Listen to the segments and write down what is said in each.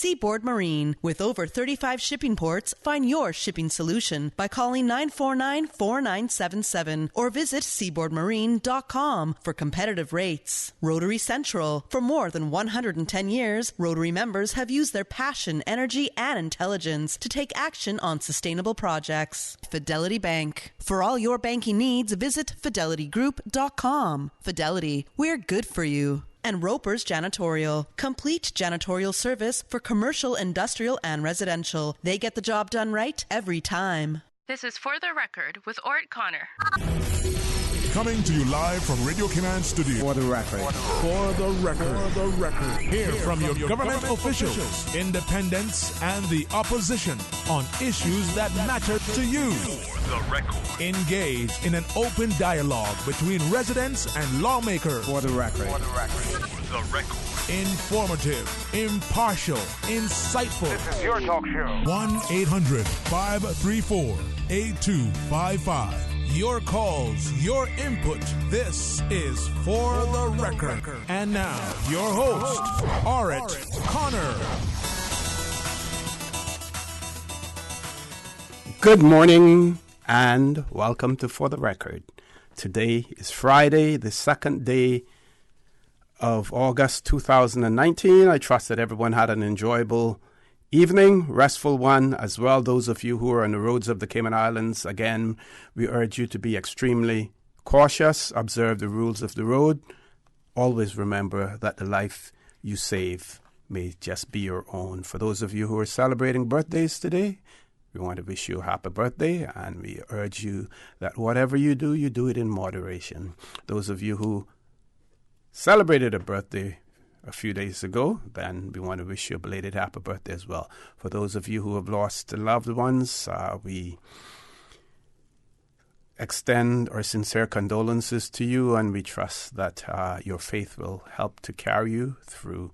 Seaboard Marine. With over 35 shipping ports, find your shipping solution by calling 949-4977 or visit seaboardmarine.com for competitive rates. Rotary Central. For more than 110 years, Rotary members have used their passion, energy, and intelligence to take action on sustainable projects. Fidelity Bank. For all your banking needs, visit fidelitygroup.com. Fidelity, we're good for you. And Roper's Janitorial. Complete janitorial service for commercial, industrial, and residential. They get the job done right every time. This is For the Record with Orrett Connor. Coming to you live from Radio Cayman Studio. For the record. For the record. For the record. Hear from your government officials, independents, and the opposition on issues that matter to you. For the record. Engage in an open dialogue between residents and lawmakers. For the record. For the record. For the record. Informative, impartial, insightful. This is your talk show. 1-800-534-8255. Your calls, your input. This is For the Record. And now, your host, Orrett Connor. Good morning and welcome to For the Record. Today is Friday, the second day of August 2019. I trust that everyone had an enjoyable evening, restful one as well. Those of you who are on the roads of the Cayman Islands, again, we urge you to be extremely cautious, observe the rules of the road. Always remember that the life you save may just be your own. For those of you who are celebrating birthdays today, we want to wish you a happy birthday, and we urge you that whatever you do it in moderation. Those of you who celebrated a birthday a few days ago, then we want to wish you a belated happy birthday as well. For those of you who have lost loved ones, we extend our sincere condolences to you, and we trust that your faith will help to carry you through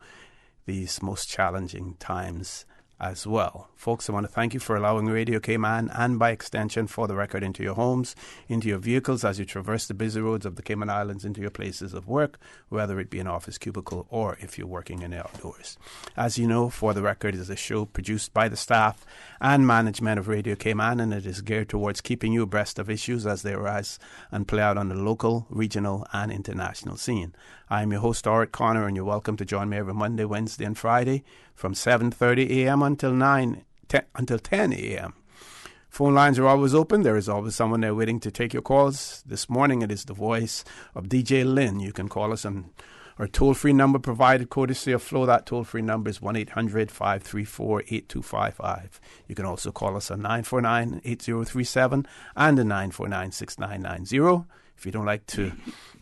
these most challenging times as well. Folks, I want to thank you for allowing Radio Cayman and by extension For the Record into your homes, into your vehicles as you traverse the busy roads of the Cayman Islands into your places of work, whether it be an office cubicle or if you're working in the outdoors. As you know, For the Record is a show produced by the staff and management of Radio Cayman, and it is geared towards keeping you abreast of issues as they arise and play out on the local, regional, and international scene. I am your host, Orrett Connor, and you're welcome to join me every Monday, Wednesday, and Friday from 7:30 a.m. until 10 a.m. Phone lines are always open. There is always someone there waiting to take your calls. This morning it is the voice of DJ Lynn. You can call us on our toll-free number provided courtesy of Flow. That toll-free number is 1-800-534-8255. You can also call us on 949-8037 and the 949-6990. If you don't like to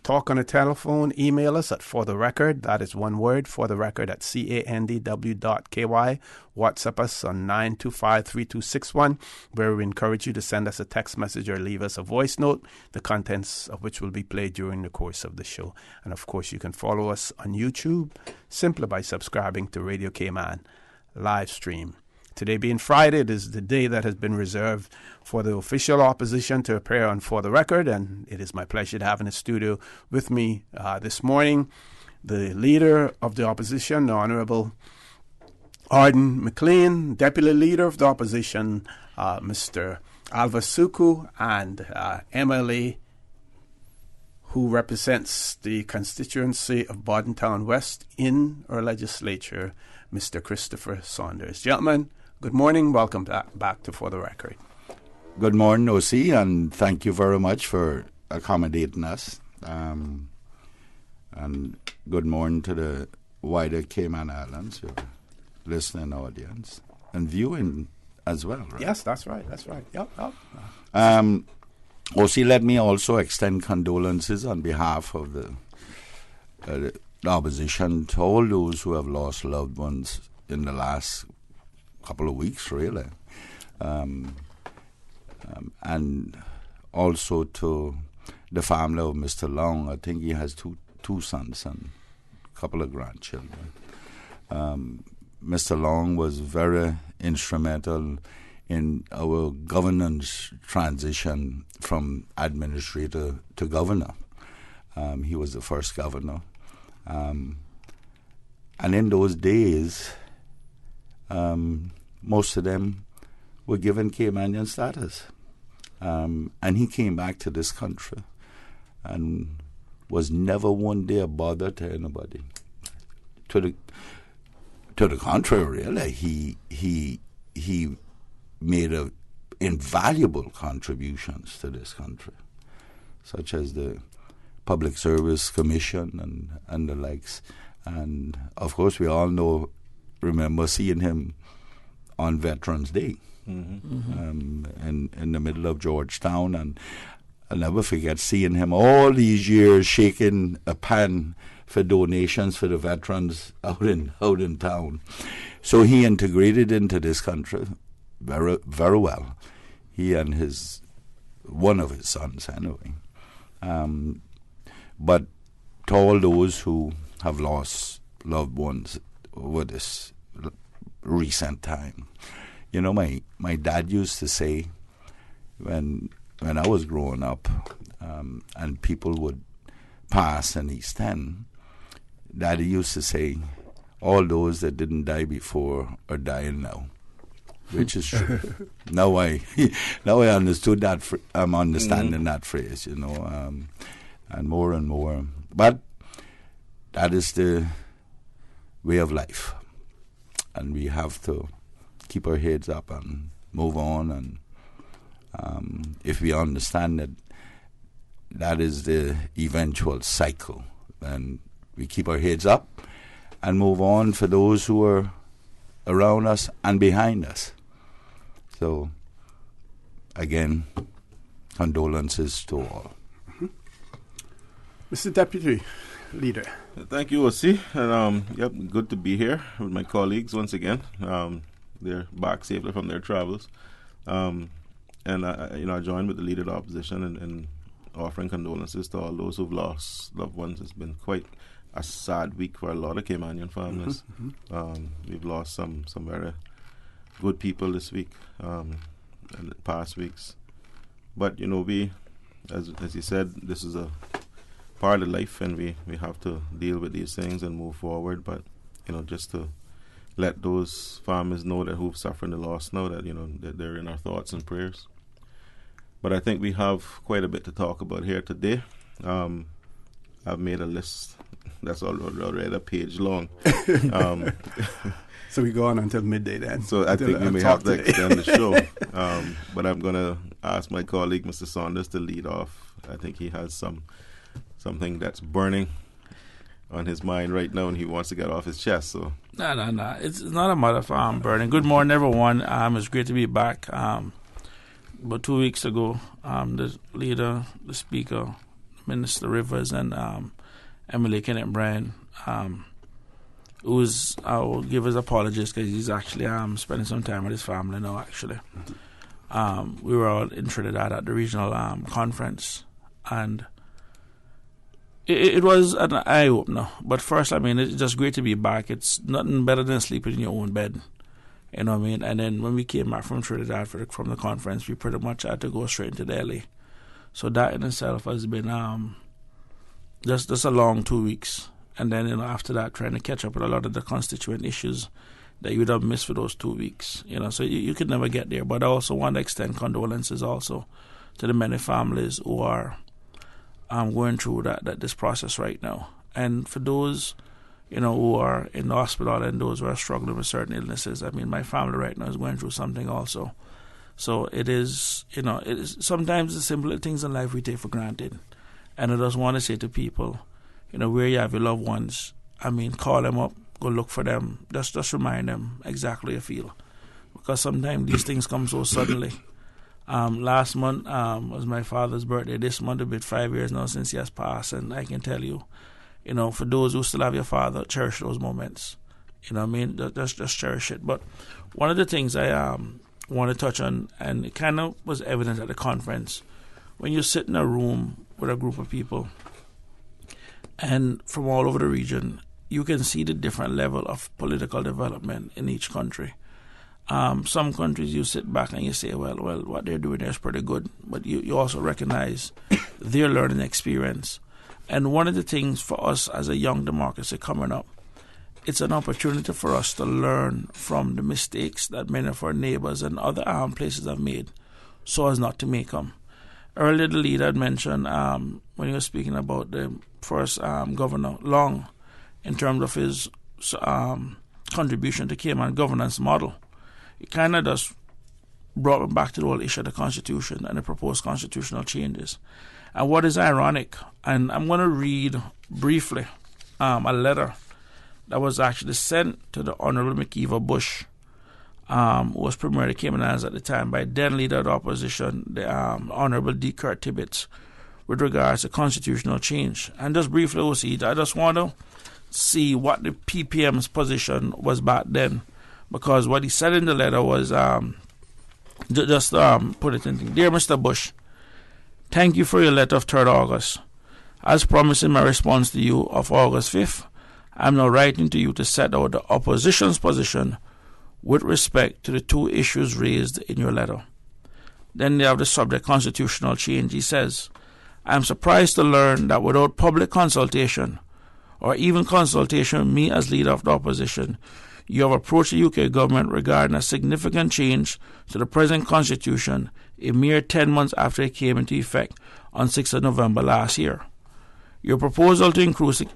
talk on the telephone, email us at For the Record. That is one word, For the Record at CANDW.KY. WhatsApp us on 925-3261, where we encourage you to send us a text message or leave us a voice note, the contents of which will be played during the course of the show. And of course, you can follow us on YouTube simply by subscribing to Radio Cayman live stream. Today being Friday, it is the day that has been reserved for the official opposition to appear on For the Record, and it is my pleasure to have in the studio with me this morning the leader of the opposition, the Honourable Arden McLean, Deputy Leader of the Opposition, Mr. Alva Suku, and MLA who represents the constituency of Bordentown West in our legislature, Mr. Christopher Saunders. Gentlemen, good morning. Welcome back to For the Record. Good morning, O.C., and thank you very much for accommodating us. And good morning to the wider Cayman Islands, your listening audience, and viewing as well, right? Yes, that's right. Yep. O.C., let me also extend condolences on behalf of the opposition to all those who have lost loved ones in the last couple of weeks, really. And also to the family of Mr. Long. I think he has two sons and a couple of grandchildren. Mr. Long was very instrumental in our governance transition from administrator to governor. He was the first governor. And in those days, most of them were given Caymanian status. And he came back to this country and was never one day a bother to anybody. To the contrary, really, he made invaluable contributions to this country, such as the Public Service Commission and the likes. And of course, we all remember seeing him on Veterans Day in the middle of Georgetown, and I'll never forget seeing him all these years shaking a pan for donations for the veterans out in town. So he integrated into this country very, very well. He and one of his sons, anyway. But to all those who have lost loved ones over this recent time, my dad used to say when I was growing up, and people would pass in East End, Daddy used to say, all those that didn't die before are dying now, which is true. now I understood that. I'm understanding that phrase, and more. But that is the way of life, and we have to keep our heads up and move on. And if we understand that is the eventual cycle, then we keep our heads up and move on for those who are around us and behind us. So, again, condolences to all. Mr. Deputy Leader. Thank you, O.C. And, good to be here with my colleagues once again. They're back safely from their travels. And I joined with the Leader of the Opposition in offering condolences to all those who've lost loved ones. It's been quite a sad week for a lot of Caymanian families. We've lost some very good people this week and the past weeks. But, we, as you said, this is a part of life, and we have to deal with these things and move forward. But, just to let those families know that who've suffered the loss know that, that they're in our thoughts and prayers. But I think we have quite a bit to talk about here today. I've made a list that's already a page long. So we go on until midday then. So I think we may have to extend the show. But I'm going to ask my colleague, Mr. Saunders, to lead off. I think he has something that's burning on his mind right now, and he wants to get off his chest. So No. It's not a matter of burning. Good morning, everyone. It's great to be back. About 2 weeks ago, the leader, the speaker, Minister Rivers, and Emily Kenneth Bryan, I will give his apologies because he's actually spending some time with his family now, actually. We were all in Trinidad at the regional conference, and it was an eye-opener. But first, it's just great to be back. It's nothing better than sleeping in your own bed. You know what I mean? And then when we came back from Trinidad from the conference, we pretty much had to go straight into Delhi. So that in itself has been just a long 2 weeks. And then, after that, trying to catch up with a lot of the constituent issues that you would have missed for those 2 weeks. So you could never get there. But I also want to extend condolences also to the many families who are going through this process right now. And for those who are in the hospital and those who are struggling with certain illnesses. My family right now is going through something also. So it is sometimes the simple things in life we take for granted. And I just want to say to people, where you have your loved ones, call them up, go look for them. Just remind them exactly how you feel. Because sometimes these things come so suddenly. Last month was my father's birthday. This month will be 5 years now since he has passed. And I can tell you, for those who still have your father, cherish those moments. Just cherish it. But one of the things I want to touch on, and it kind of was evident at the conference, when you sit in a room with a group of people, and from all over the region, you can see the different level of political development in each country. Some countries you sit back and you say, well, what they're doing there is pretty good, but you also recognize their learning experience. And one of the things for us as a young democracy coming up it's an opportunity for us to learn from the mistakes that many of our neighbors and other places have made, so as not to make them. Earlier, the leader had mentioned when he was speaking about the first Governor Long, in terms of his contribution to Cayman governance model. It kind of just brought me back to the whole issue of the Constitution and the proposed constitutional changes. And what is ironic, and I'm going to read briefly a letter that was actually sent to the Honorable McKeever Bush, who was Premier of the Cayman Islands at the time, by then Leader of the Opposition, the Honorable D. Kurt Tibbetts, with regards to constitutional change. And just briefly, I just want to see what the PPM's position was back then, because what he said in the letter was, put it in, Dear Mr. Bush, thank you for your letter of 3rd August. As promised in my response to you of August 5th, I am now writing to you to set out the opposition's position with respect to the 2 issues raised in your letter. Then they have the subject constitutional change. He says, I am surprised to learn that without public consultation, or even consultation with me as leader of the opposition, you have approached the UK government regarding a significant change to the present constitution a mere 10 months after it came into effect on 6th of November last year. Your proposal to increase the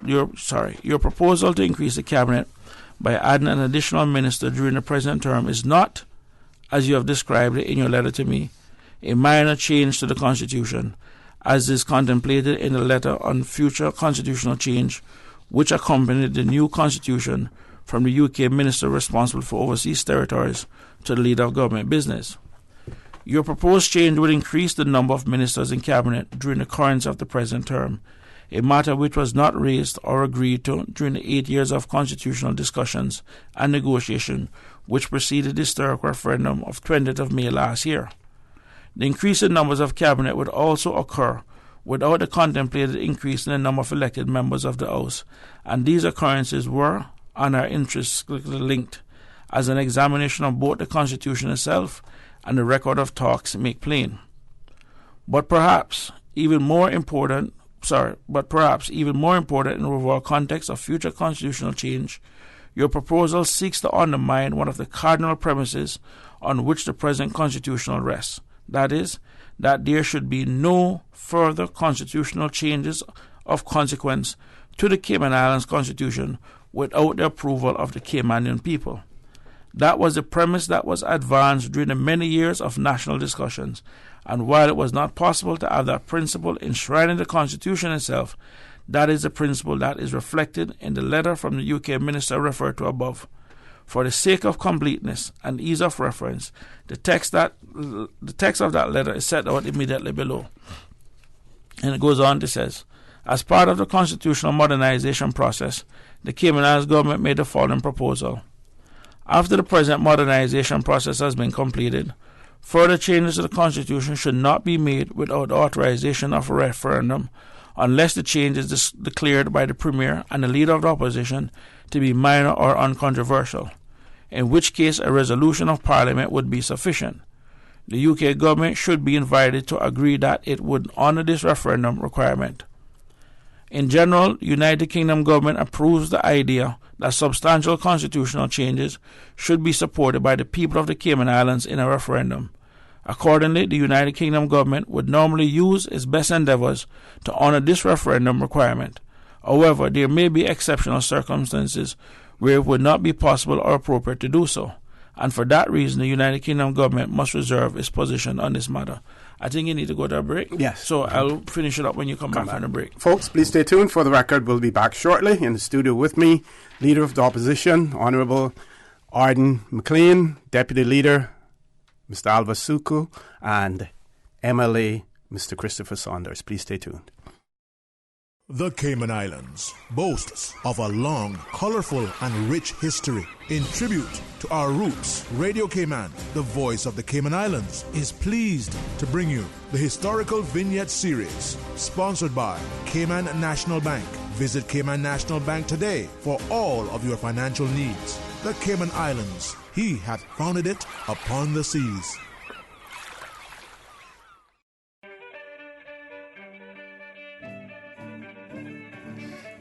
cabinet by adding an additional minister during the present term is not, as you have described it in your letter to me, a minor change to the Constitution, as is contemplated in the letter on future constitutional change which accompanied the new Constitution from the UK minister responsible for overseas territories to the leader of government business. Your proposed change would increase the number of ministers in cabinet during the current of the present term, a matter which was not raised or agreed to during the 8 years of constitutional discussions and negotiation which preceded the historic referendum of 20th of May last year. The increase in numbers of cabinet would also occur without the contemplated increase in the number of elected members of the House, and these occurrences were and are intrinsically linked, as an examination of both the Constitution itself and the record of talks make plain. But perhaps even more important in the overall context of future constitutional change, your proposal seeks to undermine one of the cardinal premises on which the present Constitution rests, that is, that there should be no further constitutional changes of consequence to the Cayman Islands Constitution without the approval of the Caymanian people. That was the premise that was advanced during the many years of national discussions, and while it was not possible to have that principle enshrined in the Constitution itself, that is the principle that is reflected in the letter from the UK minister referred to above. For the sake of completeness and ease of reference, the text of that letter is set out immediately below. And it goes on to say, as part of the constitutional modernization process, the Cayman Islands government made the following proposal. After the present modernization process has been completed, further changes to the Constitution should not be made without authorization of a referendum unless the change is declared by the Premier and the Leader of the Opposition to be minor or uncontroversial, in which case a resolution of Parliament would be sufficient. The UK government should be invited to agree that it would honour this referendum requirement. In general, the United Kingdom government approves the idea that substantial constitutional changes should be supported by the people of the Cayman Islands in a referendum. Accordingly, the United Kingdom government would normally use its best endeavours to honour this referendum requirement. However, there may be exceptional circumstances where it would not be possible or appropriate to do so, and for that reason the United Kingdom government must reserve its position on this matter. I think you need to go to a break. Yes. So I'll finish it up when you come back from the break. Folks, please stay tuned. For the record, we'll be back shortly. In the studio with me, Leader of the Opposition, Honourable Arden McLean, Deputy Leader, Mr. Alva Suku, and MLA, Mr. Christopher Saunders. Please stay tuned. The Cayman Islands boasts of a long, colorful, and rich history. In tribute to our roots, Radio Cayman, the voice of the Cayman Islands, is pleased to bring you the historical vignette series, sponsored by Cayman National Bank. Visit Cayman National Bank today for all of your financial needs. The Cayman Islands, he hath founded it upon the seas.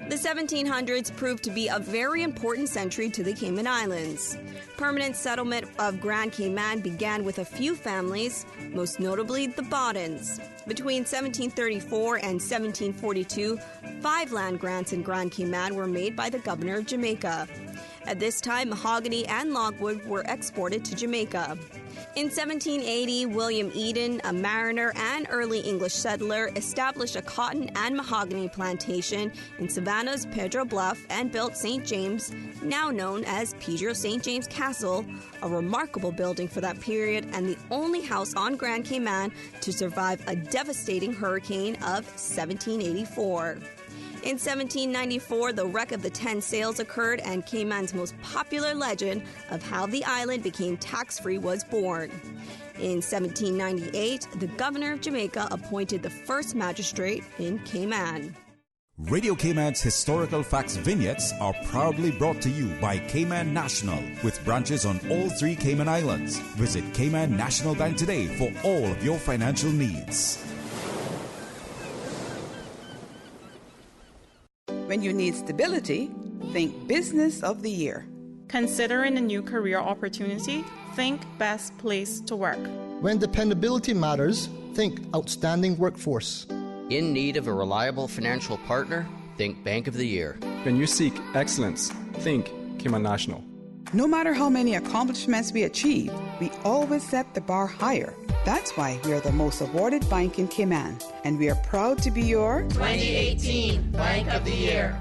The The 1700s proved to be a very important century to the Cayman Islands. Permanent settlement of Grand Cayman began with a few families, most notably the Boddens. Between 1734 and 1742, 5 land grants in Grand Cayman were made by the governor of Jamaica. At this time, mahogany and logwood were exported to Jamaica. In 1780, William Eden, a mariner and early English settler, established a cotton and mahogany plantation in Savannah's Pedro Bluff and built St. James, now known as Pedro St. James Castle, a remarkable building for that period and the only house on Grand Cayman to survive a devastating hurricane of 1784. In 1794, the wreck of the 10 sails occurred, and Cayman's most popular legend of how the island became tax-free was born. In 1798, the governor of Jamaica appointed the first magistrate in Cayman. Radio Cayman's historical facts vignettes are proudly brought to you by Cayman National, with branches on all 3 Cayman Islands. Visit Cayman National Bank today for all of your financial needs. When you need stability, think Business of the Year. Considering a new career opportunity, think Best Place to Work. When dependability matters, think Outstanding Workforce. In need of a reliable financial partner, think Bank of the Year. When you seek excellence, think Cayman National. No matter how many accomplishments we achieve, we always set the bar higher. That's why we are the most awarded bank in Cayman, and we are proud to be your 2018 Bank of the Year.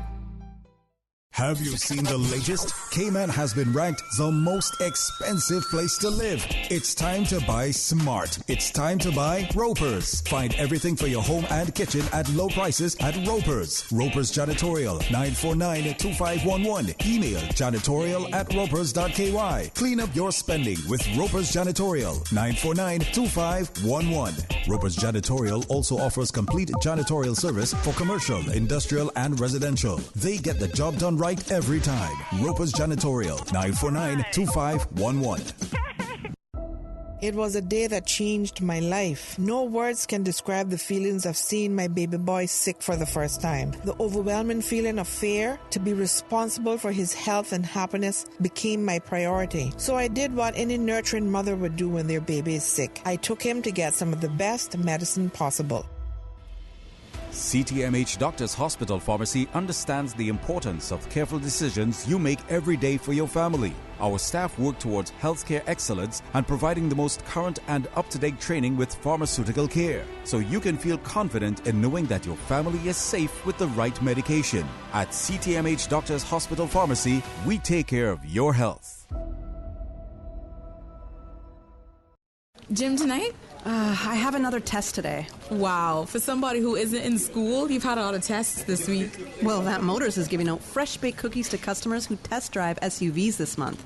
Have you seen the latest? Cayman has been ranked the most expensive place to live. It's time to buy smart. It's time to buy Ropers. Find everything for your home and kitchen at low prices at Ropers. Ropers Janitorial, 949-2511. Email janitorial@ropers.ky. Clean up your spending with Ropers Janitorial, 949-2511. Ropers Janitorial also offers complete janitorial service for commercial, industrial, and residential. They get the job done right every time. Ropers Janitorial, 949-2511. It was a day that changed my life. No words can describe the feelings of seeing my baby boy sick for the first time. The overwhelming feeling of fear to be responsible for his health and happiness became my priority. So I did what any nurturing mother would do when their baby is sick. I took him to get some of the best medicine possible. CTMH Doctors Hospital Pharmacy understands the importance of careful decisions you make every day for your family. Our staff work towards healthcare excellence and providing the most current and up-to-date training with pharmaceutical care, so you can feel confident in knowing that your family is safe with the right medication. At CTMH Doctors Hospital Pharmacy, we take care of your health. Gym tonight? I have another test today. Wow, for somebody who isn't in school, you've had a lot of tests this week. Well, Vamp Motors is giving out fresh baked cookies to customers who test drive SUVs this month.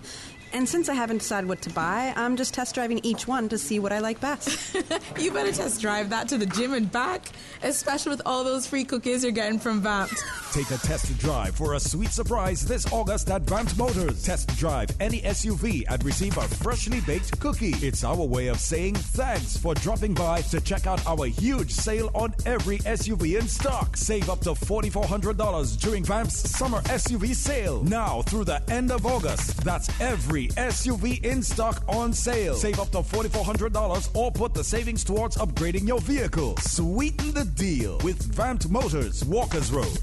And since I haven't decided what to buy, I'm just test driving each one to see what I like best. You better test drive that to the gym and back, especially with all those free cookies you're getting from Vamp. Take a test drive for a sweet surprise this August at Vamp Motors. Test drive any SUV and receive a freshly baked cookie. It's our way of saying thanks for dropping by to check out our huge sale on every SUV in stock. Save up to $4,400 during Vamp's summer SUV sale. Now through the end of August. That's every SUV in stock on sale. Save up to $4,400 or put the savings towards upgrading your vehicle. Sweeten the deal with Vamp Motors, Walkers Road.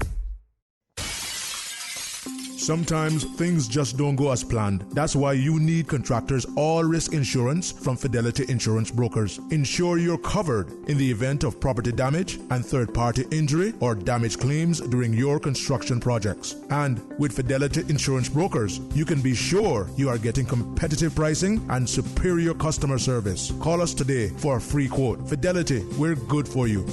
Sometimes things just don't go as planned. That's why you need Contractors All-Risk Insurance from Fidelity Insurance Brokers. Ensure you're covered in the event of property damage and third-party injury or damage claims during your construction projects. And with Fidelity Insurance Brokers, you can be sure you are getting competitive pricing and superior customer service. Call us today for a free quote. Fidelity, we're good for you.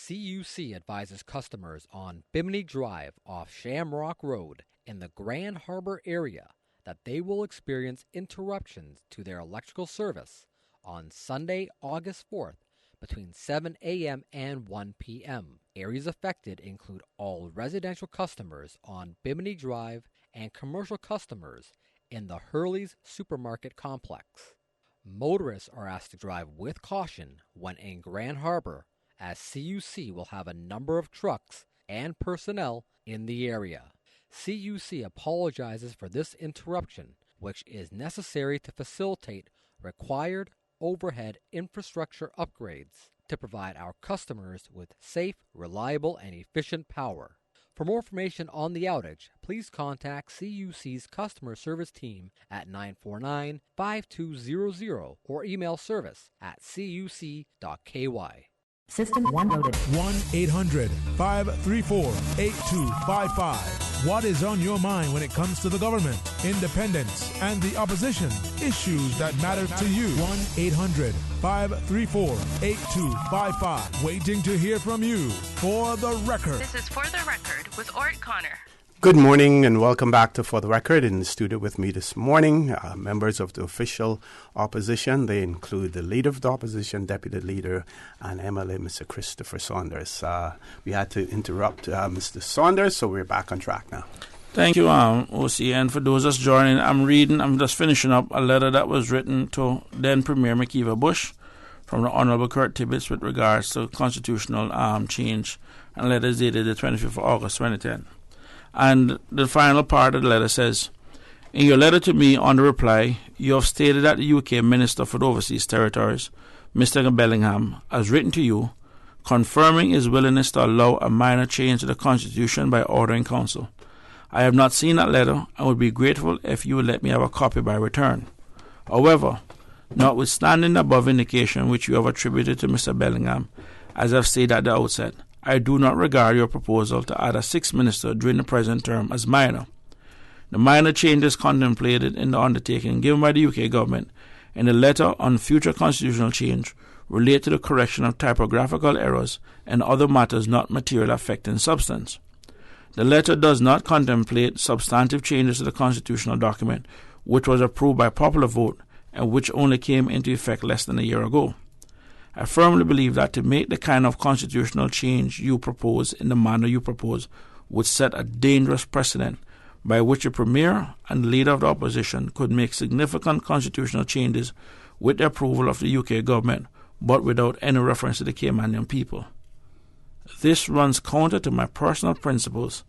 CUC advises customers on Bimini Drive off Shamrock Road in the Grand Harbor area that they will experience interruptions to their electrical service on Sunday, August 4th between 7 a.m. and 1 p.m. Areas affected include all residential customers on Bimini Drive and commercial customers in the Hurley's Supermarket Complex. Motorists are asked to drive with caution when in Grand Harbor, as CUC will have a number of trucks and personnel in the area. CUC apologizes for this interruption, which is necessary to facilitate required overhead infrastructure upgrades to provide our customers with safe, reliable, and efficient power. For more information on the outage, please contact CUC's customer service team at 949-5200 or email service@cuc.ky. System 1 loaded. 1-800-534-8255. What is on your mind when it comes to the government, independence, and the opposition? Issues that matter to you. 1-800-534-8255. Waiting to hear from you. For the Record. This is For the Record with Orrett Connor. Good morning and welcome back to For the Record. In the studio with me this morning, members of the official opposition. They include the Leader of the Opposition, Deputy Leader, and MLA, Mr. Christopher Saunders. We had to interrupt Mr. Saunders, so we're back on track now. Thank you, OC. And for those just joining, I'm just finishing up a letter that was written to then Premier McKeever Bush from the Honorable Kurt Tibbetts with regards to constitutional change, and letters dated the 25th of August 2010. And the final part of the letter says, in your letter to me on the reply, you have stated that the UK Minister for the Overseas Territories, Mr. Bellingham, has written to you confirming his willingness to allow a minor change to the Constitution by order in Council. I have not seen that letter and would be grateful if you would let me have a copy by return. However, notwithstanding the above indication which you have attributed to Mr. Bellingham, as I've stated at the outset, I do not regard your proposal to add a sixth minister during the present term as minor. The minor changes contemplated in the undertaking given by the UK government in the letter on future constitutional change relate to the correction of typographical errors and other matters not material affecting substance. The letter does not contemplate substantive changes to the constitutional document, which was approved by popular vote and which only came into effect less than a year ago. I firmly believe that to make the kind of constitutional change you propose in the manner you propose would set a dangerous precedent by which a Premier and Leader of the Opposition could make significant constitutional changes with the approval of the UK government, but without any reference to the Caymanian people. This runs counter to my personal principles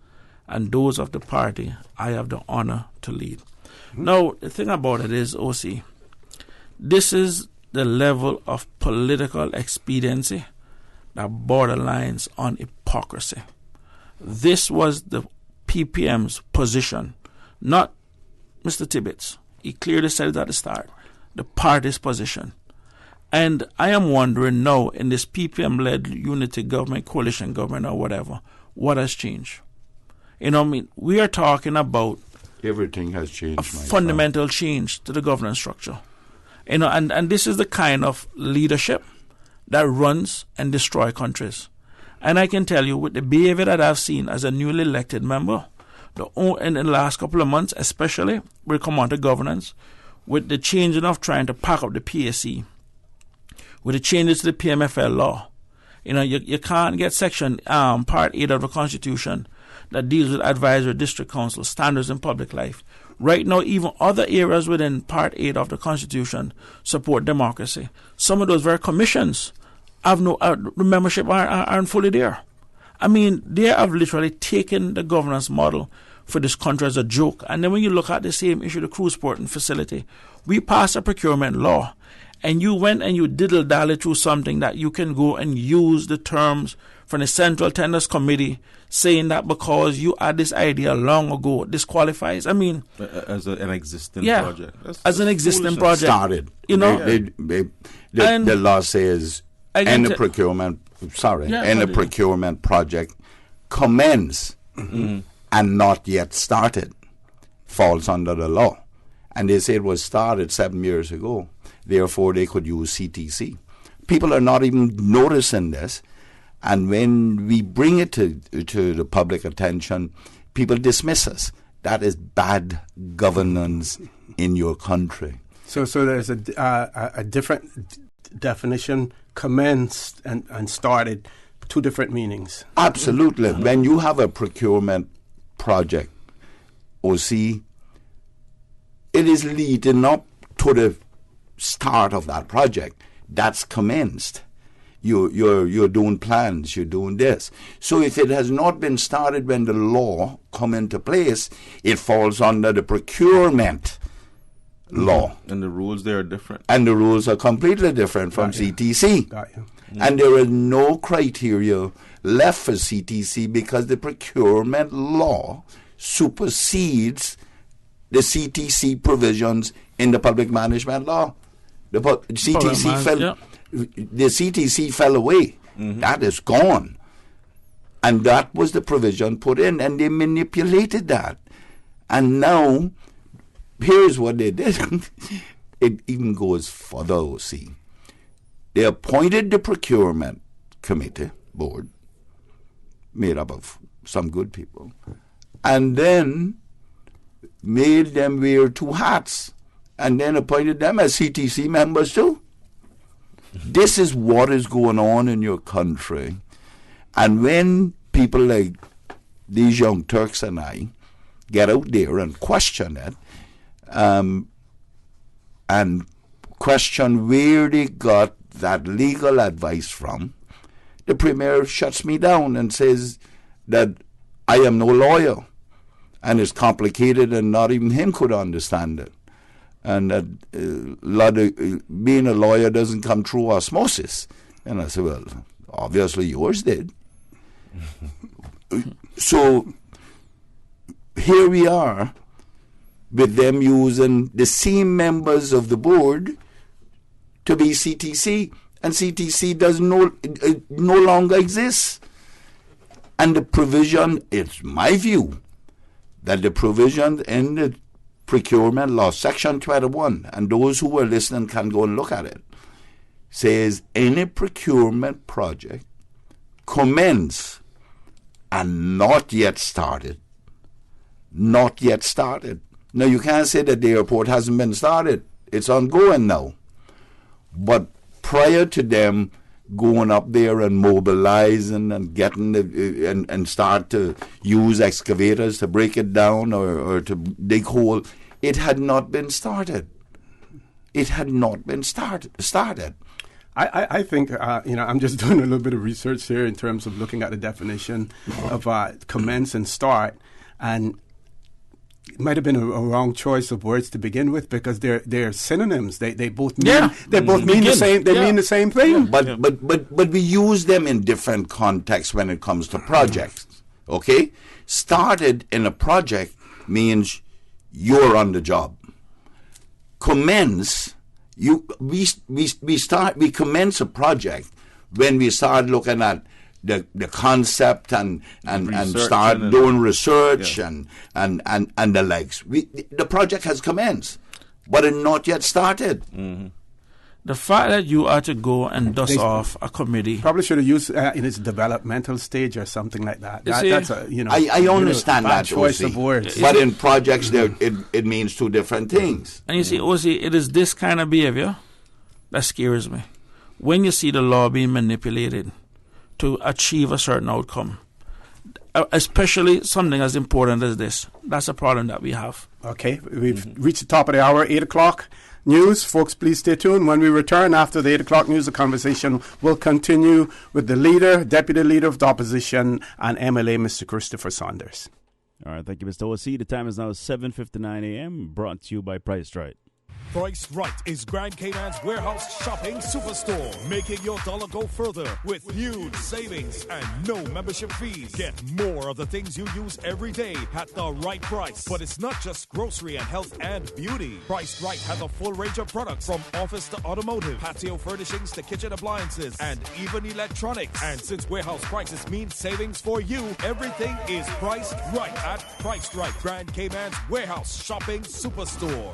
and those of the party I have the honor to lead. Now, the thing about it is, OC, this is the level of political expediency that borderlines on hypocrisy. This was the PPM's position, not Mr. Tibbetts. He clearly said it at the start, the party's position. And I am wondering now, in this PPM-led unity government, coalition government or whatever, what has changed? You know what I mean? We are talking about everything has changed. A fundamental change to the governance structure. You know, and this is the kind of leadership that runs and destroys countries. And I can tell you, with the behavior that I've seen as a newly elected member, in the last couple of months, especially, we'll come on to governance, with the changing of trying to pack up the PAC, with the changes to the PMFL law. You know, you can't get section Part 8 of the Constitution that deals with advisory district council standards in public life. Right now, even other areas within Part 8 of the Constitution support democracy. Some of those very commissions have no the membership aren't fully there. I mean, they have literally taken the governance model for this country as a joke. And then when you look at the same issue, the cruise porting facility, we passed a procurement law, and you went and you diddle-dally through something that you can go and use the terms from the Central Tenders Committee, saying that because you had this idea long ago, this qualifies. I mean, as an existing project. As an existing project. Started. You know, the law says any procurement project commence and not yet started falls under the law. And they say it was started 7 years ago. Therefore, they could use CTC. People are not even noticing this. And when we bring it to the public attention, people dismiss us. That is bad governance in your country. So there's a different definition, commenced and started, two different meanings. Absolutely. When you have a procurement project, OC, it is leading up to the start of that project. That's commenced. You're doing plans, you're doing this. So if it has not been started when the law come into place, it falls under the procurement law. And the rules there are different. And the rules are completely different from CTC. Got you. And there is no criteria left for CTC because the procurement law supersedes the CTC provisions in the public management law. The CTC fell away. That is gone. And that was the provision put in, and they manipulated that. And now, here's what they did. It even goes further, OC. They appointed the procurement committee board, made up of some good people, and then made them wear two hats, and then appointed them as CTC members too. This is what is going on in your country. And when people like these young Turks and I get out there and question it, and question where they got that legal advice from, the Premier shuts me down and says that I am no lawyer and it's complicated and not even him could understand it. And that being a lawyer doesn't come through osmosis. And I said, well, obviously yours did. So here we are with them using the same members of the board to be CTC, and CTC does no longer exists. And the provision, it's my view, that the provision in the procurement law, section 21, and those who are listening can go and look at it, says any procurement project commence and not yet started. Not yet started. Now, you can't say that the airport hasn't been started. It's ongoing now. But prior to them going up there and mobilizing and getting and start to use excavators to break it down or to dig hole, it had not been started. It had not been started. I think, I'm just doing a little bit of research here in terms of looking at the definition of commence and start, and it might have been a wrong choice of words to begin with because they're synonyms. They both mean mean the same. They mean the same thing. But we use them in different contexts when it comes to projects. Okay, started in a project means you're on the job. Commence. We commence a project when we start looking at the concept and start doing research and the likes. The project has commenced, but it not yet started. Mm-hmm. The fact that you are to go and dust off a committee, probably should have used in its developmental stage or something like that. That's I understand that choice of words, but in projects it means two different things. And you see, OC, it is this kind of behavior that scares me. When you see the law being manipulated to achieve a certain outcome, especially something as important as this, that's a problem that we have. Okay, we've reached the top of the hour, 8 o'clock. News. Folks, please stay tuned. When we return after the 8 o'clock news, the conversation will continue with the Deputy Leader of the Opposition and MLA, Mr. Christopher Saunders. All right, thank you, Mr. OC. The time is now 7:59 a.m., brought to you by Price Right. Price Right is Grand Cayman's warehouse shopping superstore, making your dollar go further with huge savings and no membership fees. Get more of the things you use every day at the right price. But it's not just grocery and health and beauty. Price Right has a full range of products from office to automotive, patio furnishings to kitchen appliances, and even electronics. And since warehouse prices mean savings for you, everything is priced right at Price Right, Grand Cayman's warehouse shopping superstore.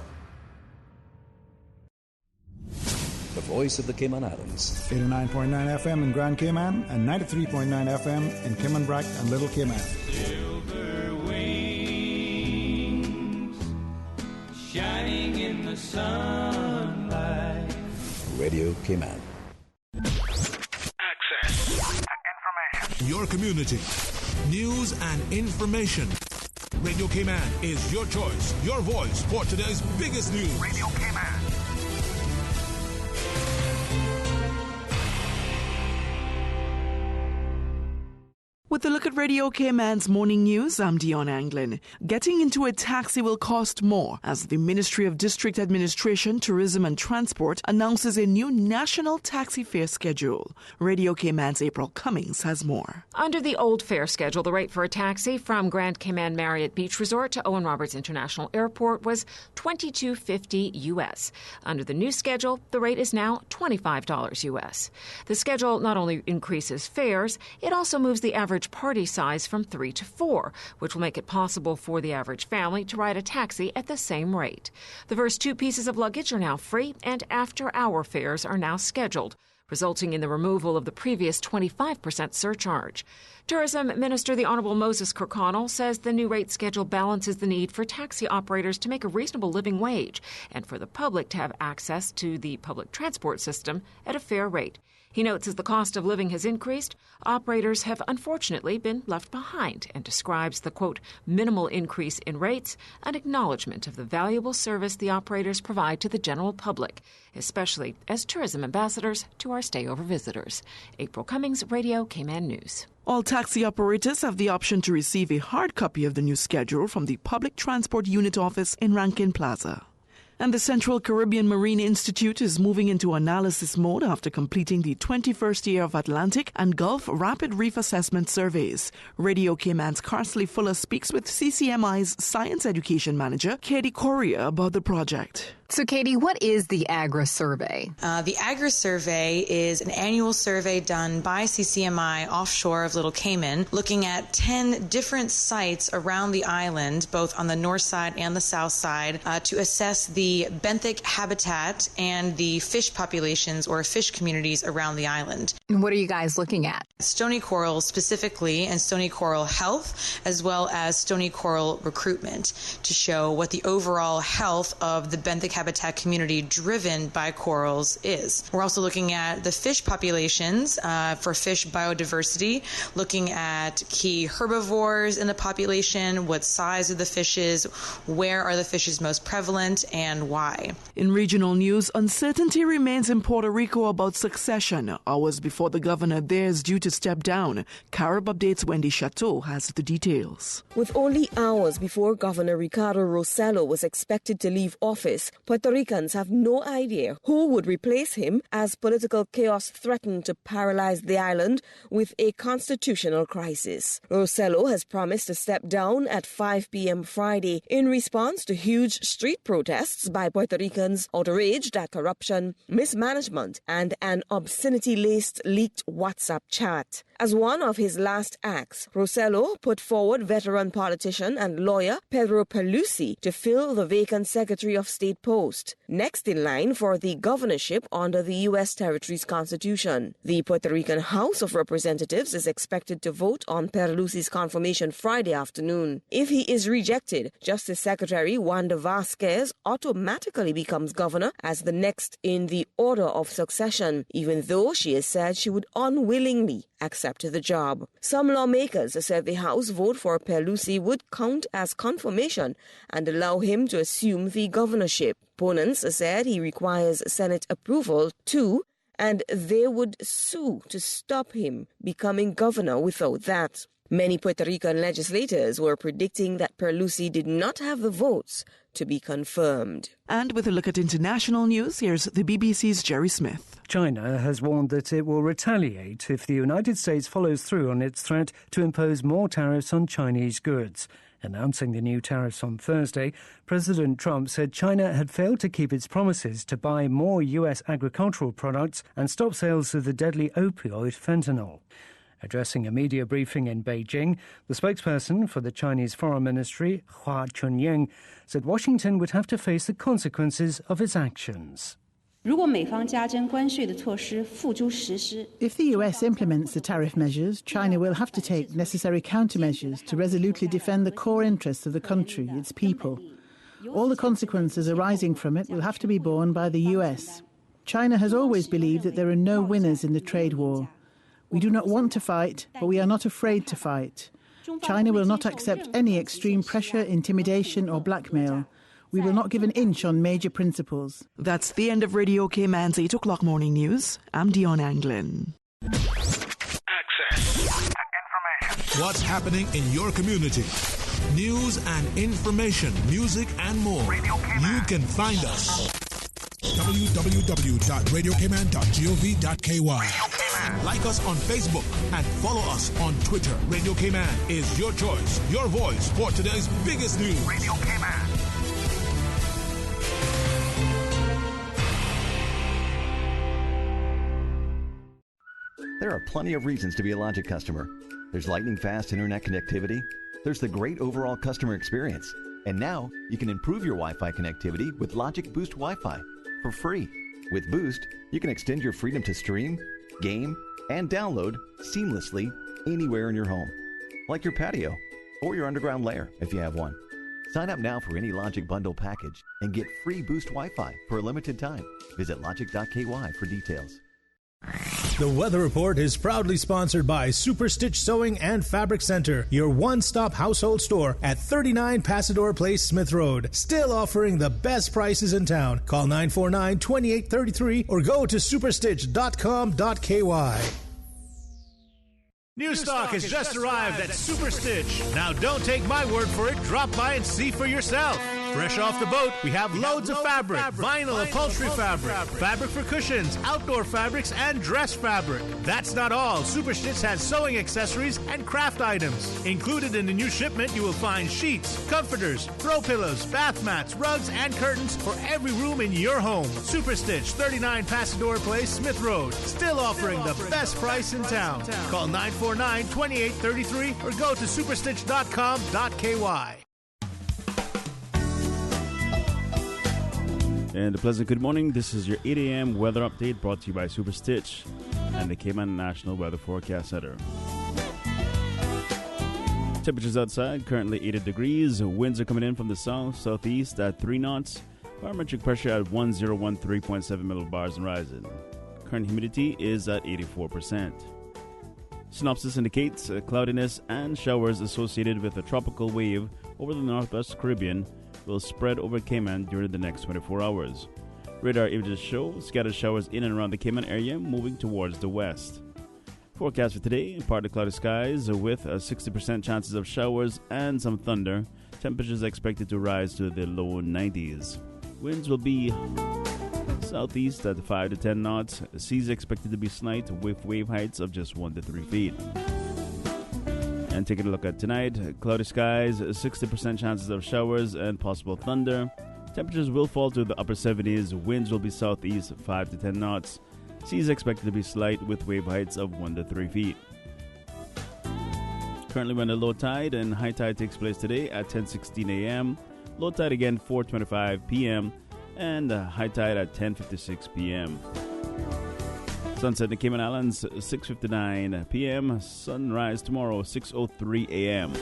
The voice of the Cayman Islands. 89.9 FM in Grand Cayman and 93.9 FM in Cayman Brac and Little Cayman. Silver wings shining in the sunlight. Radio Cayman. Access. Information. Your community. News and information. Radio Cayman is your choice, your voice for today's biggest news. Radio Cayman. With a look at Radio Cayman's morning news, I'm Dion Anglin. Getting into a taxi will cost more as the Ministry of District Administration, Tourism and Transport announces a new national taxi fare schedule. Radio Cayman's April Cummings has more. Under the old fare schedule, the rate for a taxi from Grand Cayman Marriott Beach Resort to Owen Roberts International Airport was $22.50 US. Under the new schedule, the rate is now $25 US. The schedule not only increases fares, it also moves the average party size from 3 to 4, which will make it possible for the average family to ride a taxi at the same rate. The first 2 pieces of luggage are now free, and after-hour fares are now scheduled, resulting in the removal of the previous 25% surcharge. Tourism Minister the Honourable Moses Kirkconnell says the new rate schedule balances the need for taxi operators to make a reasonable living wage and for the public to have access to the public transport system at a fair rate. He notes as the cost of living has increased, operators have unfortunately been left behind and describes the, quote, minimal increase in rates an acknowledgement of the valuable service the operators provide to the general public, especially as tourism ambassadors to our stayover visitors. April Cummings, Radio Cayman News. All taxi operators have the option to receive a hard copy of the new schedule from the Public Transport Unit Office in Rankin Plaza. And the Central Caribbean Marine Institute is moving into analysis mode after completing the 21st year of Atlantic and Gulf Rapid Reef Assessment Surveys. Radio Cayman's Carsley Fuller speaks with CCMI's Science Education Manager, Katie Correa, about the project. So, Katie, what is the AGRA survey? The AGRA survey is an annual survey done by CCMI offshore of Little Cayman, looking at 10 different sites around the island, both on the north side and the south side, to assess the benthic habitat and the fish populations or fish communities around the island. And what are you guys looking at? Stony coral specifically, and stony coral health, as well as stony coral recruitment, to show what the overall health of the benthic habitat community driven by corals is. We're also looking at the fish populations for fish biodiversity, looking at key herbivores in the population, what size of the fishes, where are the fishes most prevalent, and why. In regional news, uncertainty remains in Puerto Rico about succession, hours before the governor there is due to step down. Carib Updates' Wendy Chateau has the details. With only hours before Governor Ricardo Rossello was expected to leave office, Puerto Ricans have no idea who would replace him as political chaos threatened to paralyze the island with a constitutional crisis. Rossello has promised to step down at 5 p.m. Friday in response to huge street protests by Puerto Ricans outraged at corruption, mismanagement, and an obscenity-laced leaked WhatsApp chat. As one of his last acts, Rossello put forward veteran politician and lawyer Pedro Pelusi to fill the vacant Secretary of State post, next in line for the governorship under the U.S. Territory's Constitution. The Puerto Rican House of Representatives is expected to vote on Pelusi's confirmation Friday afternoon. If he is rejected, Justice Secretary Wanda Vasquez automatically becomes governor as the next in the order of succession, even though she has said she would unwillingly accept the job. Some lawmakers said the House vote for Pelusi would count as confirmation and allow him to assume the governorship. Opponents said he requires Senate approval too, and they would sue to stop him becoming governor without that. Many Puerto Rican legislators were predicting that Pelusi did not have the votes to be confirmed. And with a look at international news, here's the BBC's Jerry Smith. China has warned that it will retaliate if the United States follows through on its threat to impose more tariffs on Chinese goods. Announcing the new tariffs on Thursday, President Trump said China had failed to keep its promises to buy more U.S. agricultural products and stop sales of the deadly opioid fentanyl. Addressing a media briefing in Beijing, the spokesperson for the Chinese Foreign Ministry, Hua Chunying, said Washington would have to face the consequences of its actions. If the US implements the tariff measures, China will have to take necessary countermeasures to resolutely defend the core interests of the country, its people. All the consequences arising from it will have to be borne by the US. China has always believed that there are no winners in the trade war. We do not want to fight, but we are not afraid to fight. China will not accept any extreme pressure, intimidation or blackmail. We will not give an inch on major principles. That's the end of Radio Cayman's 8 o'clock morning news. I'm Dion Anglin. Access. Information. what's happening in your community. News and information, music and more. You can find us. www.radiocayman.gov.ky. Like us on Facebook and follow us on Twitter. Radio Cayman is your choice, your voice for today's biggest news. Radio Cayman. There are plenty of reasons to be a Logic customer. There's lightning-fast internet connectivity. There's the great overall customer experience. And now, you can improve your Wi-Fi connectivity with Logic Boost Wi-Fi for free. With Boost, you can extend your freedom to stream, game, and download seamlessly anywhere in your home, like your patio or your underground lair if you have one. Sign up now for any Logic Bundle package and get free Boost Wi-Fi for a limited time. Visit logic.ky for details. The Weather Report is proudly sponsored by Super Stitch Sewing and Fabric Center, your one-stop household store at 39 Pasador Place, Smith Road. Still offering the best prices in town. Call 949-2833 or go to superstitch.com.ky. New stock has just arrived at Super Stitch. Now don't take my word for it. Drop by and see for yourself. Fresh off the boat, we have loads of fabric, vinyl upholstery fabric, fabric for cushions, outdoor fabrics, and dress fabric. That's not all. Super Stitch has sewing accessories and craft items. Included in the new shipment, you will find sheets, comforters, throw pillows, bath mats, rugs, and curtains for every room in your home. Super Stitch, 39 Pasador Place, Smith Road. Still offering the best price in town. Call 949-2833 or go to superstitch.com.ky. And a pleasant good morning. This is your 8 a.m. weather update brought to you by Super Stitch and the Cayman National Weather Forecast Center. Temperatures outside currently 80 degrees. Winds are coming in from the southeast at 3 knots. Barometric pressure at 1013.7 millibars and rising. Current humidity is at 84%. Synopsis indicates cloudiness and showers associated with a tropical wave over the northwest Caribbean will spread over Cayman during the next 24 hours. Radar images show scattered showers in and around the Cayman area moving towards the west. Forecast for today, partly cloudy skies with 60% chances of showers and some thunder. Temperatures expected to rise to the low 90s. Winds will be southeast at 5 to 10 knots. Seas expected to be slight with wave heights of just 1 to 3 feet. And taking a look at tonight, cloudy skies, 60% chances of showers and possible thunder. Temperatures will fall to the upper 70s. Winds will be southeast 5 to 10 knots. Seas expected to be slight with wave heights of 1 to 3 feet. Currently when the low tide and high tide takes place today at 10:16 a.m. Low tide again 4:25 p.m. and high tide at 10:56 p.m. Sunset in the Cayman Islands, 6:59 p.m. Sunrise tomorrow, 6:03 a.m.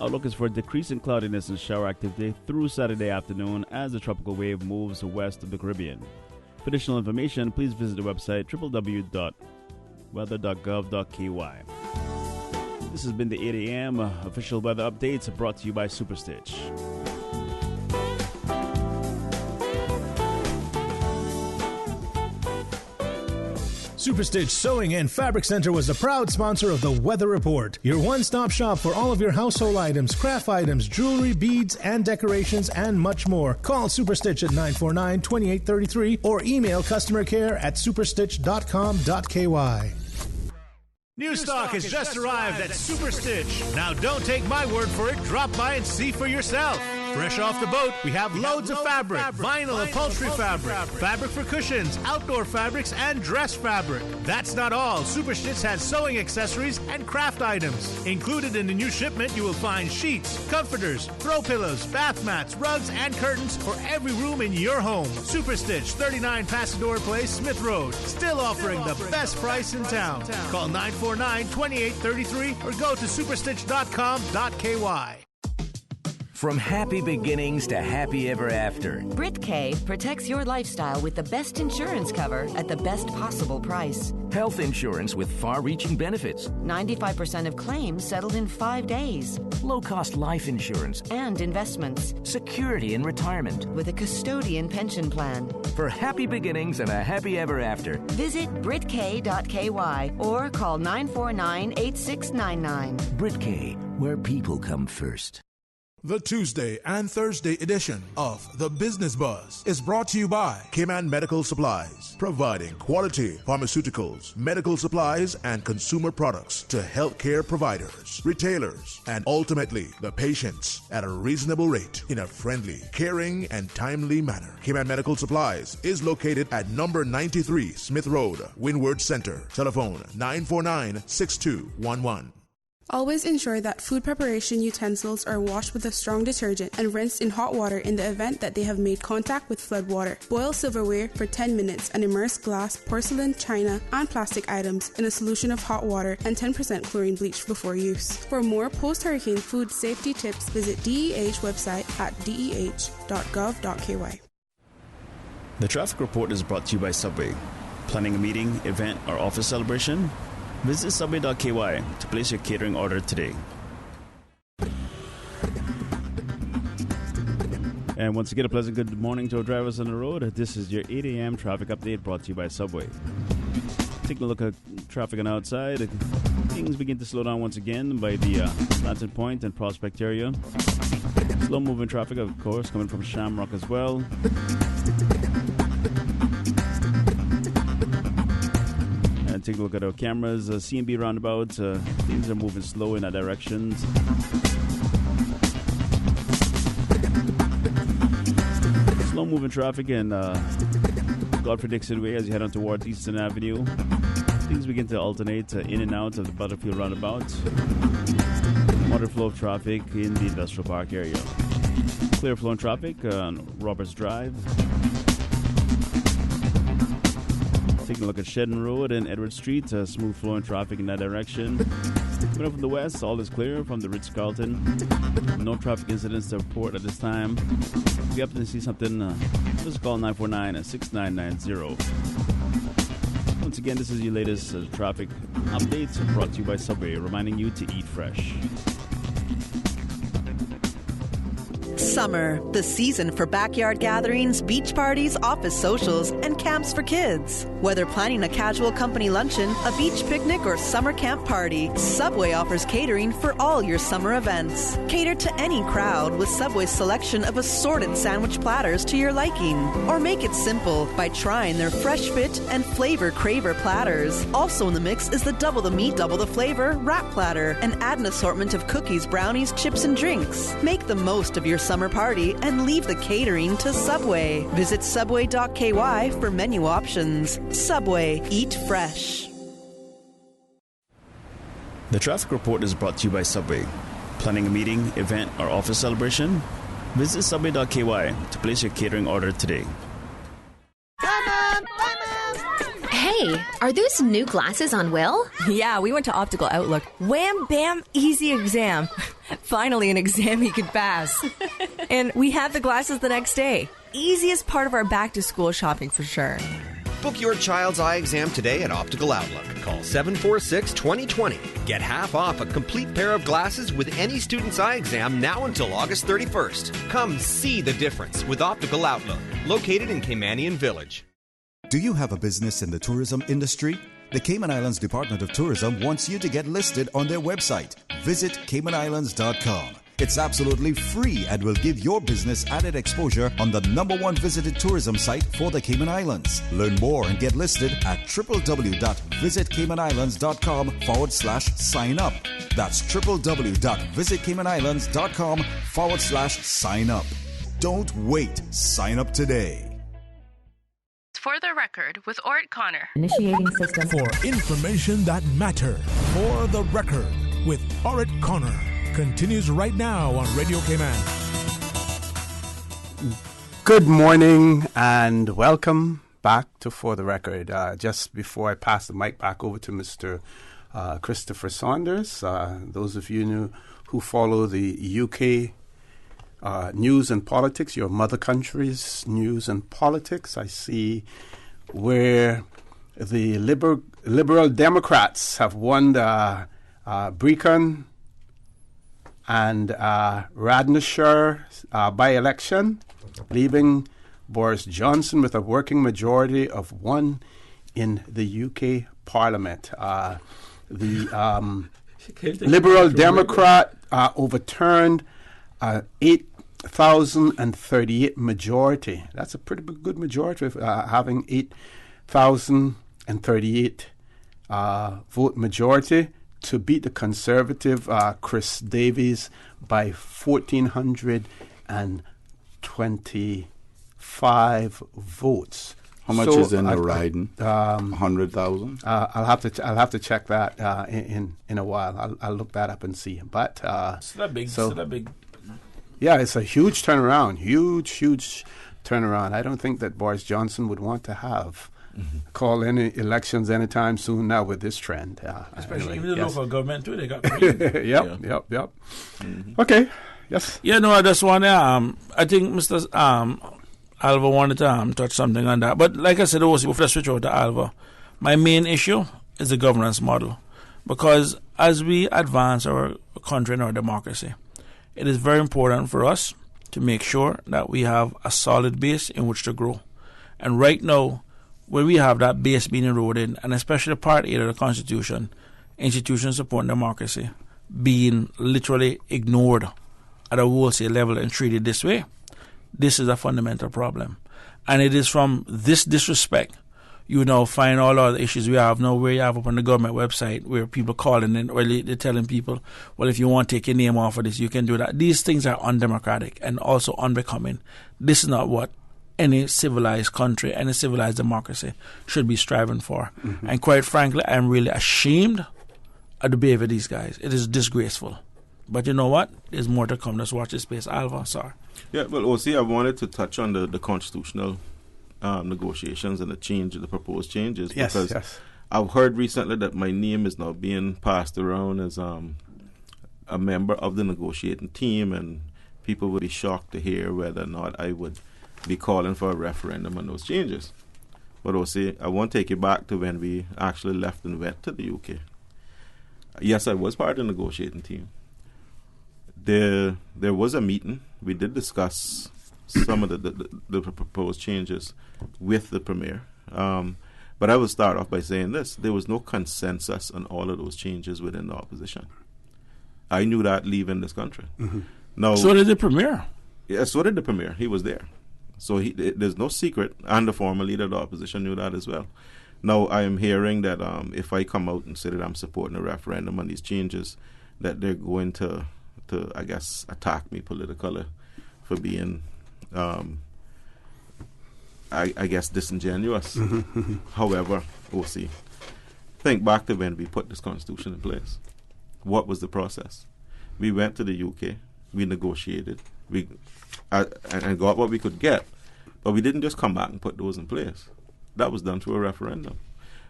Outlook is for a decrease in cloudiness and shower activity through Saturday afternoon as the tropical wave moves west of the Caribbean. For additional information, please visit the website www.weather.gov.ky. This has been the 8 a.m. official weather updates brought to you by Super Stitch. Super Stitch Sewing and Fabric Center was the proud sponsor of the Weather Report, your one-stop shop for all of your household items, craft items, jewelry, beads, and decorations, and much more. Call Super Stitch at 949-2833 or email customer care at superstitch.com.ky. New stock has just arrived at Super Stitch. Now don't take my word for it. Drop by and see for yourself. Fresh off the boat, we have loads of fabric, vinyl upholstery fabric, fabric for cushions, outdoor fabrics, and dress fabric. That's not all. Super Stitch has sewing accessories and craft items. Included in the new shipment, you will find sheets, comforters, throw pillows, bath mats, rugs, and curtains for every room in your home. Super Stitch, 39 Pasador Place, Smith Road. Still offering the best price in town. Call 949-2833 or go to superstitch.com.ky. From happy beginnings to happy ever after. Brit K protects your lifestyle with the best insurance cover at the best possible price. Health insurance with far-reaching benefits. 95% of claims settled in 5 days. Low-cost life insurance. And investments. Security in retirement. With a custodian pension plan. For happy beginnings and a happy ever after. Visit BritK.ky or call 949-8699. BritK, where people come first. The Tuesday and Thursday edition of The Business Buzz is brought to you by Cayman Medical Supplies, providing quality pharmaceuticals, medical supplies, and consumer products to healthcare providers, retailers, and ultimately the patients at a reasonable rate in a friendly, caring, and timely manner. Cayman Medical Supplies is located at number 93 Smith Road, Windward Center. Telephone 949-6211. Always ensure that food preparation utensils are washed with a strong detergent and rinsed in hot water in the event that they have made contact with flood water. Boil silverware for 10 minutes and immerse glass, porcelain, china, and plastic items in a solution of hot water and 10% chlorine bleach before use. For more post-hurricane food safety tips, visit DEH website at deh.gov.ky. The traffic report is brought to you by Subway. Planning a meeting, event, or office celebration? Visit subway.ky to place your catering order today. And once again, a pleasant good morning to our drivers on the road. This is your 8 a.m. traffic update brought to you by Subway. Taking a look at traffic on outside, things begin to slow down once again by the Stanton Point and Prospect area. Slow moving traffic, of course, coming from Shamrock as well. And take a look at our cameras. C&B roundabout, things are moving slow in that direction. Slow moving traffic in Godfrey Dixon Way as you head on towards Eastern Avenue. Things begin to alternate in and out of the Butterfield roundabout. Moderate flow of traffic in the Industrial Park area. Clear flowing traffic on Roberts Drive. Taking a look at Shedden Road and Edward Street, smooth flowing traffic in that direction. Coming up from the west, all is clear from the Ritz-Carlton. No traffic incidents to report at this time. If you happen to see something, just call 949-6990. Once again, this is your latest traffic updates brought to you by Subway, reminding you to eat fresh. Summer, the season for backyard gatherings, beach parties, office socials, and camps for kids. Whether planning a casual company luncheon, a beach picnic, or summer camp party, Subway offers catering for all your summer events. Cater to any crowd with Subway's selection of assorted sandwich platters to your liking. Or make it simple by trying their Fresh Fit and Flavor Craver platters. Also in the mix is the Double the Meat, Double the Flavor wrap platter, and add an assortment of cookies, brownies, chips, and drinks. Make the most of your summer party and leave the catering to Subway. Visit subway.ky for menu options. Subway, eat fresh. The traffic report is brought to you by Subway. Planning a meeting, event, or office celebration? Visit subway.ky to place your catering order today. Hey, are those new glasses on Will? Yeah, we went to Optical Outlook. Wham, bam, easy exam. Finally, an exam he could pass. And we had the glasses the next day. Easiest part of our back-to-school shopping for sure. Book your child's eye exam today at Optical Outlook. Call 746-2020. Get half off a complete pair of glasses with any student's eye exam now until August 31st. Come see the difference with Optical Outlook, located in Caymanian Village. Do you have a business in the tourism industry? The Cayman Islands Department of Tourism wants you to get listed on their website. Visit CaymanIslands.com. It's absolutely free and will give your business added exposure on the #1 visited tourism site for the Cayman Islands. Learn more and get listed at www.visitcaymanislands.com/sign up. That's www.visitcaymanislands.com/sign up. Don't wait. Sign up today. For the record with Orrett Connor. Initiating system. For information that matters. For the record with Orrett Connor. Continues right now on Radio Cayman. Good morning and welcome back to For the Record. Just before I pass the mic back over to Mr. Christopher Saunders, those of you who follow the UK news and politics, your mother country's news and politics. I see where the Liberal Democrats have won the Brecon and Radnorshire by-election, leaving Boris Johnson with a working majority of one in the UK Parliament. The Liberal Democrat overturned 8,038 majority. That's a pretty good majority of having 8,038 vote majority to beat the Conservative Chris Davies by 1,425 votes. How much is in the riding? 100,000. I'll have to check that in a while. I'll look that up and see. But still big. Yeah, it's a huge turnaround. Huge turnaround. I don't think that Boris Johnson would want to have call any elections anytime soon now with this trend. Especially even the local government too. They got free. Yep. Mm-hmm. Okay. Yes. Yeah. No, I just want to. I think Mr. Alva wanted to touch something on that. But like I said, also before I switch over to Alva, my main issue is the governance model. Because as we advance our country and our democracy, it is very important for us to make sure that we have a solid base in which to grow. And right now, when we have that base being eroded, and especially Part 8 of the Constitution, institutions supporting democracy, being literally ignored at a wholesale level and treated this way, this is a fundamental problem. And it is from this disrespect you now find all other issues we have now where you have up on the government website where people calling in or they're telling people, well, if you want to take your name off of this, you can do that. These things are undemocratic and also unbecoming. This is not what any civilized country, any civilized democracy should be striving for. Mm-hmm. And quite frankly, I'm really ashamed of the behavior of these guys. It is disgraceful. But you know what? There's more to come. Let's watch this space. Alva, sorry. Yeah, well, OC, I wanted to touch on the constitutional negotiations and the proposed changes. Yes, because yes. I've heard recently that my name is now being passed around as a member of the negotiating team, and people would be shocked to hear whether or not I would be calling for a referendum on those changes. But OC, I want to take you back to when we actually left and went to the UK. Yes, I was part of the negotiating team. There was a meeting. We did discuss some of the proposed changes with the Premier. But I will start off by saying this. There was no consensus on all of those changes within the opposition. I knew that leaving this country. Mm-hmm. Now, so did the Premier. Yeah, so did the Premier. He was there. So there's no secret, and the former leader of the opposition knew that as well. Now, I am hearing that if I come out and say that I'm supporting a referendum on these changes, that they're going to I guess, attack me politically for being, I guess, disingenuous. Mm-hmm. However, OC, think back to when we put this constitution in place. What was the process? We went to the UK, we negotiated, and got what we could get, but we didn't just come back and put those in place. That was done through a referendum.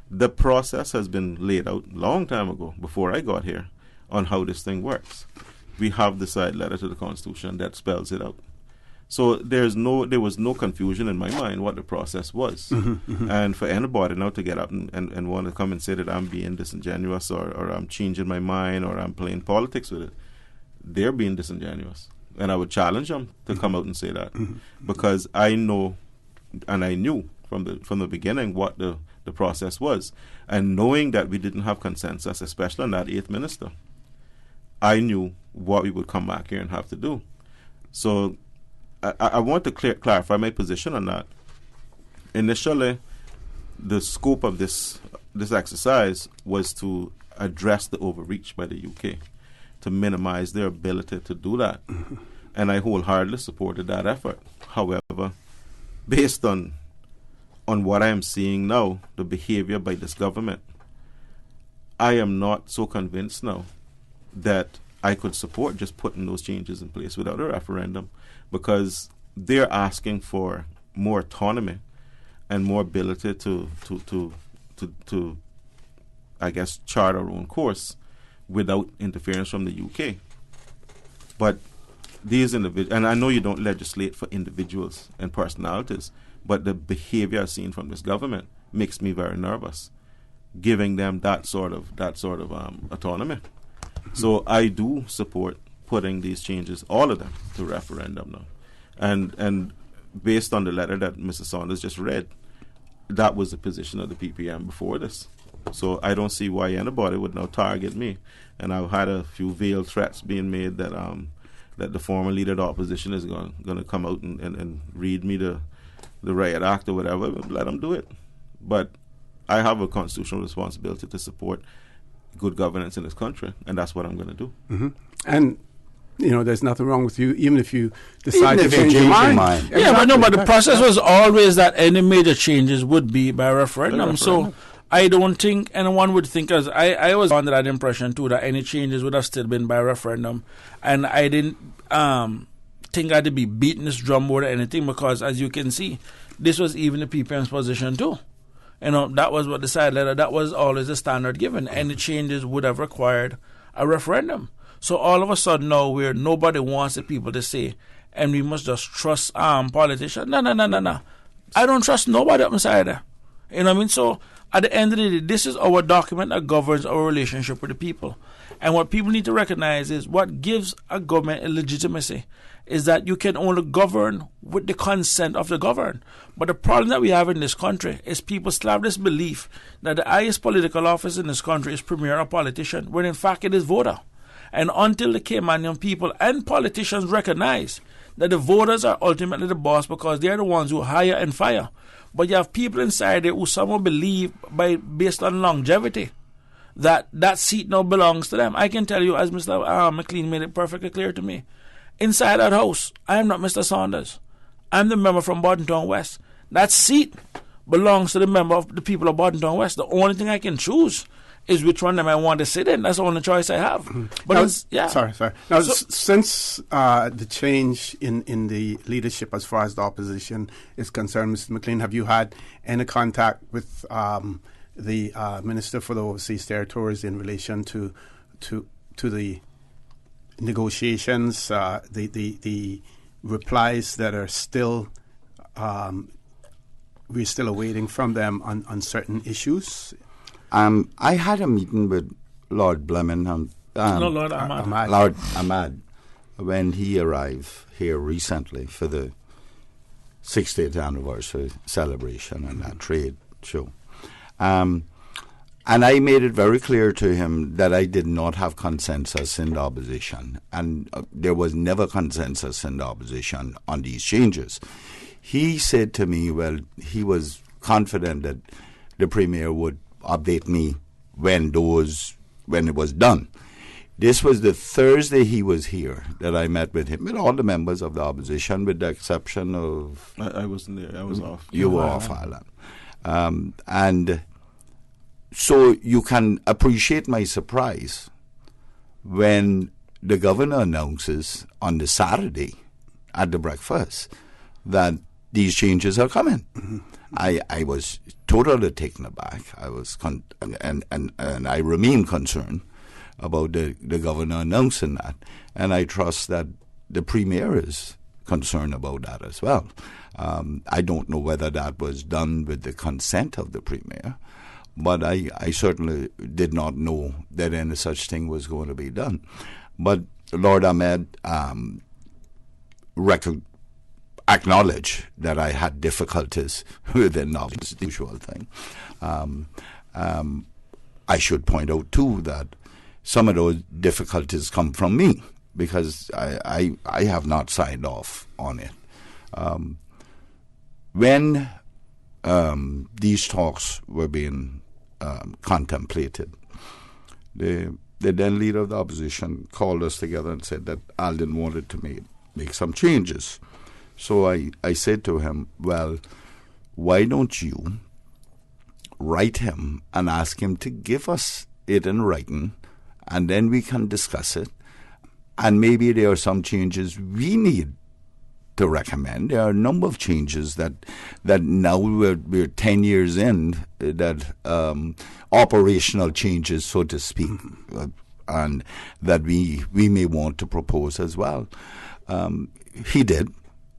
The process has been laid out a long time ago, before I got here, on how this thing works. We have the side letter to the Constitution that spells it out. So there was no confusion in my mind what the process was. Mm-hmm, mm-hmm. And for anybody now to get up and want to come and say that I'm being disingenuous or I'm changing my mind or I'm playing politics with it, they're being disingenuous. And I would challenge them to come out and say that. Mm-hmm. Because I know and I knew from the beginning what the process was. And knowing that we didn't have consensus, especially on that 8th minister, I knew what we would come back here and have to do. So I want to clarify my position on that. Initially, the scope of this exercise was to address the overreach by the UK, to minimize their ability to do that. Mm-hmm. And I wholeheartedly supported that effort. However, based on what I am seeing now, the behavior by this government, I am not so convinced now that I could support just putting those changes in place without a referendum, because they're asking for more autonomy and more ability to I guess chart our own course without interference from the UK. But these individuals, and I know you don't legislate for individuals and personalities, but the behavior I've seen from this government makes me very nervous, giving them that sort of autonomy. So I do support putting these changes, all of them, to referendum now. And based on the letter that Mr. Saunders just read, that was the position of the PPM before this. So I don't see why anybody would now target me. And I've had a few veiled threats being made that that the former leader of the opposition is going to come out and read me the riot act or whatever. Let them do it. But I have a constitutional responsibility to support good governance in this country, and that's what I'm going to do. Mm-hmm. And there's nothing wrong with you, even if you decide to change your mind. Yeah, but the process was always that any major changes would be by referendum. So I don't think anyone would think, as I was under that impression too, that any changes would have still been by referendum. And I didn't think I had to be beating this drum or anything, because as you can see, this was even the PPM's position too. That was what the side letter, that was always the standard given. Any changes would have required a referendum. So all of a sudden now, where nobody wants the people to say, and we must just trust politicians. No. I don't trust nobody up inside there. You know what I mean? So at the end of the day, this is our document that governs our relationship with the people. And what people need to recognize is what gives a government a legitimacy is that you can only govern with the consent of the governed. But the problem that we have in this country is people still have this belief that the highest political office in this country is premier or politician, when in fact it is voter. And until the Caymanian people and politicians recognize that the voters are ultimately the boss, because they are the ones who hire and fire. But you have people inside there who somehow believe, based on longevity, that seat now belongs to them. I can tell you, as Mr. McLean made it perfectly clear to me, inside that house, I am not Mr. Saunders. I'm the member from Bordentown West. That seat belongs to the member of the people of Bordentown West. The only thing I can choose is which one of them I want to sit in. That's the only choice I have. But Sorry. Now, since the change in the leadership as far as the opposition is concerned, Mr. McLean, have you had any contact with the Minister for the Overseas Territories in relation to the negotiations, the replies that are still we're still awaiting from them on certain issues? I had a meeting with Lord Bleming, Lord Ahmad. Lord Ahmad, when he arrived here recently for the 60th anniversary celebration and that trade show. And I made it very clear to him that I did not have consensus in the opposition, and there was never consensus in the opposition on these changes. He said to me, well, he was confident that the Premier would update me when it was done. This was the Thursday he was here that I met with him, with all the members of the opposition, with the exception of... I wasn't there. I was off. You were off, Alan. And so you can appreciate my surprise when the governor announces on the Saturday at the breakfast that these changes are coming. Mm-hmm. I was totally taken aback. I was and I remain concerned about the governor announcing that, and I trust that the Premier is concerned about that as well. I don't know whether that was done with the consent of the Premier, but I certainly did not know that any such thing was going to be done. But Lord Ahmed acknowledged that I had difficulties with the usual thing. I should point out too that some of those difficulties come from me, because I have not signed off on it. When these talks were being contemplated, the then leader of the opposition called us together and said that Alden wanted to make some changes. So I said to him, well, why don't you write him and ask him to give us it in writing, and then we can discuss it. And maybe there are some changes we need to recommend. There are a number of changes that now we're 10 years in, that operational changes, so to speak, and that we may want to propose as well. He did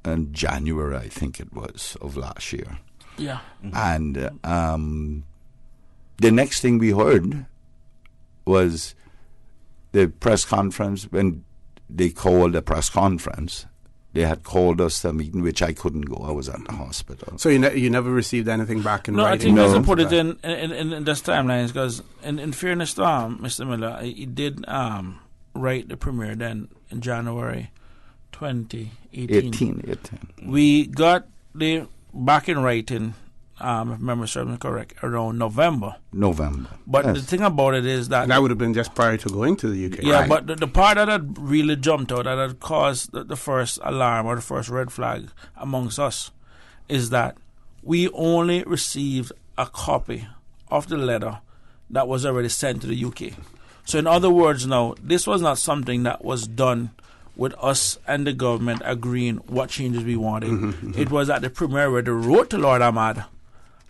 in January, I think it was, of last year. Yeah. And the next thing we heard was the press conference. When they called the press conference, they had called us to a meeting, which I couldn't go. I was at the hospital. So you never received anything back in writing? I think let's put it in this timelines, because in fairness to Mr. Miller, he did write the premiere then in January 2018. 18. We got the back in writing, if memory serves me correct, around November. But yes. the thing about it is that... And that would have been just prior to going to the UK. Yeah, right? but the part that had really jumped out, that had caused the first alarm or the first red flag amongst us, is that we only received a copy of the letter that was already sent to the UK. So in other words now, this was not something that was done with us and the government agreeing what changes we wanted. It was at the premiere where they wrote to Lord Ahmad,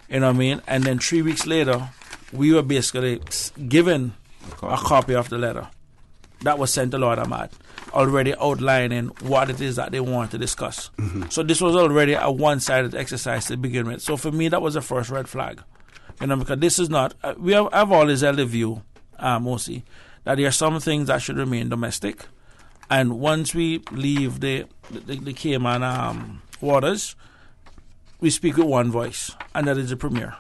you know what I mean? And then 3 weeks later, we were basically given a copy of the letter that was sent to Lord Ahmad, already outlining what it is that they want to discuss. So this was already a one-sided exercise to begin with. So for me, that was the first red flag. You know, because this is not... I've always held the view, Mosi, that there are some things that should remain domestic. And once we leave the Cayman waters, we speak with one voice, and that is the Premier.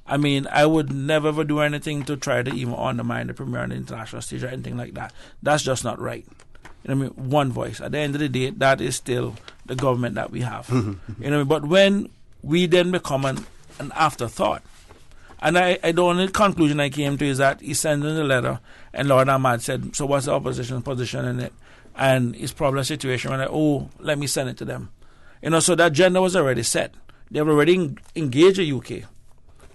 I mean, I would never ever do anything to try to even undermine the Premier on the international stage or anything like that. That's just not right. You know what I mean? One voice. At the end of the day, that is still the government that we have. You know what I mean? But when we then become an afterthought, and the only conclusion I came to is that he sent in the letter, and Lord Ahmad said, so what's the opposition's position in it? And it's probably a situation where let me send it to them. You know, so that agenda was already set. They have already engaged the UK,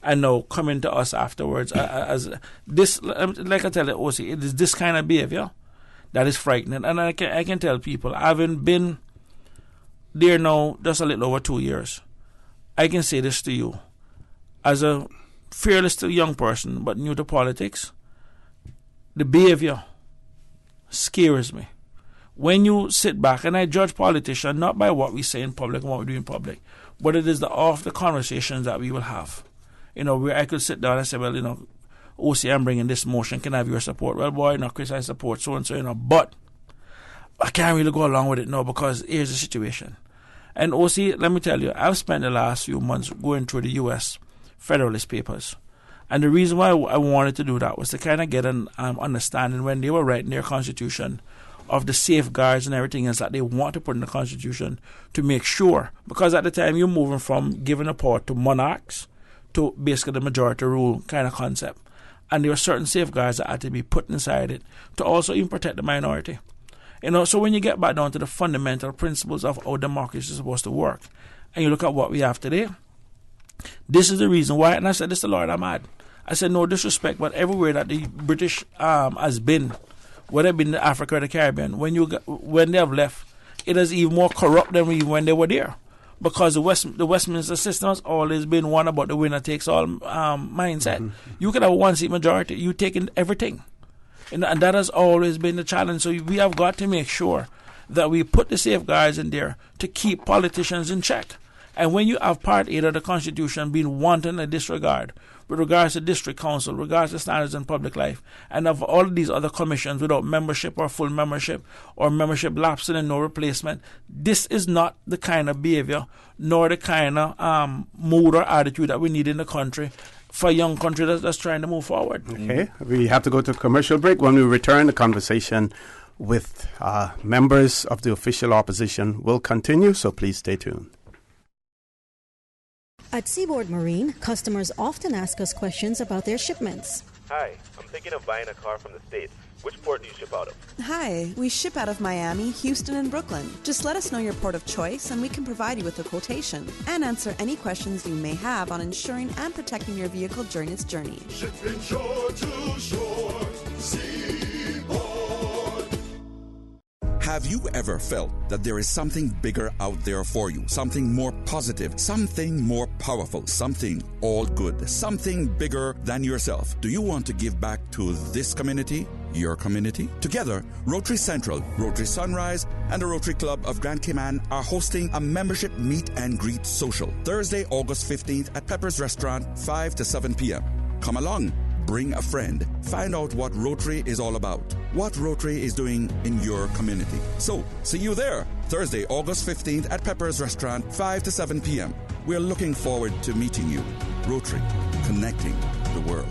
and now coming to us afterwards as this, like I tell the OC, it is this kind of behavior that is frightening. And I can tell people, having been there now just a little over 2 years, I can say this to you, as a fairly still young person but new to politics, the behavior scares me. When you sit back, and I judge politicians not by what we say in public and what we do in public, but it is the conversations that we will have. You know, where I could sit down and say, well, you know, OC, I'm bringing this motion, can I have your support? Well, boy, you know, Chris, I support so-and-so, you know, but I can't really go along with it now because here's the situation. And OC, let me tell you, I've spent the last few months going through the U.S. Federalist Papers. And the reason why I wanted to do that was to kind of get an understanding when they were writing their Constitution of the safeguards and everything else that they want to put in the Constitution to make sure. Because at the time, you're moving from giving a power to monarchs to basically the majority rule kind of concept. And there were certain safeguards that had to be put inside it to also even protect the minority. You know, so when you get back down to the fundamental principles of how democracy is supposed to work, and you look at what we have today, this is the reason why, and I said this to Lord Ahmad, I said no disrespect, but everywhere that the British has been, whether it be in Africa or the Caribbean, when they have left, it is even more corrupt than when they were there. Because the Westminster system has always been one about the winner takes all mindset. You can have a one-seat majority, you taking everything. And that has always been the challenge. So we have got to make sure that we put the safeguards in there to keep politicians in check. And when you have Part 8 of the Constitution being wanton and disregard with regards to district council, regards to standards in public life, and of all of these other commissions without membership or full membership or membership lapsing and no replacement, this is not the kind of behavior nor the kind of mood or attitude that we need in the country for a young country that's trying to move forward. Okay, we have to go to a commercial break. When we return, the conversation with members of the official opposition will continue, so please stay tuned. At Seaboard Marine, customers often ask us questions about their shipments. Hi, I'm thinking of buying a car from the States. Which port do you ship out of? Hi, we ship out of Miami, Houston, and Brooklyn. Just let us know your port of choice and we can provide you with a quotation and answer any questions you may have on insuring and protecting your vehicle during its journey. Shipping shore to shore, Seaboard. Have you ever felt that there is something bigger out there for you? Something more positive, something more powerful, something all good, something bigger than yourself? Do you want to give back to this community? your community? Together, Rotary Central, Rotary Sunrise, and the Rotary Club of Grand Cayman are hosting a membership meet and greet social Thursday, August 15th at Pepper's Restaurant, 5 to 7 p.m. Come along. Bring a friend. Find out what Rotary is all about, what Rotary is doing in your community. So, see you there, Thursday, August 15th at Pepper's Restaurant, 5 to 7 p.m. We're looking forward to meeting you. Rotary, connecting the world.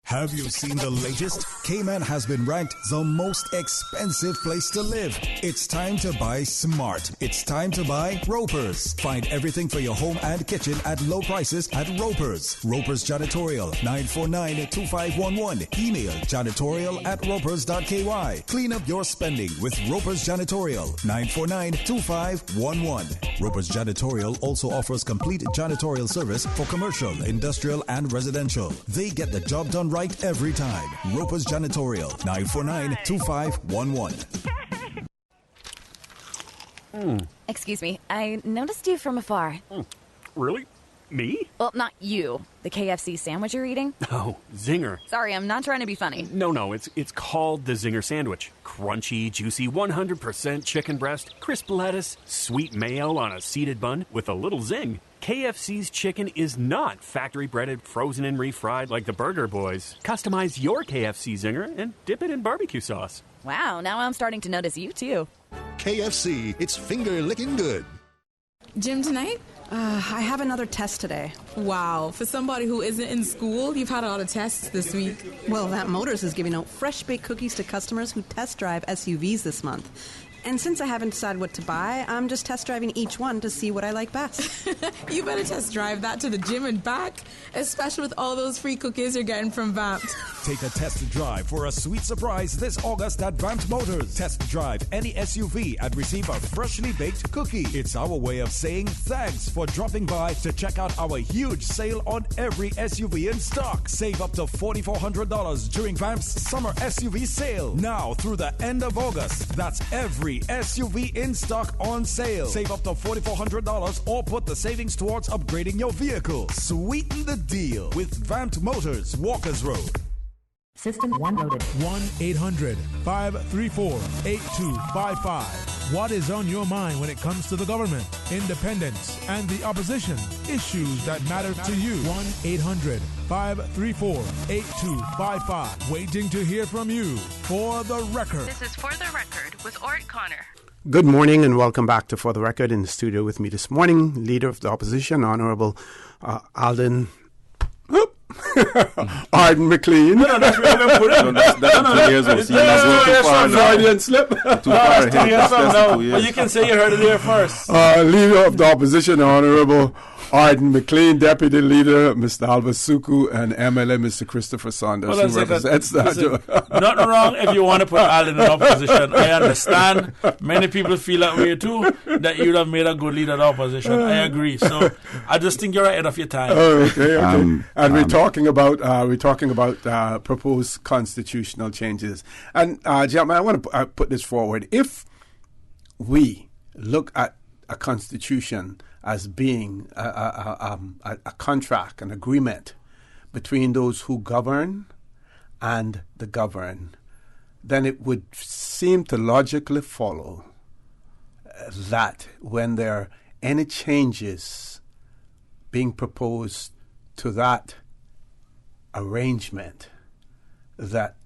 Have you seen the latest? Cayman has been ranked the most expensive place to live. It's time to buy smart. It's time to buy Ropers. Find everything for your home and kitchen at low prices at Ropers. Ropers Janitorial, 949-2511. Email janitorial@ropers.ky. Clean up your spending with Ropers Janitorial, 949-2511. Ropers Janitorial also offers complete janitorial service for commercial, industrial, and residential. They get the job done right every time. Ropers Janitorial, 949-2511. Excuse me, I noticed you from afar. Really? Me? Well, not you. The KFC sandwich you're eating? Oh, Zinger. Sorry, I'm not trying to be funny. No, it's called the Zinger Sandwich. Crunchy, juicy, 100% chicken breast, crisp lettuce, sweet mayo on a seeded bun with a little zing. KFC's chicken is not factory breaded, frozen and refried like the Burger Boys. Customize your KFC Zinger and dip it in barbecue sauce. Wow, now I'm starting to notice you too. KFC, it's finger licking good. Gym tonight? I have another test today. Wow, for somebody who isn't in school, you've had a lot of tests this week. Well, Vamp Motors is giving out fresh baked cookies to customers who test drive SUVs this month. And since I haven't decided what to buy, I'm just test driving each one to see what I like best. You better test drive that to the gym and back, especially with all those free cookies you're getting from Vamp. Take a test drive for a sweet surprise this August at Vamp Motors. Test drive any SUV and receive a freshly baked cookie. It's our way of saying thanks for dropping by to check out our huge sale on every SUV in stock. Save up to $4,400 during Vamp's summer SUV sale. Now through the end of August. That's every SUV in stock on sale. Save up to $4,400 or put the savings towards upgrading your vehicle. Sweeten the deal with Vamp Motors, Walkers Road. System 1 loaded. 1-800-534-8255. What is on your mind when it comes to the government, independence, and the opposition? Issues that matter to you. 1-800-534-8255. Waiting to hear from you. For the Record. This is For the Record with Orrett Connor. Good morning and welcome back to For the Record. In the studio with me this morning, Leader of the Opposition, Honorable Alden Arden McLean. No, that's where I'm put it. That's 2 years old. Freudian slip. But you can say you heard it here first. Leader of the Opposition, Honorable Arden McLean, Deputy Leader Mr. Alva Suku, and MLA Mr. Christopher Saunders, who represents nothing wrong if you want to put Alden in opposition. I understand. Many people feel that way too, that you would have made a good leader of the opposition. I agree. So I just think you're ahead of your time. Okay. And we're talking about proposed constitutional changes. And gentlemen, I want to put this forward. If we look at a constitution as being a contract, an agreement between those who govern and the governed, then it would seem to logically follow that when there are any changes being proposed to that arrangement, that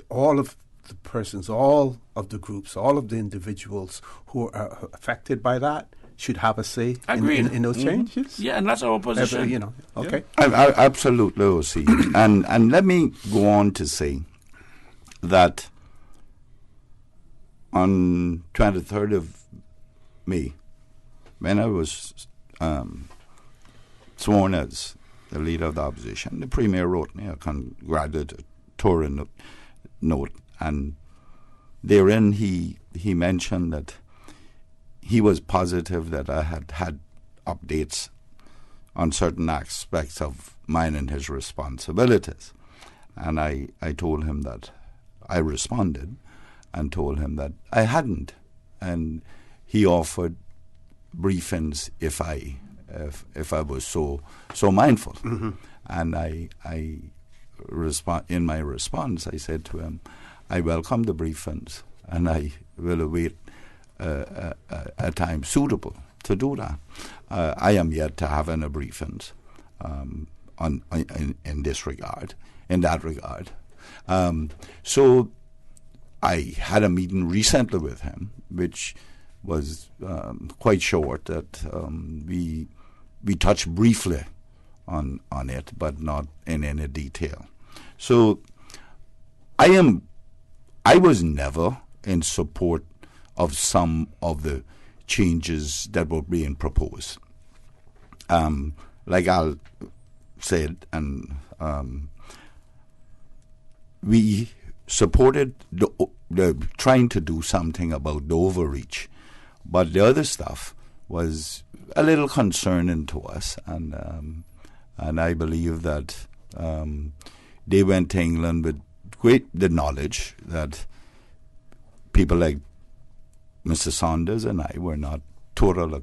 all of the persons, all of the groups, all of the individuals who are affected by that should have a say in those changes. Yeah, and that's our position. Okay. I absolutely, O.C. and let me go on to say that on 23rd of May, when I was sworn as the leader of the opposition, the Premier wrote me a congratulatory note, and therein he mentioned that he was positive that I had updates on certain aspects of mine and his responsibilities. And I told him that I responded and told him that I hadn't. And he offered briefings if I was so mindful. Mm-hmm. And I in my response, I said to him, I welcome the briefings, and I will await a time suitable to do that. I am yet to have any briefings in this regard, in that regard. So I had a meeting recently with him, which was quite short. That we touched briefly on it, but not in any detail. So I was never in support of some of the changes that were being proposed. Like Al said, and we supported the trying to do something about the overreach, but the other stuff was a little concerning to us, and I believe that they went to England with the knowledge that people like Mr. Saunders and I were not totally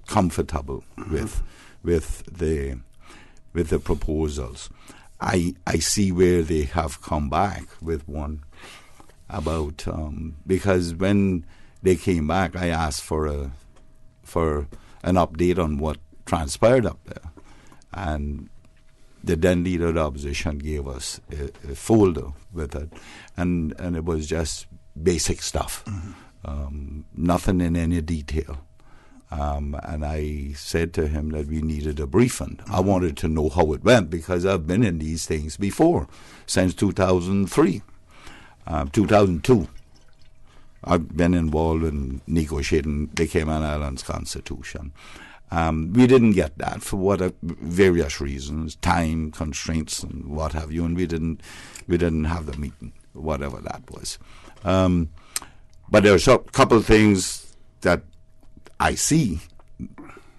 comfortable with the proposals. I see where they have come back with one about because when they came back, I asked for an update on what transpired up there, and the then leader of the opposition gave us a folder with it, and it was just basic stuff, nothing in any detail. And I said to him that we needed a briefing. I wanted to know how it went because I've been in these things before, since 2003, 2002. I've been involved in negotiating the Cayman Islands Constitution. We didn't get that for various reasons, time constraints and what have you, and we didn't have the meeting, whatever that was. But there's a couple of things that I see,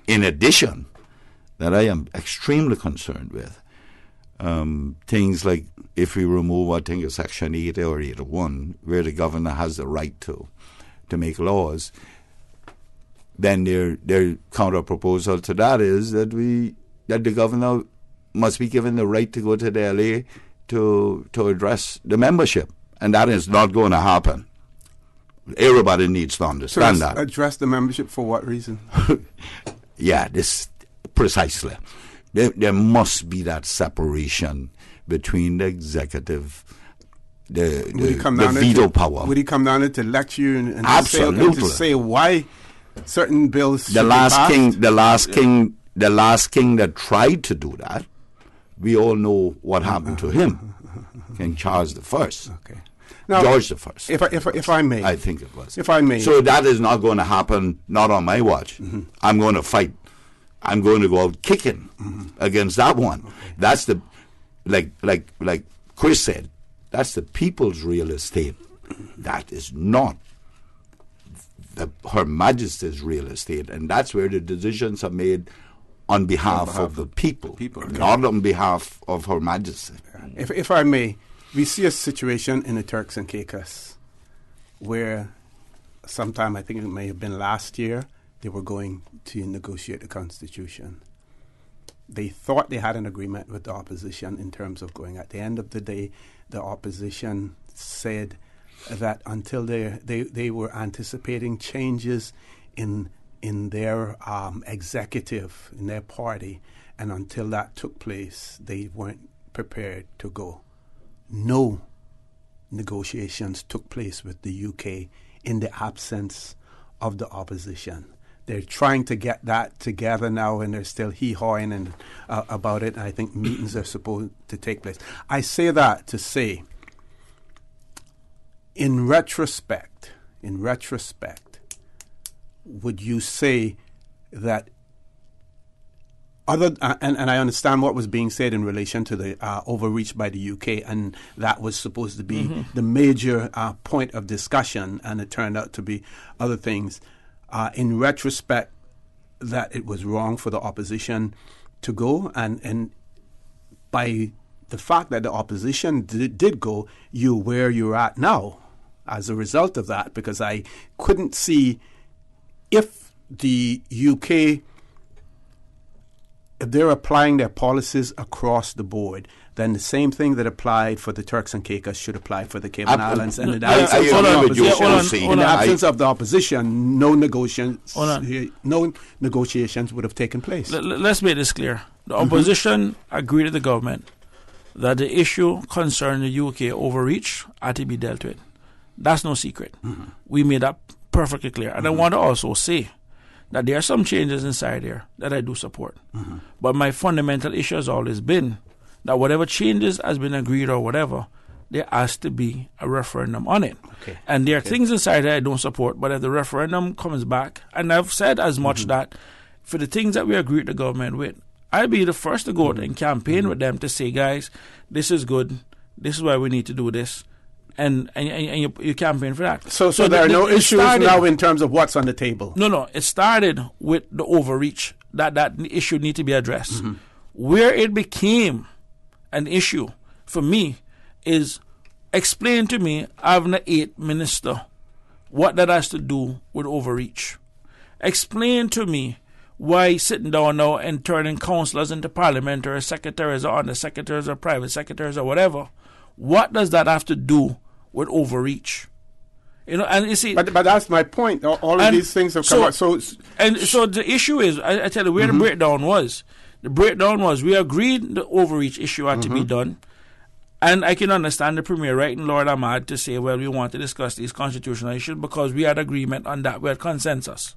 in addition, that I am extremely concerned with. Things like if we remove, I think, Section 80 or 81, where the governor has the right to make laws, then their counter proposal to that is that the governor must be given the right to go to the LA to address the membership, and that is not going to happen. Everybody needs to understand that. Address the membership for what reason? Yeah, this precisely. There must be that separation between the executive, the veto power. Would he come down there to lecture you and absolutely to say why certain bills should the last be passed? The last king that tried to do that, we all know what happened to him, King Charles I. Okay. Now, George I. If I may. I think it was. If I may. So that is not going to happen, not on my watch. I'm going to fight. I'm going to go out kicking against that one. Okay. That's the, like Chris said, that's the people's real estate. That is not Her Majesty's real estate. And that's where the decisions are made on behalf of the people, not on behalf of Her Majesty. If I may, we see a situation in the Turks and Caicos where sometime, I think it may have been last year, they were going to negotiate the Constitution. They thought they had an agreement with the opposition in terms of going. At the end of the day, the opposition said that until they were anticipating changes in their executive, in their party, and until that took place, they weren't prepared to go. No negotiations took place with the UK in the absence of the opposition. They're trying to get that together now, and they're still hee-hawing about it. And I think meetings are supposed to take place. I say that to say, in retrospect, would you say that and I understand what was being said in relation to the overreach by the UK, and that was supposed to be the major point of discussion, and it turned out to be other things. In retrospect, that it was wrong for the opposition to go, and by the fact that the opposition did go, you're where you're at now as a result of that, because I couldn't see if the UK if they're applying their policies across the board, then the same thing that applied for the Turks and Caicos should apply for the Cayman Islands. And in the absence of the opposition, no negotiations would have taken place. Let's make this clear. The opposition agreed with the government that the issue concerning the UK overreach had to be dealt with. That's no secret. We made that perfectly clear. And I want to also say that there are some changes inside there that I do support. But my fundamental issue has always been that whatever changes has been agreed or whatever, there has to be a referendum on it. And there are things inside that I don't support, but if the referendum comes back, and I've said as much that for the things that we agreed the government with, I'll be the first to go out and campaign with them to say, guys, this is good, this is why we need to do this. And you campaign for that. So there are no issues now in terms of what's on the table? No. It started with the overreach. That issue need to be addressed. Where it became an issue for me is explain to me, having an 8th minister, what that has to do with overreach. Explain to me why sitting down now and turning councillors into parliamentary secretaries or under secretaries or private secretaries or whatever, what does that have to do with overreach? You know, and you see, but that's my point. All of these things have come out. So the issue is, I tell you where the breakdown was. The breakdown was we agreed the overreach issue had to be done, and I can understand the Premier writing Lord Ahmad to say, well, we want to discuss these constitutional issues because we had agreement on that, we had consensus.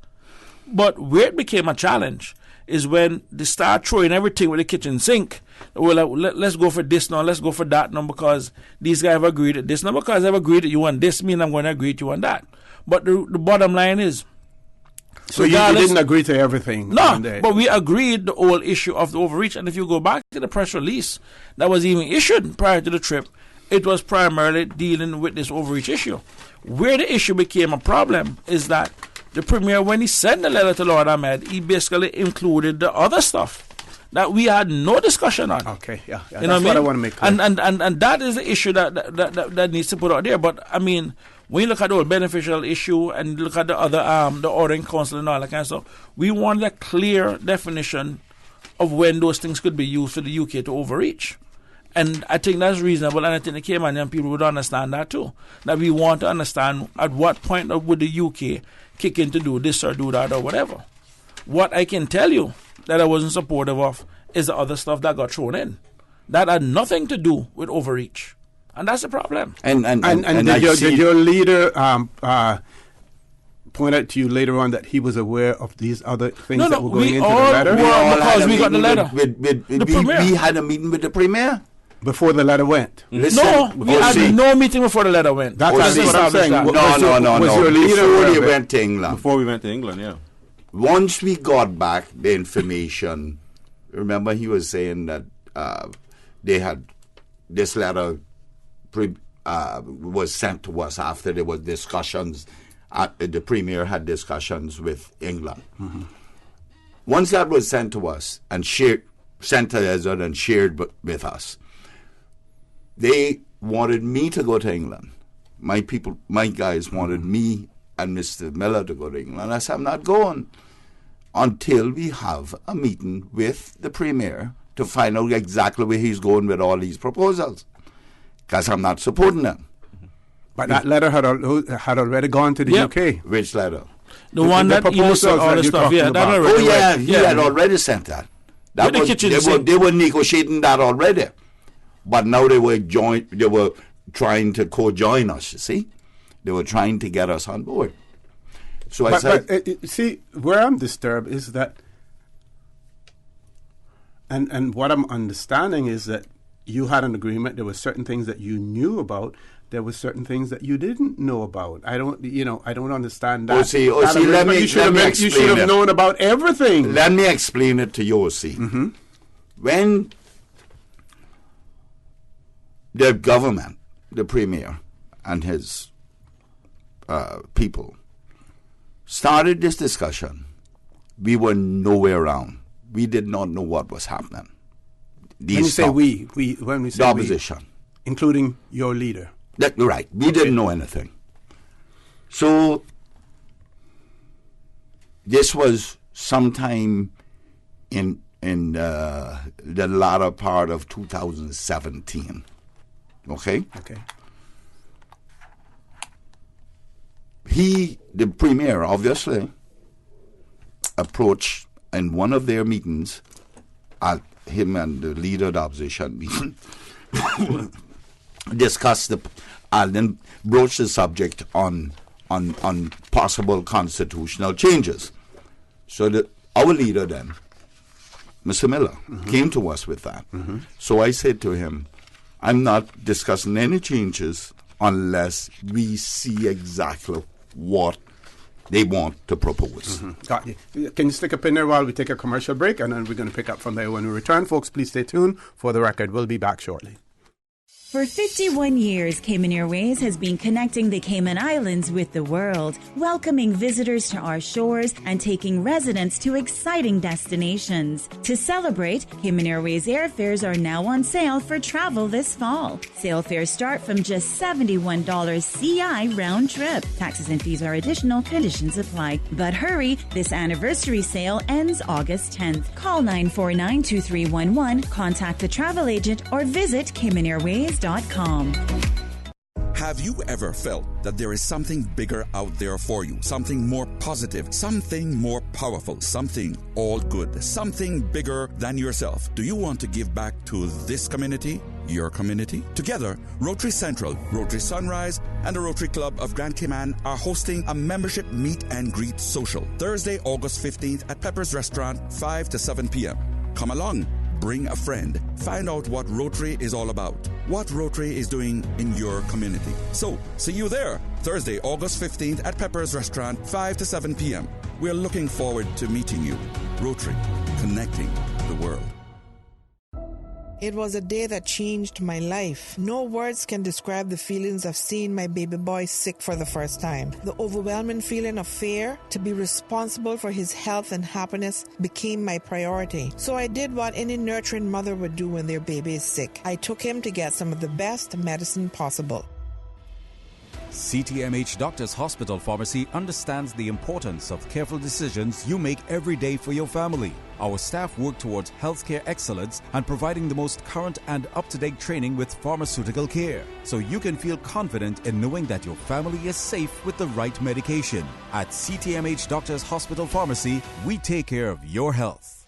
But where it became a challenge is when they start throwing everything with the kitchen sink. Well, let's go for this now, let's go for that now, because these guys have agreed at this now, because I've agreed that you want this, mean I'm going to agree to you on that. But the bottom line is, so you didn't agree to everything? No, but we agreed the whole issue of the overreach. And if you go back to the press release that was even issued prior to the trip, it was primarily dealing with this overreach issue. Where the issue became a problem is that the Premier, when he sent the letter to Lord Ahmed, he basically included the other stuff that we had no discussion on. Okay, yeah. You That's what I want to make clear. And that is the issue that needs to put out there. But I mean, when you look at the whole beneficial issue and look at the other the ordering council and all that kind of stuff, we want a clear definition of when those things could be used for the UK to overreach. And I think that's reasonable, and I think the Caymanian people would understand that too. That we want to understand at what point would the UK kick in to do this or do that or whatever. What I can tell you that I wasn't supportive of is the other stuff that got thrown in. That had nothing to do with overreach. And that's the problem. And did your leader point out to you later on that he was aware of these other things that were going into the letter? Because we got the letter. We had a meeting with the Premier. Before the letter went? No, we had no meeting before the letter went. That's what I'm saying. No. Was your leader before they went to England? Before we went to England, yeah. Once we got back the information, remember he was saying that they had this letter was sent to us after there was discussions. The Premier had discussions with England. Once that was sent to us and sent to Ezra and shared with us, they wanted me to go to England. My guys wanted me and Mr. Miller to go to England. I said, I'm not going until we have a meeting with the Premier to find out exactly where he's going with all these proposals, because I'm not supporting them. But that letter had already gone to the UK. Which letter? The one that he listed all the stuff. Yeah, that already he had already sent that. They were negotiating that already. But now they were trying to co-join us, you see? They were trying to get us on board. So I said... see, where I'm disturbed is that, and what I'm understanding is that you had an agreement, there were certain things that you knew about, there were certain things that you didn't know about. I don't understand that. You should have known about everything. Let me explain it to you, When the government, the Premier and his people started this discussion, we were nowhere around. We did not know what was happening. When you say we, the opposition, including your leader. Right. We didn't know anything. So this was sometime in in the latter part of 2017. Okay? Okay. The Premier, obviously, approached in one of their meetings, at him and the leader of the opposition meeting, discussed and then broached the subject on possible constitutional changes. So our leader then, Mr. Miller, came to us with that. So I said to him, I'm not discussing any changes unless we see exactly what they want to propose. Got you. Can you stick a pin there while we take a commercial break? And then we're going to pick up from there when we return. Folks, please stay tuned. For the record, we'll be back shortly. For 51 years, Cayman Airways has been connecting the Cayman Islands with the world, welcoming visitors to our shores and taking residents to exciting destinations. To celebrate, Cayman Airways airfares are now on sale for travel this fall. Sale fares start from just $71 CI round trip. Taxes and fees are additional, conditions apply. But hurry, this anniversary sale ends August 10th. Call 949-2311, contact the travel agent, or visit CaymanAirways.com. Have you ever felt that there is something bigger out there for you? Something more positive, something more powerful, something all good, something bigger than yourself? Do you want to give back to this community? Your community? Together, Rotary Central, Rotary Sunrise, and the Rotary Club of Grand Cayman are hosting a membership meet and greet social Thursday, August 15th at Pepper's Restaurant, 5 to 7 p.m. Come along. Bring a friend. Find out what Rotary is all about, what Rotary is doing in your community. So, see you there, Thursday, August 15th at Pepper's Restaurant, 5 to 7 p.m. We're looking forward to meeting you. Rotary, connecting the world. It was a day that changed my life. No words can describe the feelings of seeing my baby boy sick for the first time. The overwhelming feeling of fear to be responsible for his health and happiness became my priority. So I did what any nurturing mother would do when their baby is sick. I took him to get some of the best medicine possible. CTMH Doctors Hospital Pharmacy understands the importance of careful decisions you make every day for your family. Our staff work towards healthcare excellence and providing the most current and up-to-date training with pharmaceutical care, so you can feel confident in knowing that your family is safe with the right medication. At CTMH Doctors Hospital Pharmacy, we take care of your health.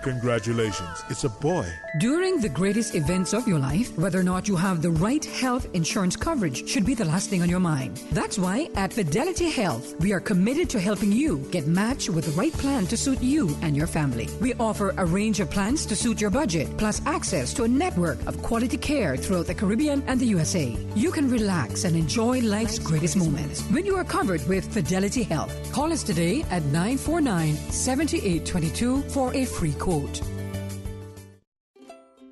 Congratulations, it's a boy. During the greatest events of your life, whether or not you have the right health insurance coverage should be the last thing on your mind. That's why at Fidelity Health, we are committed to helping you get matched with the right plan to suit you and your family. We offer a range of plans to suit your budget, plus access to a network of quality care throughout the Caribbean and the USA. You can relax and enjoy life's greatest moments when you are covered with Fidelity Health. Call us today at 949-7822 for a free quote.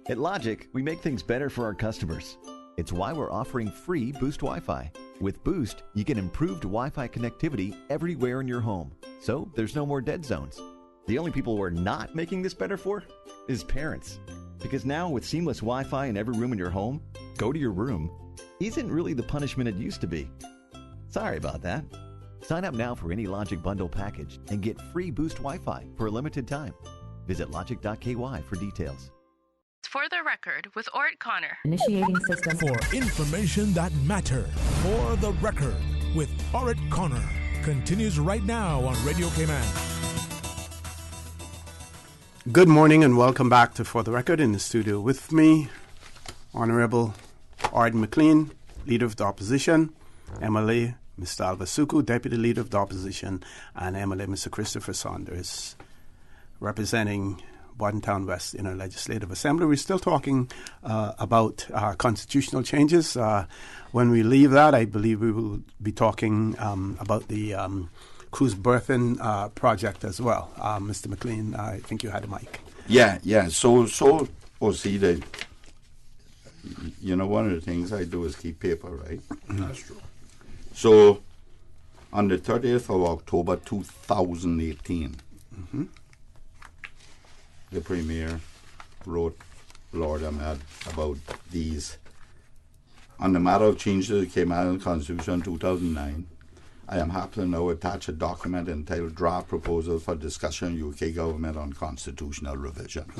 At Logic, we make things better for our customers. It's why we're offering free Boost Wi-Fi. With Boost, you get improved Wi-Fi connectivity everywhere in your home, so there's no more dead zones. The only people we're not making this better for is parents. Because now with seamless Wi-Fi in every room in your home, go to your room isn't really the punishment it used to be. Sorry about that. Sign up now for any Logic bundle package and get free Boost Wi-Fi for a limited time. Visit logic.ky for details. For the record, with Orrett Connor. Initiating system. For information that matters. For the record, with Orrett Connor. Continues right now on Radio Cayman. Good morning and welcome back to For the Record. In the studio with me, Honorable Arden McLean, Leader of the Opposition, MLA Mr. Alva Suku, Deputy Leader of the Opposition, and MLA Mr. Christopher Saunders, representing Bordentown West in our Legislative Assembly. We're still talking about constitutional changes. When we leave that, I believe we will be talking about the cruise berthing project as well. Mr. McLean, I think you had a mic. Yeah. So, see that, you know, one of the things I do is keep paper, right? That's true. So, on the 30th of October 2018, the Premier wrote Lord Ahmed about these. On the matter of change to the Cayman Constitution 2009, I am happy to now attach a document entitled Draft Proposal for Discussion UK Government on Constitutional Revisions.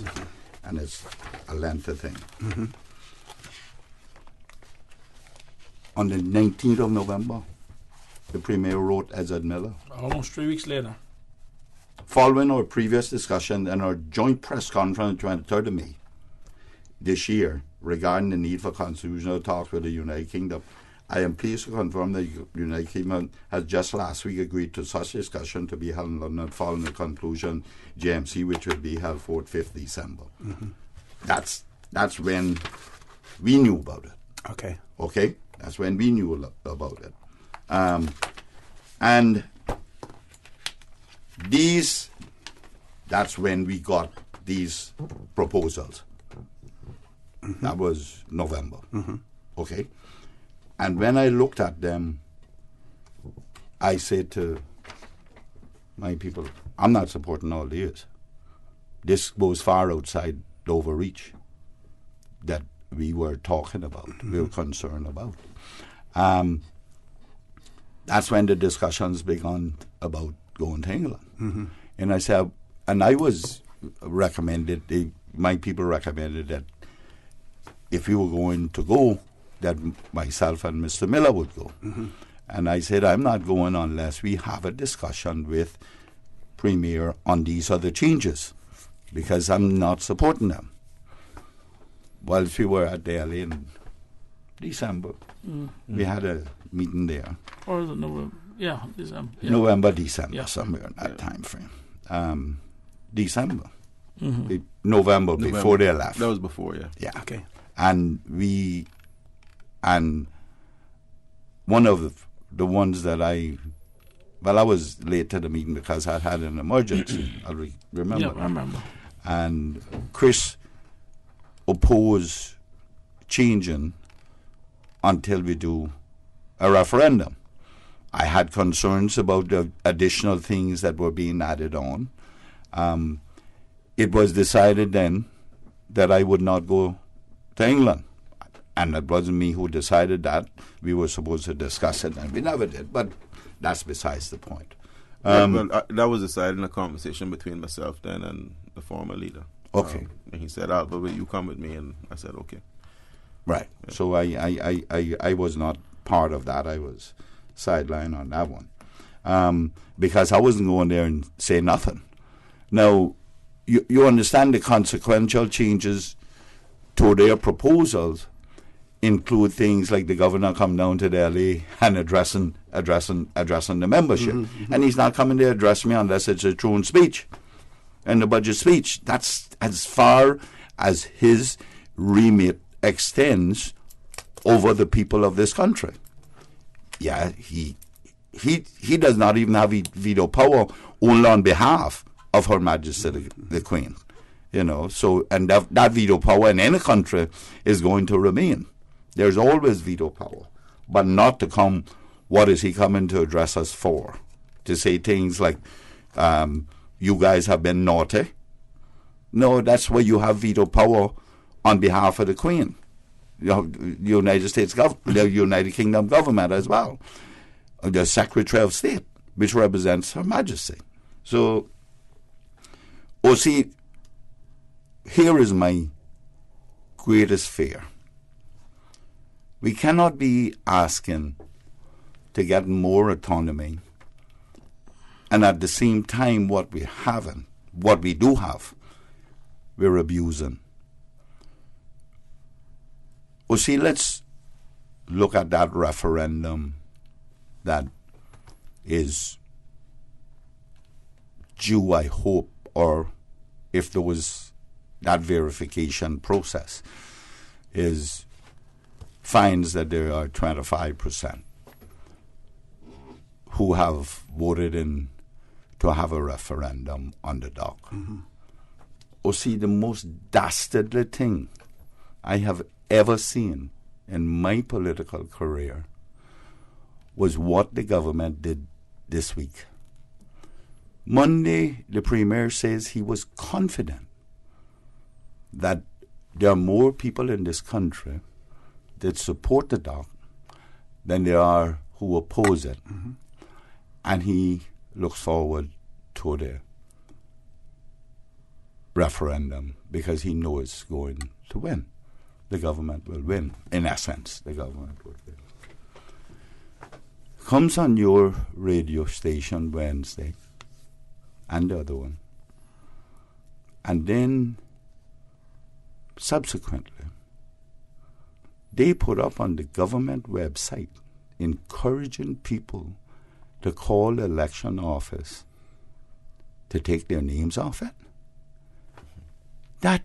And it's a lengthy thing. On the 19th of November, the Premier wrote Ezard Miller. Almost 3 weeks later. Following our previous discussion and our joint press conference on the 23rd of May this year regarding the need for constitutional talks with the United Kingdom, I am pleased to confirm that the United Kingdom has just last week agreed to such discussion to be held in London following the conclusion JMC, which will be held 4th, 5th December. That's when we knew about it. Okay? That's when we knew about it. And that's when we got these proposals. That was November. Okay? And when I looked at them, I said to my people, I'm not supporting all these. This goes far outside the overreach that we were talking about, we were concerned about. That's when the discussions began about going to England. And I said, and I was recommended, my people recommended that if we were going to go, that myself and Mr. Miller would go. And I said, I'm not going unless we have a discussion with Premier on these other changes, because I'm not supporting them. Whilst we were at Delhi in December, we had a meeting there. Or the November, December. November, December, somewhere in that time frame. December. November, before they left. That was before, Yeah. Okay. And one of the ones that I was late to the meeting because I had an emergency. I remember. Yeah, I remember. And Chris opposed changing until we do a referendum. I had concerns about the additional things that were being added on. It was decided then that I would not go to England. And it wasn't me who decided that. We were supposed to discuss it, and we never did. But that's besides the point. That was decided in a conversation between myself then and the former leader. Okay. And he said, Alva, will you come with me? And I said, okay. Right. Yeah. So I was not part of that. I was sidelined on that one. Because I wasn't going there and say nothing. Now, you understand the consequential changes to their proposals include things like the governor come down to Delhi and addressing the membership. And he's not coming to address me unless it's a throne speech and the budget speech. That's as far as his remit extends over the people of this country. Yeah, he does not even have veto power only on behalf of Her Majesty the Queen. You know, so, and that veto power in any country is going to remain. There's always veto power, but not to come, what is he coming to address us for? To say things like, you guys have been naughty. No, that's where you have veto power on behalf of the Queen. You have the United States government, the United Kingdom government as well. The Secretary of State, which represents Her Majesty. So, see, here is my greatest fear. We cannot be asking to get more autonomy, and at the same time what we do have, we're abusing. Well, see, let's look at that referendum that is due, I hope, or if there was that verification process, finds that there are 25% who have voted in to have a referendum on the dock. Or see, the most dastardly thing I have ever seen in my political career was what the government did this week. Monday, the Premier says he was confident that there are more people in this country that support the dock than there are who oppose it. and he looks forward to the referendum because he knows it's going to win. The government will win. In essence, the government will win. Comes on your radio station Wednesday and the other one. And then subsequently, they put up on the government website encouraging people to call the election office to take their names off it. That,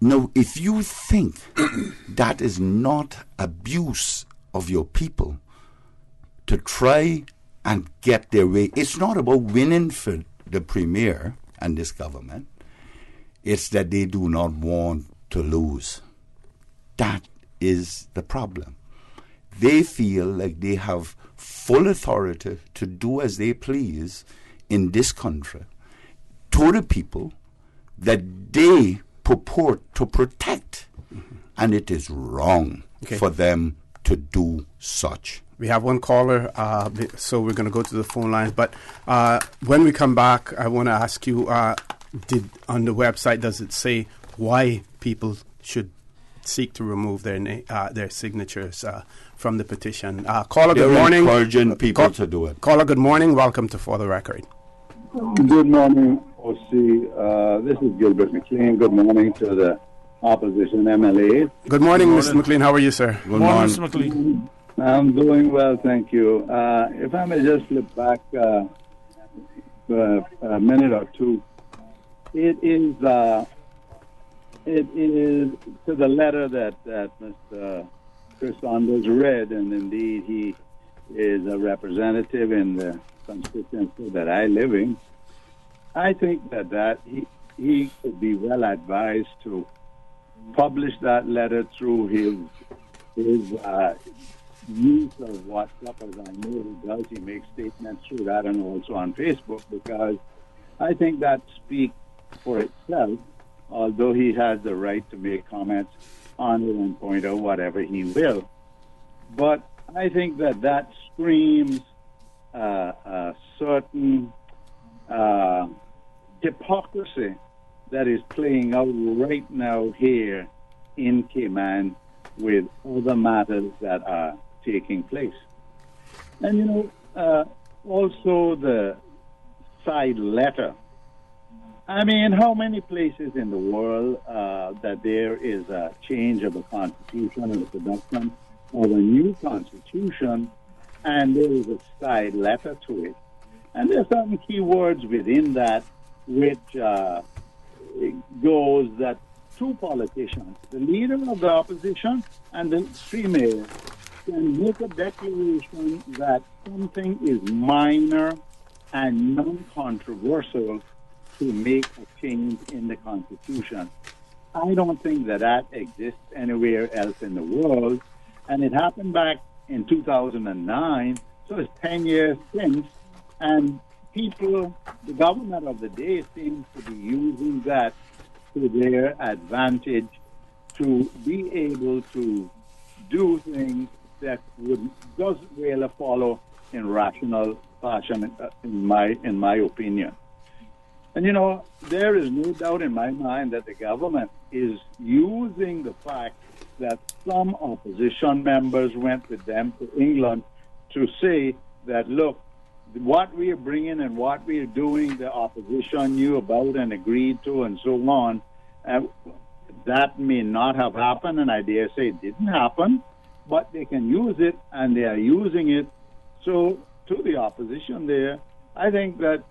no, if you think that is not abuse of your people to try and get their way, it's not about winning for the premier and this government. It's that they do not want to lose. That is the problem. They feel like they have full authority to do as they please in this country to the people that they purport to protect. And it is wrong for them to do such. We have one caller, so we're going to go to the phone lines. But when we come back, I want to ask you, on the website, does it say why people should seek to remove their signatures from the petition? Caller, good morning. Encouraging people to do it. Caller, good morning. Welcome to For the Record. Good morning, OC. This is Gilbert McLean. Good morning to the opposition MLA. Good morning, Mr. McLean. How are you, sir? Good morning, Mr. McLean. I'm doing well, thank you. If I may just flip back a minute or two, it is to the letter that Mr. Chris Saunders read, and indeed he is a representative in the constituency that I live in. I think that he could be well advised to publish that letter through his use of WhatsApp, as I know he does. He makes statements through that and also on Facebook, because I think that speaks for itself, although he has the right to make comments on it and point out whatever he will. But I think that screams a certain hypocrisy that is playing out right now here in Cayman with other matters that are taking place. And, also the side letter. I mean, how many places in the world that there is a change of a constitution and the production of a new constitution, and there is a side letter to it. And there are certain key words within that which goes that two politicians, the leader of the opposition and the premier, can make a declaration that something is minor and non-controversial to make a change in the Constitution. I don't think that exists anywhere else in the world, and it happened back in 2009, so it's 10 years since, and people, the government of the day seems to be using that to their advantage to be able to do things that doesn't really follow in rational fashion, in my opinion. And there is no doubt in my mind that the government is using the fact that some opposition members went with them to England to say that, look, what we are bringing and what we are doing, the opposition knew about and agreed to and so on, that may not have happened, and I dare say it didn't happen, but they can use it, and they are using it. So to the opposition there, I think that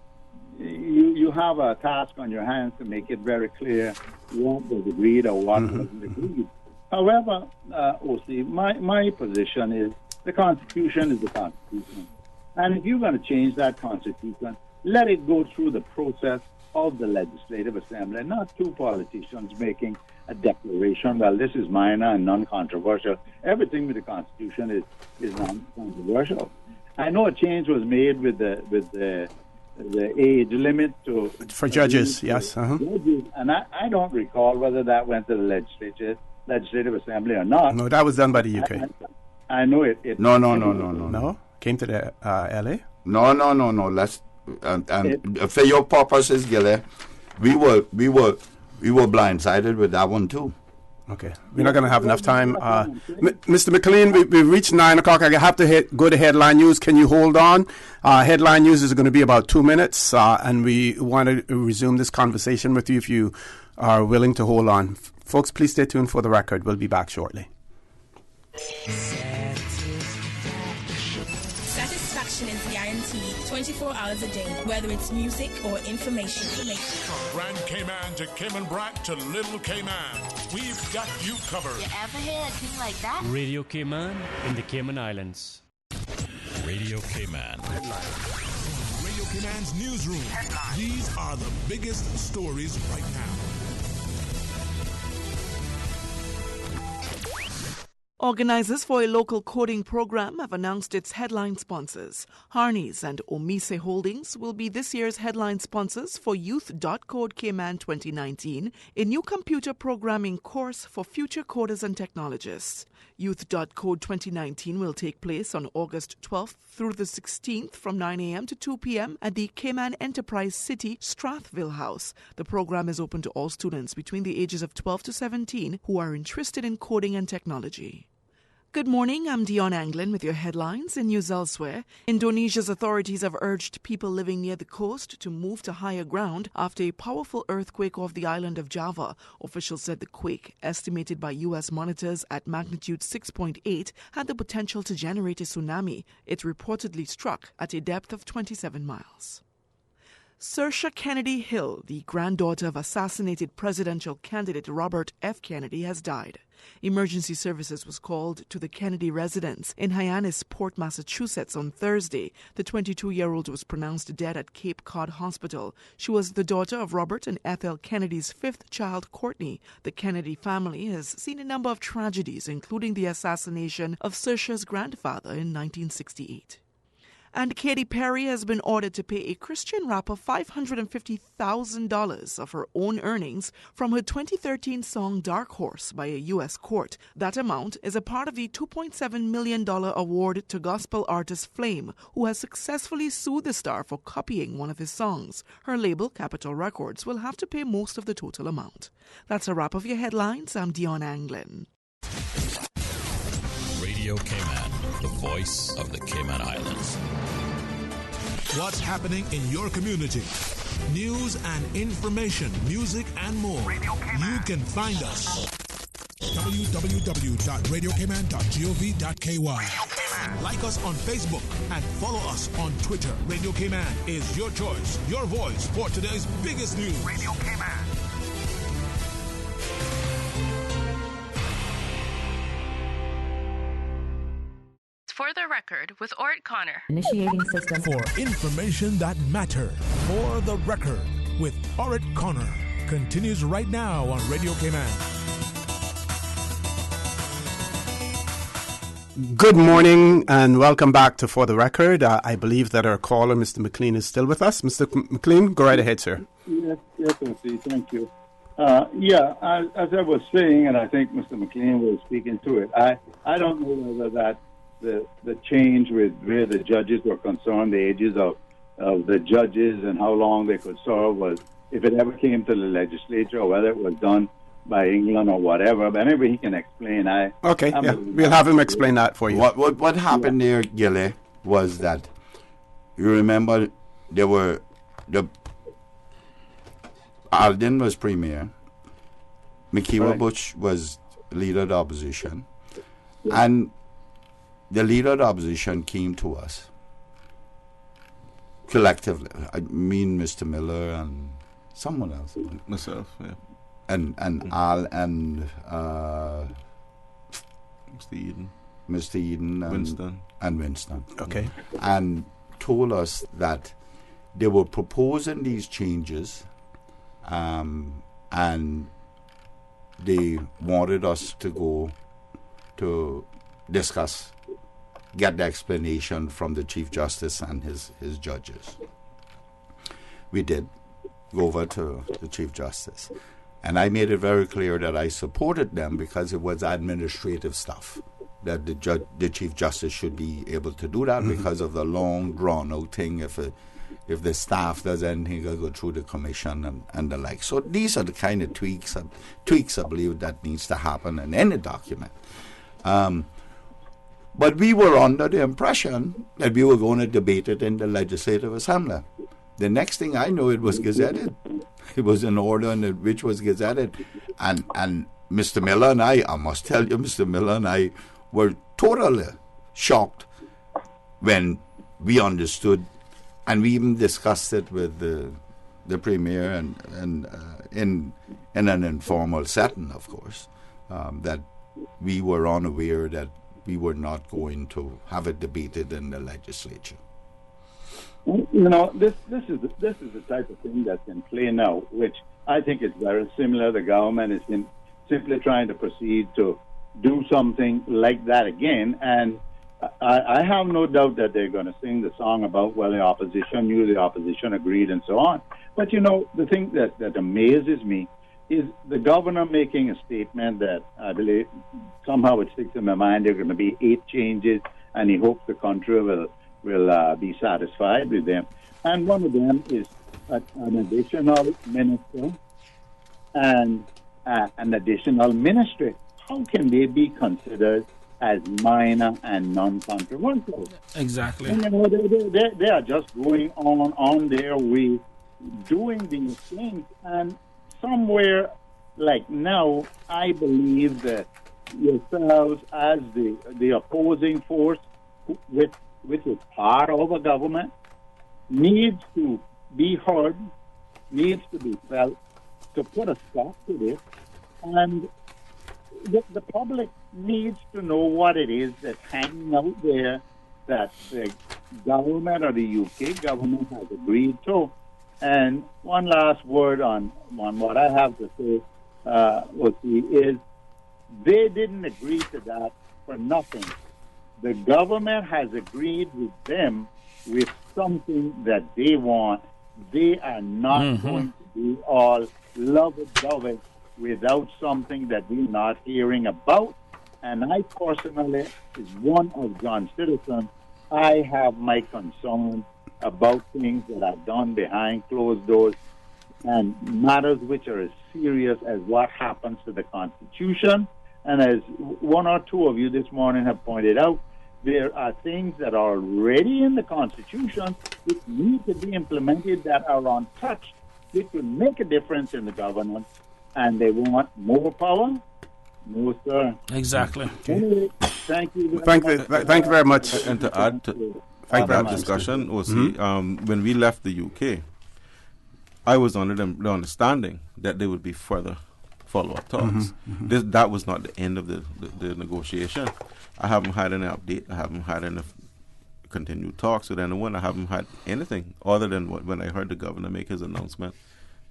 you have a task on your hands to make it very clear what was agreed or what wasn't agreed. However, OC, my position is the Constitution is the Constitution. And if you're going to change that Constitution, let it go through the process of the Legislative Assembly, not two politicians making a declaration, well, this is minor and non-controversial. Everything with the Constitution is non-controversial. I know a change was made with the age limit for judges, yes. Judges, and I don't recall whether that went to the Legislative Assembly or not. No, that was done by the UK. I know it. No. Came to the LA? No. Let's for your purposes, Gilly, we were blindsided with that one too. Okay, we're not going to have enough time. Mr. McLean, we reached 9 o'clock. I have to go to headline news. Can you hold on? Headline news is going to be about 2 minutes, and we want to resume this conversation with you if you are willing to hold on. Folks, please stay tuned for the record. We'll be back shortly. Satisfaction is guaranteed 24 hours a day, whether it's music or information. From Grand Cayman to Cayman Brac to Little Cayman, we've got you covered. You ever hear a thing like that? Radio Cayman in the Cayman Islands. Radio Cayman. From Radio Cayman's newsroom. These are the biggest stories right now. Organizers for a local coding program have announced its headline sponsors. Harneys and Omise Holdings will be this year's headline sponsors for Youth.Code Cayman 2019, a new computer programming course for future coders and technologists. Youth.Code 2019 will take place on August 12th through the 16th from 9 a.m. to 2 p.m. at the Cayman Enterprise City Strathville House. The program is open to all students between the ages of 12 to 17 who are interested in coding and technology. Good morning, I'm Dion Anglin with your headlines and news elsewhere. Indonesia's authorities have urged people living near the coast to move to higher ground after a powerful earthquake off the island of Java. Officials said the quake, estimated by U.S. monitors at magnitude 6.8, had the potential to generate a tsunami. It reportedly struck at a depth of 27 miles. Saoirse Kennedy Hill, the granddaughter of assassinated presidential candidate Robert F. Kennedy, has died. Emergency services was called to the Kennedy residence in Hyannisport, Massachusetts on Thursday. The 22-year-old was pronounced dead at Cape Cod Hospital. She was the daughter of Robert and Ethel Kennedy's fifth child, Courtney. The Kennedy family has seen a number of tragedies, including the assassination of Saoirse's grandfather in 1968. And Katy Perry has been ordered to pay a Christian rapper $550,000 of her own earnings from her 2013 song Dark Horse by a U.S. court. That amount is a part of the $2.7 million award to gospel artist Flame, who has successfully sued the star for copying one of his songs. Her label, Capitol Records, will have to pay most of the total amount. That's a wrap of your headlines. I'm Dion Anglin. Radio Cayman, the voice of the Cayman Islands. What's happening in your community? News and information, music and more. You can find us. www.radiocayman.gov.ky. Like us on Facebook and follow us on Twitter. Radio Cayman is your choice, your voice for today's biggest news. Radio Cayman. For the record, with Orrett Connor. Initiating system. For information that matters. For the record, with Orrett Connor. Continues right now on Radio Cayman. Good morning and welcome back to For the Record. I believe that our caller, Mr. McLean, is still with us. Mr. McLean, go right ahead, sir. Yes, thank you. As I was saying, and I think Mr. McLean was speaking to it, I don't know whether that the change with where the judges were concerned, the ages of the judges and how long they could serve was, if it ever came to the legislature or whether it was done by England or whatever, but maybe he can explain. We'll have him explain that for you. What happened there, Gilly, was that you remember there were Alden was premier, Mikiwa Bush was leader of the opposition, and the leader of the opposition came to us collectively. I mean, Mr. Miller and someone else, myself, yeah. And Al and Mr. Eden and Winston. Okay. And told us that they were proposing these changes, and they wanted us to go to discuss, get the explanation from the Chief Justice and his judges. We did go over to the Chief Justice. And I made it very clear that I supported them because it was administrative stuff. that the Chief Justice should be able to do that because of the long drawn out thing. If the staff does anything, it'll go through the commission and the like. So these are the kind of tweaks I believe that needs to happen in any document. But we were under the impression that we were going to debate it in the Legislative Assembly. The next thing I know, it was gazetted. It was an order which was gazetted. And Mr. Miller and I must tell you, Mr. Miller and I were totally shocked when we understood, and we even discussed it with the Premier and in an informal setting, of course, that we were unaware that we were not going to have it debated in the legislature. This is the type of thing that's in play now, which I think is very similar. The government is simply trying to proceed to do something like that again, and I have no doubt that they're going to sing the song about, well, the opposition knew, the opposition agreed, and so on. But, the thing that amazes me is the governor making a statement that I believe somehow it sticks in my mind there are going to be 8 changes, and he hopes the country will be satisfied with them. And one of them is an additional minister and an additional ministry. How can they be considered as minor and non-controversial? Exactly. And, they are just going on their way, doing these things, and somewhere like now, I believe that yourselves as the opposing force, which is part of a government, needs to be heard, needs to be felt, to put a stop to this, and the public needs to know what it is that's hanging out there that the government or the UK government has agreed to. And one last word on what I have to say, is they didn't agree to that for nothing. The government has agreed with them with something that they want. They are not going to be all love-dovey without something that we're not hearing about. And I personally, as one of John's citizens, I have my concerns about things that are done behind closed doors and matters which are as serious as what happens to the Constitution. And as one or two of you this morning have pointed out, there are things that are already in the Constitution which need to be implemented that are untouched, which will make a difference in the governance. And they want more power? No, sir. Exactly. Anyway, thank you. Thank you very much. And to add to that discussion, when we left the UK, I was under the understanding that there would be further follow-up talks. That was not the end of the negotiation. I haven't had any update. I haven't had any continued talks with anyone. I haven't had anything other than when I heard the governor make his announcement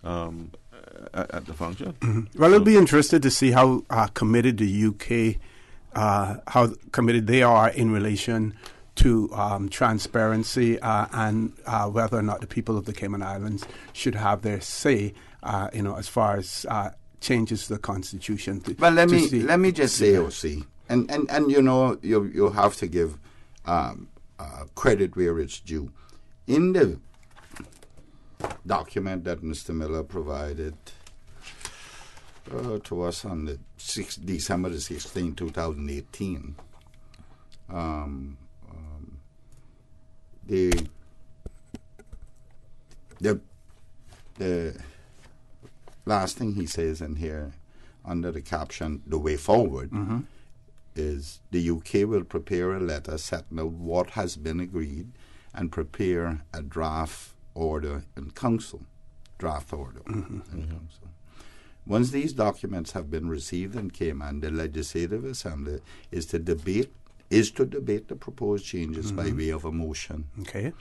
at the function. Well, it'll be interesting to see how committed the UK, how committed they are in relation to transparency and whether or not the people of the Cayman Islands should have their say, as far as changes to the Constitution. Well, let me just say, O.C., and you have to give credit where it's due. In the document that Mr. Miller provided to us on the December the 16th, 2018, the last thing he says in here under the caption, the way forward, is the UK will prepare a letter setting out what has been agreed and prepare a draft order in Council. In Council. Once these documents have been received in Cayman, the Legislative Assembly is to debate the proposed changes by way of a motion. Okay.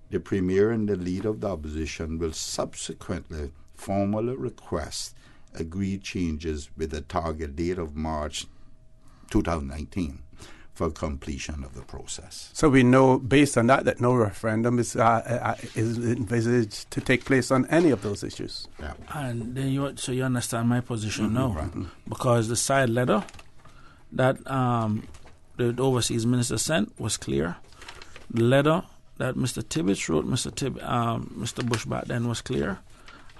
The Premier and the leader of the opposition will subsequently formally request agreed changes with a target date of March 2019 for completion of the process. So we know, based on that no referendum is envisaged to take place on any of those issues. Yeah. And then you understand my position now, because the side letter that the overseas minister sent was clear. The letter that Mr. Tibbetts wrote, Mr. Bush back then, was clear,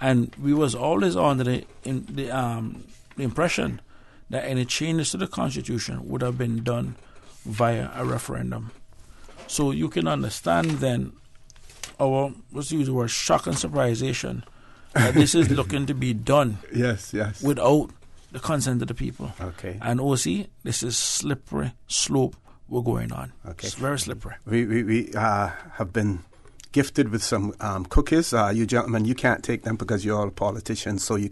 and we was always under the impression that any changes to the Constitution would have been done via a referendum. So you can understand then our, let's use the word, shock and surprisation that this is looking to be done yes, without the consent of the people. Okay. And OC, this is slippery slope we're going on. Okay. It's very slippery. We have been gifted with some cookies. You gentlemen, you can't take them because you're all politicians, so you're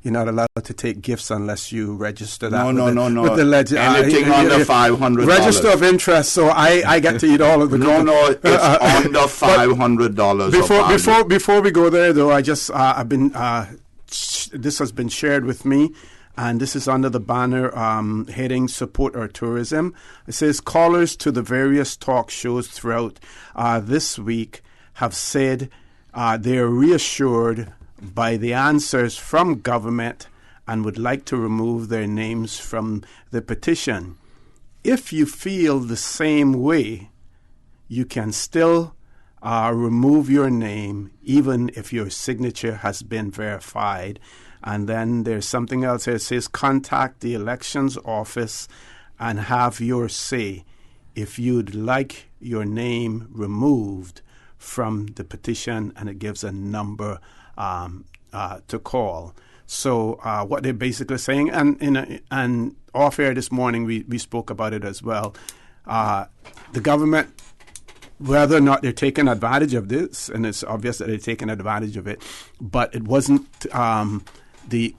not allowed to take gifts unless you register that. No. With the Anything under $500. Register of interest, so I get to eat all of the cookies. No, it's under $500. Before we go there, though, I've been this has been shared with me. And this is under the banner heading Support Our Tourism. It says callers to the various talk shows throughout this week have said they are reassured by the answers from government and would like to remove their names from the petition. If you feel the same way, you can still remove your name even if your signature has been verified. And then there's something else here. It says contact the elections office and have your say if you'd like your name removed from the petition, and it gives a number to call. So what they're basically saying, and off air this morning we spoke about it as well. The government, whether or not they're taking advantage of this, and it's obvious that they're taking advantage of it, but it wasn't the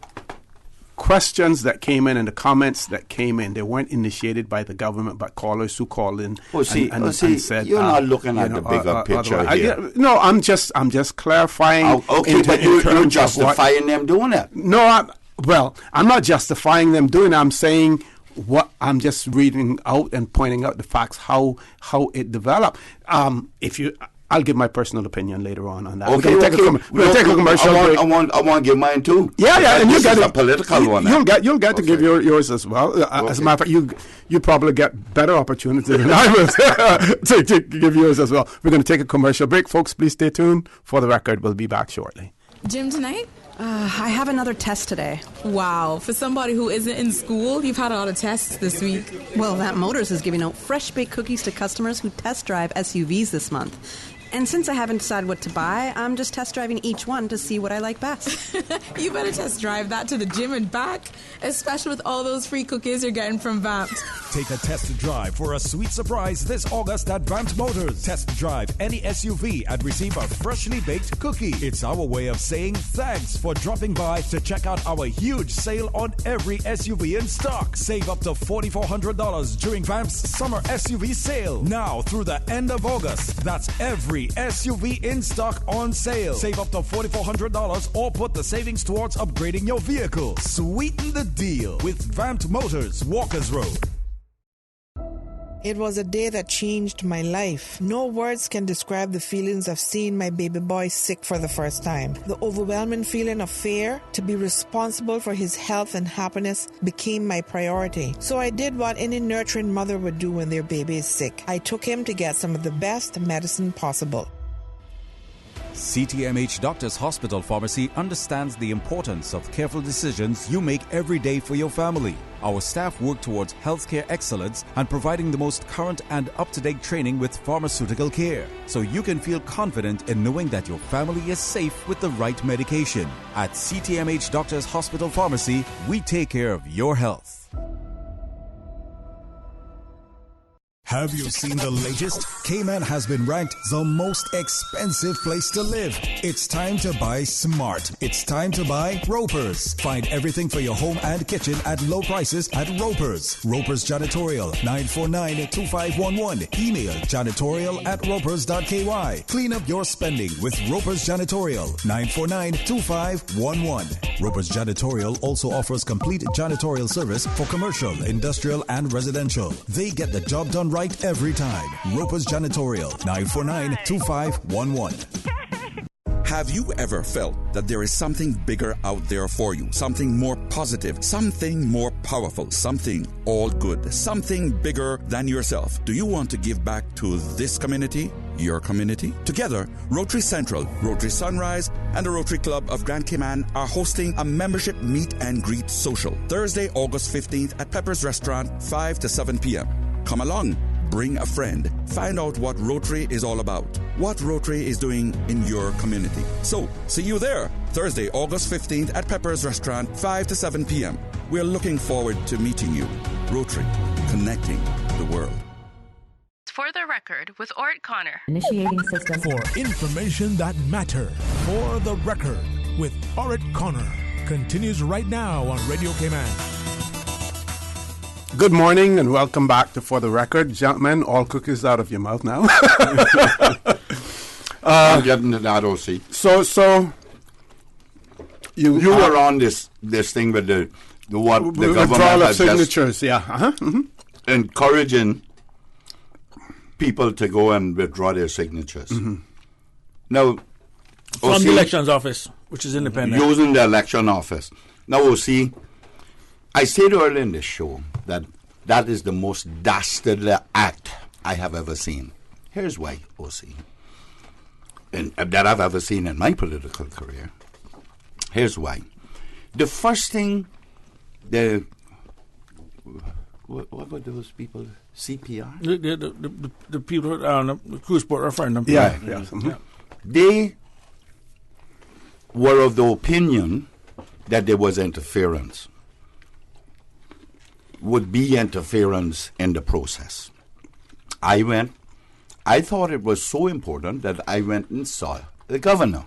questions that came in and the comments that came in, they weren't initiated by the government, but callers who called in and said, you're not looking at the bigger picture here. No, I'm just clarifying. Okay, but you're justifying them doing it. No, I'm not justifying them doing it. I'm saying I'm just reading out and pointing out the facts, how it developed. I'll give my personal opinion later on that. Okay, we'll take a commercial break. I want to give mine too. Yeah, and you get a political one. You'll get to give yours as well. As a matter of fact, you probably get better opportunities than I will to give yours as well. We're going to take a commercial break, folks. Please stay tuned. For the record, we'll be back shortly. Gym tonight? I have another test today. Wow. For somebody who isn't in school, you've had a lot of tests this week. Well, Vamp Motors is giving out fresh baked cookies to customers who test drive SUVs this month. And since I haven't decided what to buy, I'm just test driving each one to see what I like best. You better test drive that to the gym and back, especially with all those free cookies you're getting from Vamp. Take a test drive for a sweet surprise this August at Vamp Motors. Test drive any SUV and receive a freshly baked cookie. It's our way of saying thanks for dropping by to check out our huge sale on every SUV in stock. Save up to $4,400 during Vamp's summer SUV sale. Now through the end of August. That's every SUV in stock on sale. Save up to $4,400 or put the savings towards upgrading your vehicle. Sweeten the deal with Vamp Motors, Walkers Road. It was a day that changed my life. No words can describe the feelings of seeing my baby boy sick for the first time. The overwhelming feeling of fear to be responsible for his health and happiness became my priority. So I did what any nurturing mother would do when their baby is sick. I took him to get some of the best medicine possible. CTMH Doctors Hospital Pharmacy understands the importance of careful decisions you make every day for your family. Our staff work towards healthcare excellence and providing the most current and up-to-date training with pharmaceutical care, so you can feel confident in knowing that your family is safe with the right medication. At CTMH Doctors Hospital Pharmacy, we take care of your health. Have you seen the latest? Cayman has been ranked the most expensive place to live. It's time to buy smart. It's time to buy Ropers. Find everything for your home and kitchen at low prices at Ropers. Ropers Janitorial, 949-2511. Email janitorial@ropers.ky. Clean up your spending with Ropers Janitorial, 949-2511. Ropers Janitorial also offers complete janitorial service for commercial, industrial, and residential. They get the job done right every time. Ropers Janitorial, 949-2511. Have you ever felt that there is something bigger out there for you? Something more positive, something more powerful, something all good, something bigger than yourself? Do you want to give back to this community? Your community? Together, Rotary Central, Rotary Sunrise, and the Rotary Club of Grand Cayman are hosting a membership meet and greet social Thursday, August 15th at Pepper's Restaurant, 5 to 7 p.m. Come along. Bring a friend. Find out what Rotary is all about, what Rotary is doing in your community. So, see you there, Thursday, August 15th at Pepper's Restaurant, 5 to 7 p.m. We're looking forward to meeting you. Rotary, connecting the world. For the record, with Orrett Connor. Initiating system. For information that matter. For the record, with Orrett Connor. Continues right now on Radio Cayman. Good morning and welcome back to For the Record. Gentlemen, all cookies out of your mouth now. I'm getting to that, OC. So you were on this thing with the what the government withdrawal of has signatures, encouraging people to go and withdraw their signatures. Now, from the elections office, which is independent, using the election office. Now, OC, I said earlier in this show that is the most dastardly act I have ever seen. Here's why, OC, and that I've ever seen in my political career. Here's why. The first thing, what were those people? CPR? The people, the Cruiseport referendum. Yeah. They were of the opinion that there was interference. Would be interference in the process. I thought it was so important that I went and saw the governor.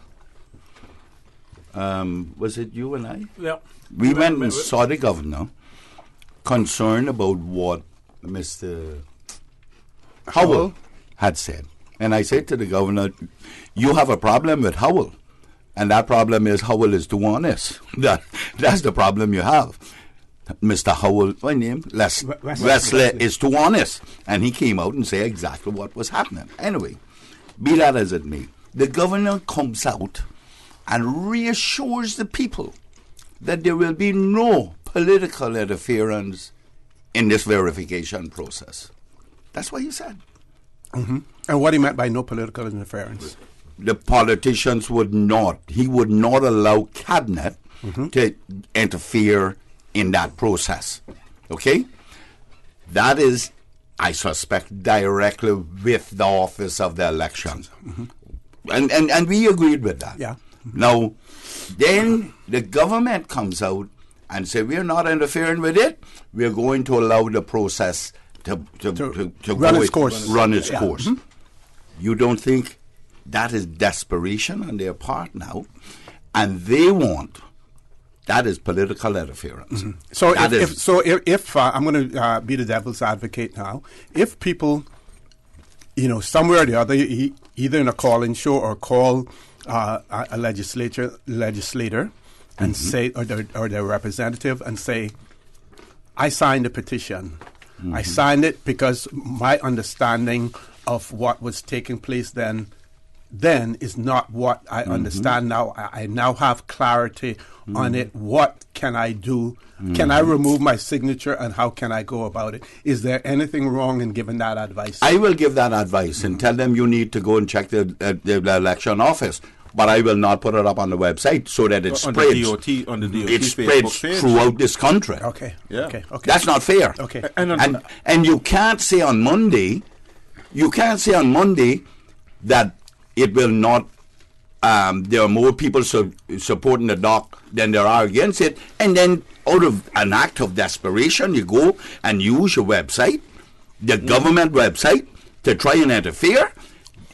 Was it you and I? Yeah. We went and saw the governor, concerned about what Mr. Howell had said. And I said to the governor, you have a problem with Howell. And that problem is Howell is too honest. That's the problem you have. Mr. Howell, my name, Wesley is too honest. And he came out and said exactly what was happening. Anyway, be that as it may, the governor comes out and reassures the people that there will be no political interference in this verification process. That's what he said. And what he meant by no political interference? The politicians he would not allow cabinet to interfere in that process. Okay? That is, I suspect, directly with the office of the elections. And we agreed with that. Yeah. Now, then the government comes out and say, we're not interfering with it. We're going to allow the process to run its course. You don't think that is desperation on their part now? And they want... That is political interference. So if I'm going to be the devil's advocate now, if people, somewhere or the other, either in a call-in show or call a legislator and say, or their representative and say, I signed a petition. I signed it because my understanding of what was taking place then is not what I understand now. I now have clarity on it. What can I do? Can I remove my signature, and how can I go about it? Is there anything wrong in giving that advice? I will give that advice and tell them you need to go and check the election office. But I will not put it up on the website so that it spreads. On the DOT it spreads throughout this country. Okay. Yeah. Okay. That's not fair. Okay. And you can't say on Monday that it will not. There are more people supporting the doc than there are against it, and then out of an act of desperation, you go and use your website, the government website, to try and interfere.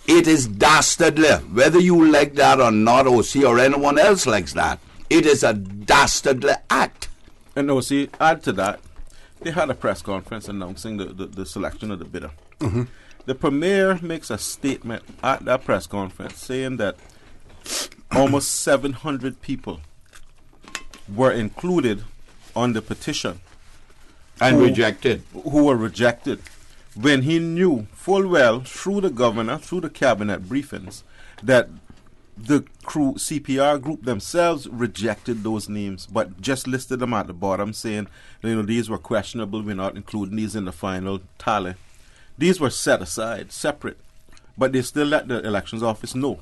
It is dastardly, whether you like that or not, OC, or anyone else likes that. It is a dastardly act. And OC, add to that, they had a press conference announcing the selection of the bidder. The premier makes a statement at that press conference saying that almost 700 people were included on the petition. And rejected. Who were rejected. When he knew full well, through the governor, through the cabinet briefings, that the crew CPR group themselves rejected those names, but just listed them at the bottom, saying, these were questionable. We're not including these in the final tally. These were set aside, separate, but they still let the elections office know.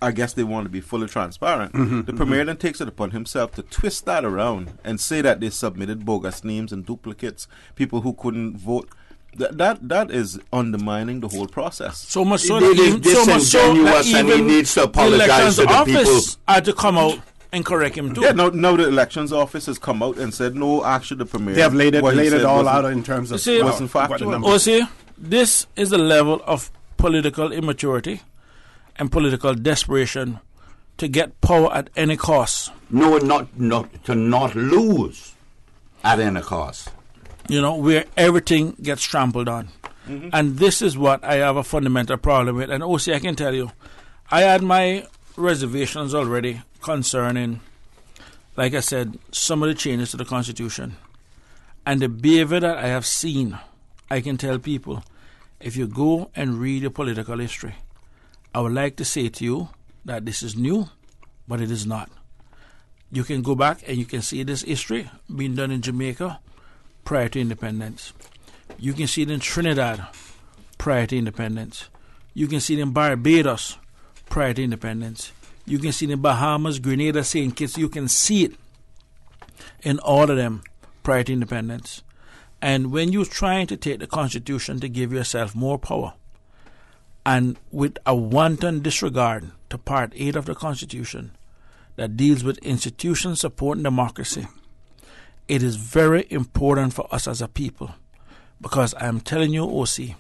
I guess they want to be fully transparent. The Premier then takes it upon himself to twist that around and say that they submitted bogus names and duplicates, people who couldn't vote. That is undermining the whole process. So much so that even he needs to apologize to the people. Had to come out and correct him too. Yeah, now the elections office has come out and said no. Actually, the Premier they have laid it all out in terms of wasn't factual. This is the level of political immaturity and political desperation to get power at any cost. No, not to not lose at any cost. Where everything gets trampled on. And this is what I have a fundamental problem with. And I can tell you, I had my reservations already concerning, like I said, some of the changes to the Constitution. And the behavior that I have seen, I can tell people, if you go and read your political history, I would like to say to you that this is new, but it is not. You can go back and you can see this history being done in Jamaica prior to independence. You can see it in Trinidad prior to independence. You can see it in Barbados prior to independence. You can see it in Bahamas, Grenada, St. Kitts. You can see it in all of them prior to independence. And when you're trying to take the Constitution to give yourself more power, and with a wanton disregard to Part 8 of the Constitution that deals with institutions supporting democracy, it is very important for us as a people, because I am telling you, OC,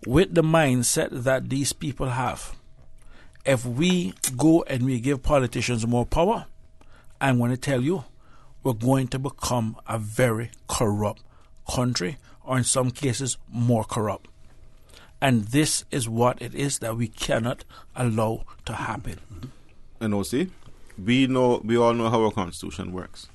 with the mindset that these people have, if we go and we give politicians more power, I'm going to tell you, we're going to become a very corrupt country, or in some cases, more corrupt. And this is what it is that we cannot allow to happen. And OC, we all know how our Constitution works.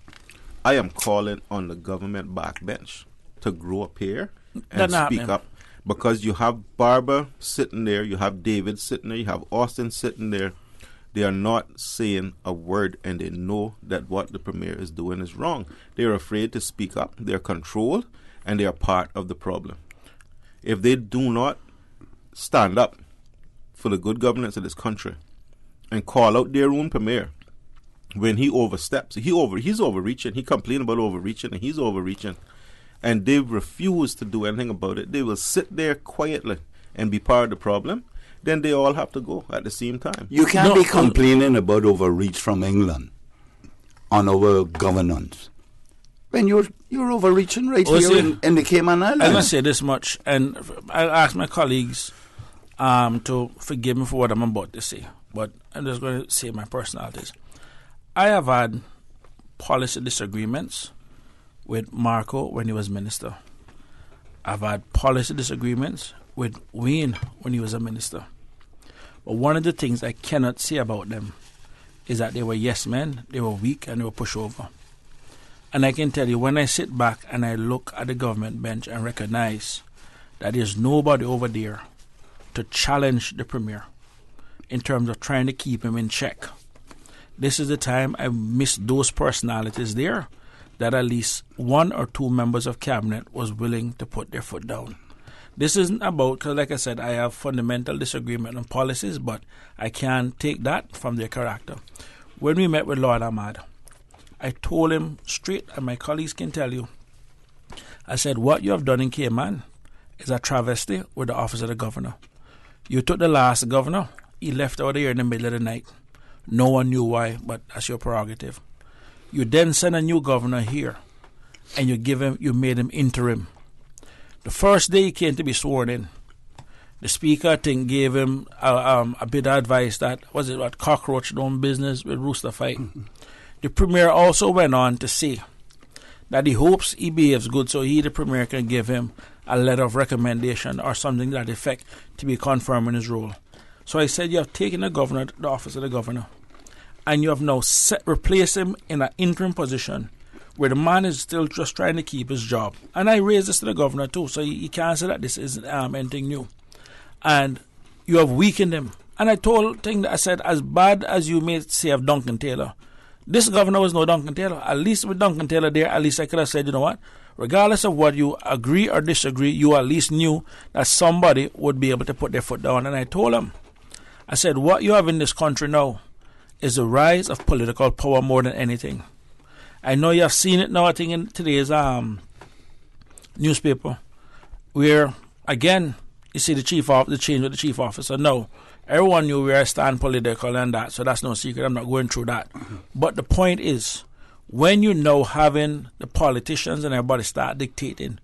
I am calling on the government backbench to grow up here and speak up, because you have Barbara sitting there, you have David sitting there, you have Austin sitting there. They are not saying a word, and they know that what the Premier is doing is wrong. They are afraid to speak up. They are controlled, and they are part of the problem. If they do not stand up for the good governance of this country and call out their own Premier, when he oversteps, he's overreaching. He complains about overreaching, and he's overreaching. And they refuse to do anything about it. They will sit there quietly and be part of the problem. Then they all have to go at the same time. You can't be complaining about overreach from England on our governance when you're overreaching right here in the Cayman Islands. I'm going to say this much, and I'll ask my colleagues to forgive me for what I'm about to say, but I'm just going to say my personalities. I have had policy disagreements with Marco when he was minister. I've had policy disagreements with Wayne when he was a minister. But one of the things I cannot say about them is that they were yes men, they were weak, and they were pushover. And I can tell you, when I sit back and I look at the government bench and recognize that there's nobody over there to challenge the Premier in terms of trying to keep him in check, this is the time I miss those personalities there, that at least one or two members of cabinet was willing to put their foot down. This isn't about, because like I said, I have fundamental disagreement on policies, but I can't take that from their character. When we met with Lord Ahmad, I told him straight, and my colleagues can tell you, I said, what you have done in Cayman is a travesty with the office of the governor. You took the last governor, he left out here in the middle of the night. No one knew why, but that's your prerogative. You then send a new governor here, and you made him interim. The first day he came to be sworn in, the speaker, I think, gave him a bit of advice that, cockroach don't business with rooster fight. The Premier also went on to say that he hopes he behaves good, so the Premier, can give him a letter of recommendation or something to that effect to be confirmed in his role. So I said, you have taken the office of the governor, and you have now replaced him in an interim position where the man is still just trying to keep his job. And I raised this to the governor too, so he can't say that this isn't anything new. And you have weakened him And I told thing that I said, as bad as you may say of Duncan Taylor, this governor was no Duncan Taylor. At least with Duncan Taylor there, at least I could have said, you know what, regardless of what you agree or disagree, you at least knew that somebody would be able to put their foot down. And I told him, I said, what you have in this country now is the rise of political power more than anything. I know you have seen it now, I think, in today's newspaper, where, again, you see the change with the chief officer. No, everyone knew where I stand political and that, so that's no secret. I'm not going through that. But the point is, when you know having the politicians and everybody start dictating,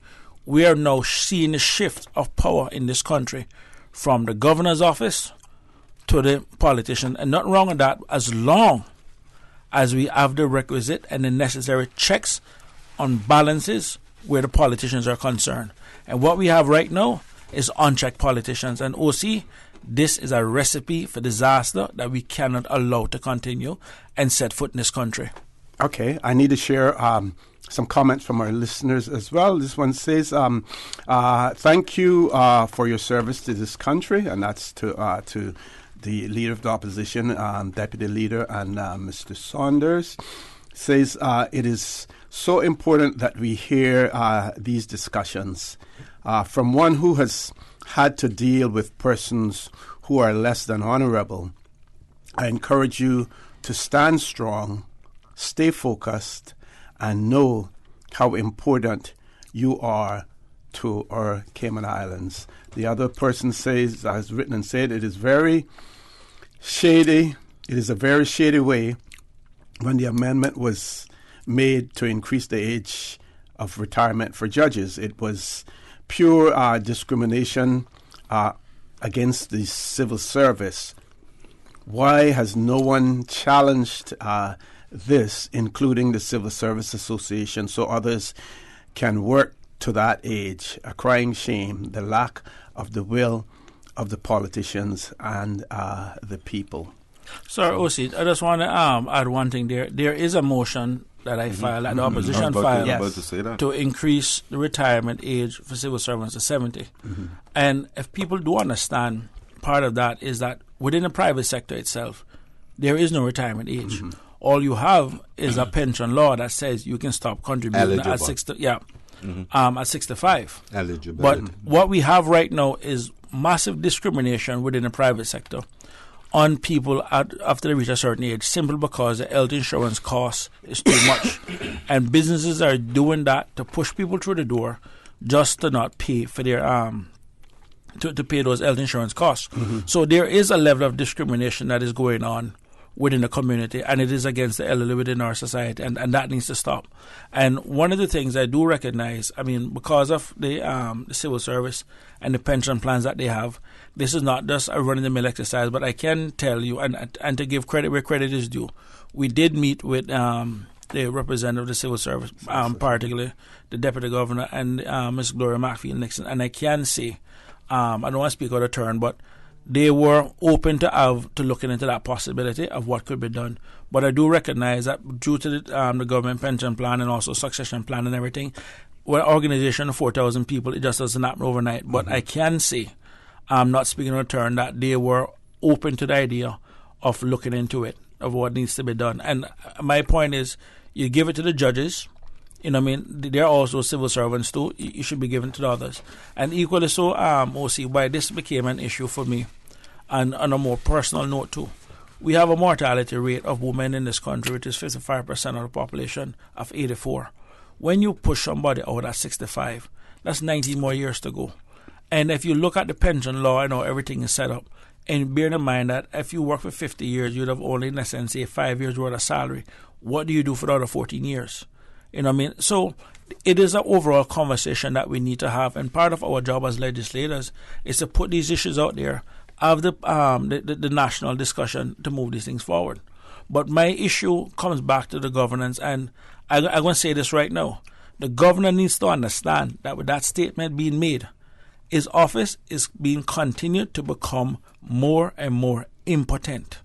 we are now seeing a shift of power in this country from the governor's office to the politician. And nothing wrong with that, as long as we have the requisite and the necessary checks on balances where the politicians are concerned. And what we have right now is unchecked politicians. And OC, this is a recipe for disaster that we cannot allow to continue and set foot in this country. Okay, I need to share some comments from our listeners as well. This one says, thank you for your service to this country, and that's to the Leader of the Opposition, Deputy Leader, and Mr. Saunders. Says it is so important that we hear these discussions from one who has had to deal with persons who are less than honorable. I encourage you to stand strong, stay focused, and know how important you are to our Cayman Islands. The other person says, has written and said, it is very shady. It is a very shady way when the amendment was made to increase the age of retirement for judges. It was pure discrimination against the civil service. Why has no one challenged this, including the Civil Service Association, so others can work to that age? A crying shame, the lack of the will of the politicians and the people. Sir OC, I just want to add one thing there. There is a motion that I filed, that the opposition filed, to increase the retirement age for civil servants to 70. And if people do understand, part of that is that within the private sector itself, there is no retirement age. All you have is a pension law that says you can stop contributing at 60. At 65. Eligibility. But what we have right now is massive discrimination within the private sector on people after they reach a certain age, simply because the health insurance cost is too much. And businesses are doing that to push people through the door just to not pay for their to pay those health insurance costs. So there is a level of discrimination that is going on within the community, and it is against the elderly within our society, and that needs to stop. And one of the things I do recognize, I mean, because of the civil service and the pension plans that they have, this is not just a run-of-the-mill exercise, but I can tell you, and to give credit where credit is due, we did meet with the representative of the civil service, particularly the deputy governor and Ms. Gloria McField Nixon, and I can say, I don't want to speak out of turn, but they were open to looking into that possibility of what could be done. But I do recognize that due to the government pension plan and also succession plan and everything, we're an organization of 4,000 people. It just doesn't happen overnight. But I can say, I'm not speaking in turn, that they were open to the idea of looking into it, of what needs to be done. And my point is, you give it to the judges. You know what I mean? They're also civil servants too. You should be given to the others. And equally so, OC, why this became an issue for me, and on a more personal note too, we have a mortality rate of women in this country, which is 55% of the population of 84. When you push somebody out at 65, that's 19 more years to go. And if you look at the pension law and how everything is set up, and bear in mind that if you work for 50 years, you'd have only, in a sense, say 5 years worth of salary. What do you do for the other 14 years? You know what I mean? So it is an overall conversation that we need to have, and part of our job as legislators is to put these issues out there, have the national discussion to move these things forward. But my issue comes back to the governance, and I'm going to say this right now. The governor needs to understand that with that statement being made, his office is being continued to become more and more impotent.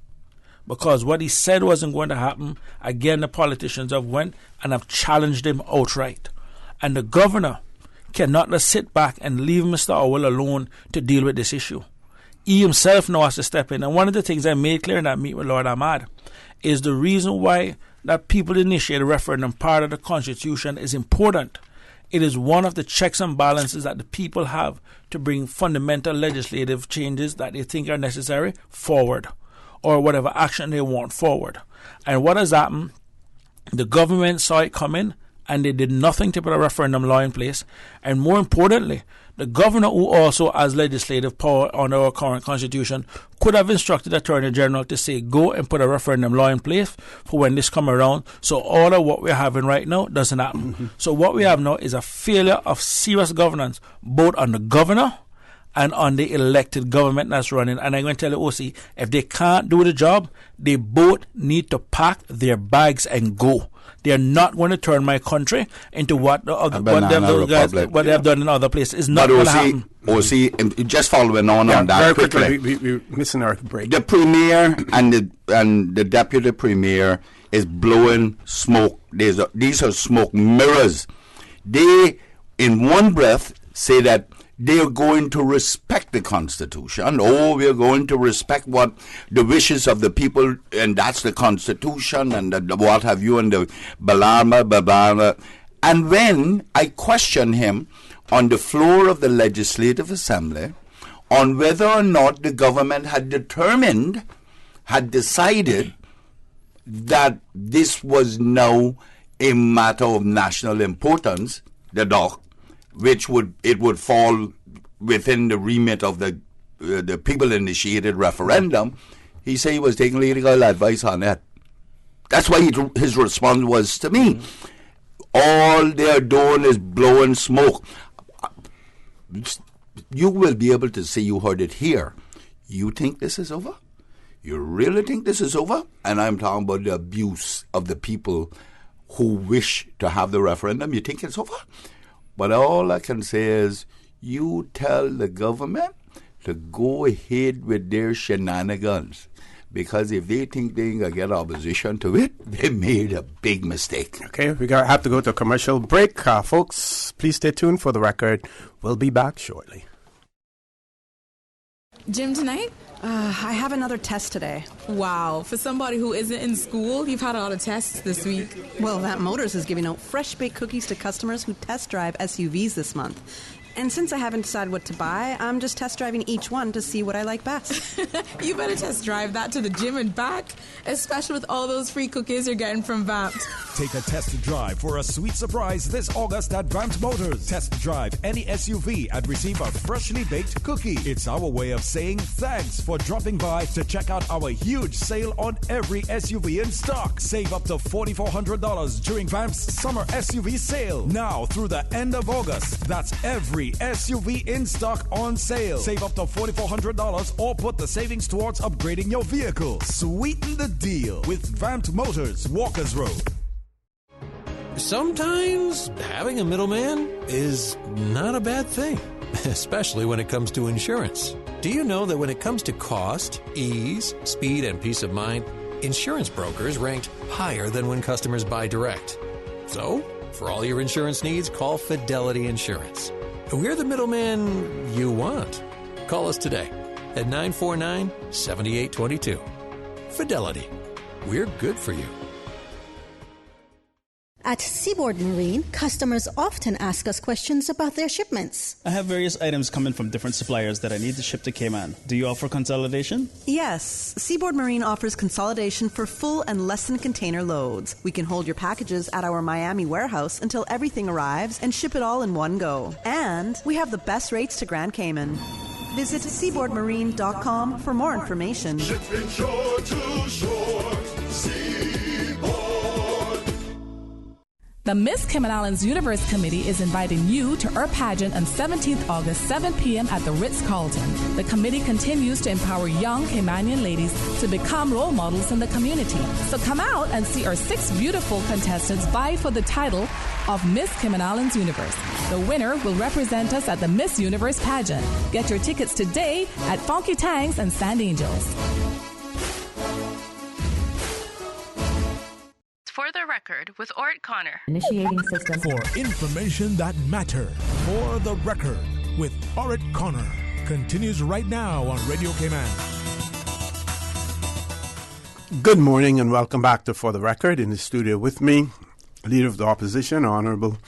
Because what he said wasn't going to happen, again, the politicians have went and have challenged him outright. And the governor cannot just sit back and leave Mr. Howell alone to deal with this issue. he himself now has to step in. And one of the things I made clear in that meet with Lord Ahmad is the reason why that people initiate a referendum part of the Constitution is important. It is one of the checks and balances that the people have to bring fundamental legislative changes that they think are necessary forward, or whatever action they want forward. And what has happened? The government saw it coming and they did nothing to put a referendum law in place. And more importantly, the governor, who also has legislative power under our current constitution, could have instructed the Attorney General to say, go and put a referendum law in place for when this come around. So all of what we're having right now doesn't happen. Mm-hmm. So what we have now is a failure of serious governance, both on the governor and on the elected government that's running. And I'm going to tell you, OC, if they can't do the job, they both need to pack their bags and go. They're not going to turn my country into what they have done in other places. It's not going to happen. OC, just following on that very quickly. We're missing our break. The Premier and the Deputy Premier is blowing smoke. These are smoke mirrors. They, in one breath, say that they are going to respect the Constitution. Oh, we are going to respect what the wishes of the people, and that's the Constitution, and the what have you, and the blah. And when I question him on the floor of the Legislative Assembly on whether or not the government had decided that this was now a matter of national importance, the doc, which would fall within the remit of the people-initiated referendum, he said he was taking legal advice on that. That's why his response was to me, all they're doing is blowing smoke. You will be able to say you heard it here. You think this is over? You really think this is over? And I'm talking about the abuse of the people who wish to have the referendum. You think it's over? But all I can say is, you tell the government to go ahead with their shenanigans. Because if they think they're going to get opposition to it, they made a big mistake. Okay, we have to go to a commercial break. Folks, please stay tuned for the record. We'll be back shortly. Gym tonight? I have another test today. Wow, for somebody who isn't in school, you've had a lot of tests this week. Well, Vamp Motors is giving out fresh baked cookies to customers who test drive SUVs this month. And since I haven't decided what to buy, I'm just test driving each one to see what I like best. You better test drive that to the gym and back, especially with all those free cookies you're getting from Vamp. Take a test drive for a sweet surprise this August at Vamp Motors. Test drive any SUV and receive a freshly baked cookie. It's our way of saying thanks for dropping by to check out our huge sale on every SUV in stock. Save up to $4,400 during Vamp's summer SUV sale. Now through the end of August. That's every SUV in stock on sale. Save up to $4,400 or put the savings towards upgrading your vehicle. Sweeten the deal with Vamp Motors, Walkers Road. Sometimes having a middleman is not a bad thing, especially when it comes to insurance. Do you know that when it comes to cost, ease, speed, and peace of mind, insurance brokers ranked higher than when customers buy direct? So, for all your insurance needs, call Fidelity Insurance. We're the middleman you want. Call us today at 949-7822. Fidelity. We're good for you. At Seaboard Marine, customers often ask us questions about their shipments. I have various items coming from different suppliers that I need to ship to Cayman. Do you offer consolidation? Yes. Seaboard Marine offers consolidation for full and less than container loads. We can hold your packages at our Miami warehouse until everything arrives and ship it all in one go. And we have the best rates to Grand Cayman. Visit seaboardmarine.com for more information. Shipping shore to shore. The Miss Cayman Islands Universe Committee is inviting you to our pageant on 17th August, 7 p.m. at the Ritz-Carlton. The committee continues to empower young Caymanian ladies to become role models in the community. So come out and see our 6 beautiful contestants vie for the title of Miss Cayman Islands Universe. The winner will represent us at the Miss Universe pageant. Get your tickets today at Funky Tangs and Sand Angels. For the Record with Orrett Connor. Initiating system. For information that matters. For the Record with Orrett Connor. continues right now on Radio Cayman. Good morning and welcome back to For the Record. In the studio with me, Leader of the Opposition, Honourable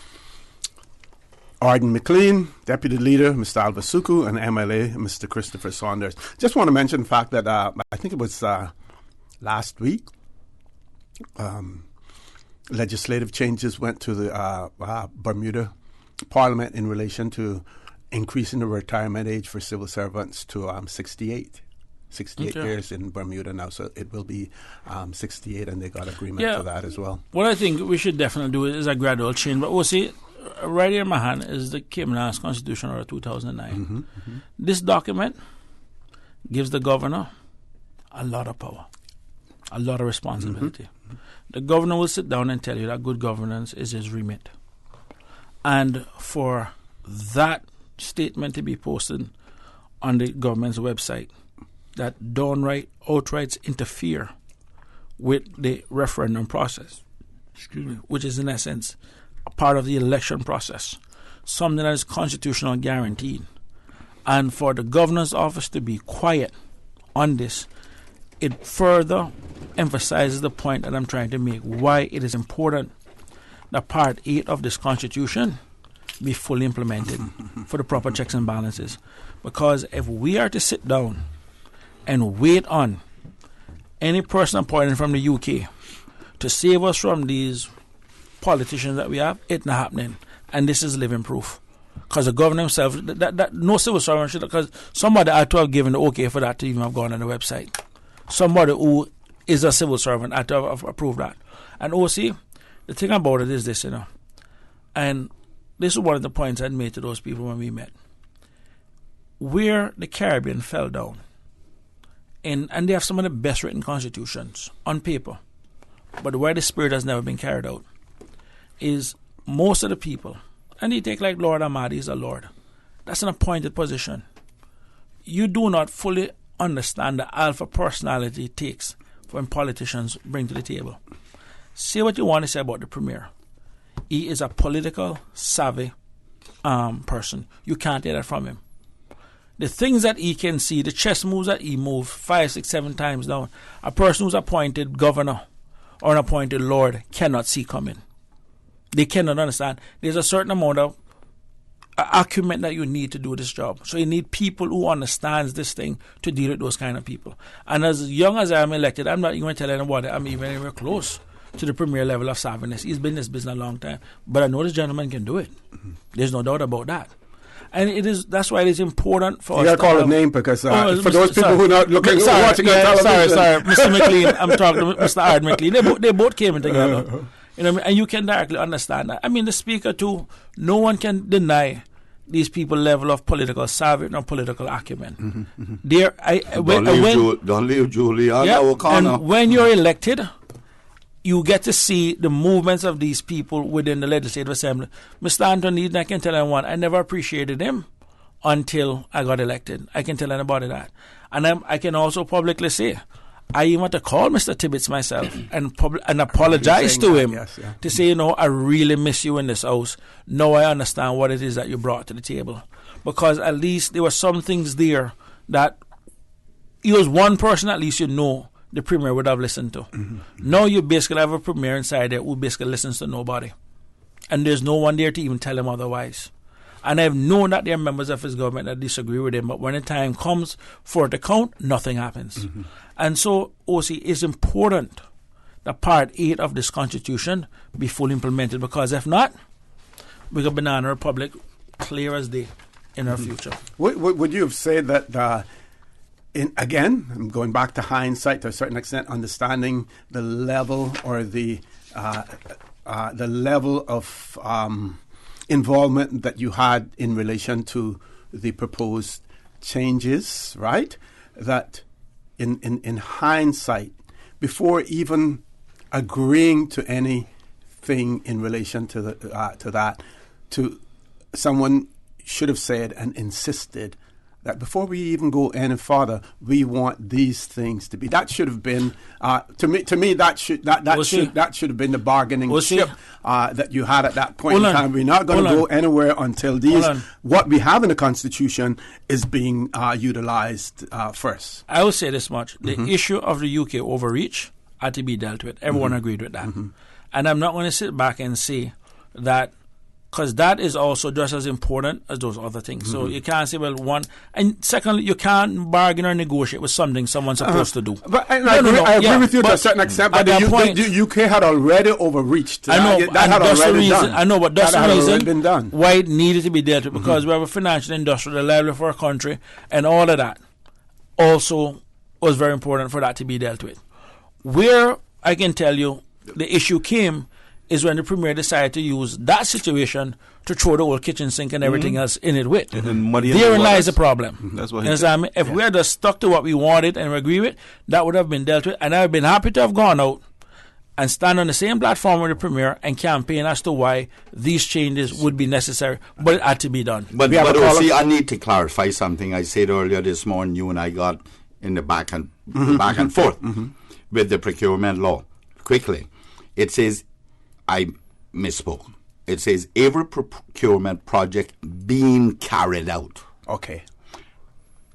Arden McLean, Deputy Leader, Mr. Alva Suku, and MLA, Mr. Christopher Saunders. Just want to mention the fact that I think it was last week, legislative changes went to the Bermuda Parliament in relation to increasing the retirement age for civil servants to 68. 68 years in Bermuda now, so it will be 68, and they got agreement for that as well. What I think we should definitely do is a gradual change. But we'll see, right here in my hand is the Cayman Islands Constitution of 2009. This document gives the governor a lot of power, a lot of responsibility. The governor will sit down and tell you that good governance is his remit. And for that statement to be posted on the government's website, that outright interfere with the referendum process, which is in essence a part of the election process, something that is constitutional guaranteed. And for the governor's office to be quiet on this, it further emphasizes the point that I'm trying to make, why it is important that Part 8 of this constitution be fully implemented for the proper checks and balances. Because if we are to sit down and wait on any person appointed from the UK to save us from these politicians that we have, it's not happening. And this is living proof. Because the governor himself, that no civil servant should, because somebody had to have given the okay for that to even have gone on the website. Somebody who is a civil servant had to have approved that. And OC, the thing about it is this, and this is one of the points I made to those people when we met. Where the Caribbean fell down, and they have some of the best written constitutions on paper, but where the spirit has never been carried out, is most of the people, and you take like Lord Ahmadi is a lord, that's an appointed position. You do not fully understand the alpha personality it takes when politicians bring to the table. Say what you want to say about the Premier. He is a political savvy person. You can't take that from him. The things that he can see, the chess moves that he moved 5, 6, 7 times down, a person who's appointed governor or an appointed lord cannot see coming. They cannot understand. There's a certain amount of acumen that you need to do this job. So you need people who understands this thing to deal with those kind of people. And as young as I am elected, I'm not even going to tell anybody I'm even anywhere close to the premier level of savviness. He's been in this business a long time. But I know this gentleman can do it. There's no doubt about that. And that's why it is important for us. You got to call a name because for those people who are not looking, watching on television. Sorry, Mr. McLean. I'm talking to Mr. Ard McLean. They both came in together. And you can directly understand that. I mean, the speaker too, no one can deny these people level of political savvy or political acumen. Don't leave Juliana O'Connor. And when you're elected, you get to see the movements of these people within the Legislative Assembly. Mr. Anthony, I can tell anyone, I never appreciated him until I got elected. I can tell anybody that. And I can also publicly say, I even had to call Mr. Tibbetts myself and apologize to him to say, I really miss you in this house. Now I understand what it is that you brought to the table. Because at least there were some things there that he was one person at least the Premier would have listened to. Now you basically have a Premier inside there who basically listens to nobody. And there's no one there to even tell him otherwise. And I've known that there are members of his government that disagree with him, but when the time comes for it to count, nothing happens. And so, OC, it's important that Part 8 of this Constitution be fully implemented, because if not, we got Banana Republic clear as day in our future. Would you have said that again, I'm going back to hindsight to a certain extent, understanding the level or the level of involvement that you had in relation to the proposed changes, right? That in hindsight, before even agreeing to anything in relation to that, someone should have said and insisted that before we even go any further, we want these things to be. That should have been to me. That should have been the bargaining chip that you had at that point in time. We're not going to go anywhere until what we have in the Constitution is being utilized first. I will say this much: the issue of the UK overreach had to be dealt with. Everyone agreed with that, and I'm not going to sit back and say that. Because that is also just as important as those other things. So you can't say, well, one. And secondly, you can't bargain or negotiate with something someone's supposed to do. But I agree with you to a certain extent, but the UK had already overreached. I know, that had already been done. I know, but that's the reason why it needed to be dealt with. Because we have a financial industry, the livelihood for our country, and all of that also was very important for that to be dealt with. Where I can tell you the issue came is when the Premier decided to use that situation to throw the whole kitchen sink and everything else in it with. Therein lies the problem. That's what if we had just stuck to what we wanted and we agree with, that would have been dealt with. And I would have been happy to have gone out and stand on the same platform with the Premier and campaign as to why these changes would be necessary. But it had to be done. But I need to clarify something. I said earlier this morning, you and I got in the back and forth with the procurement law. Quickly. It says, I misspoke. It says every procurement project being carried out. Okay.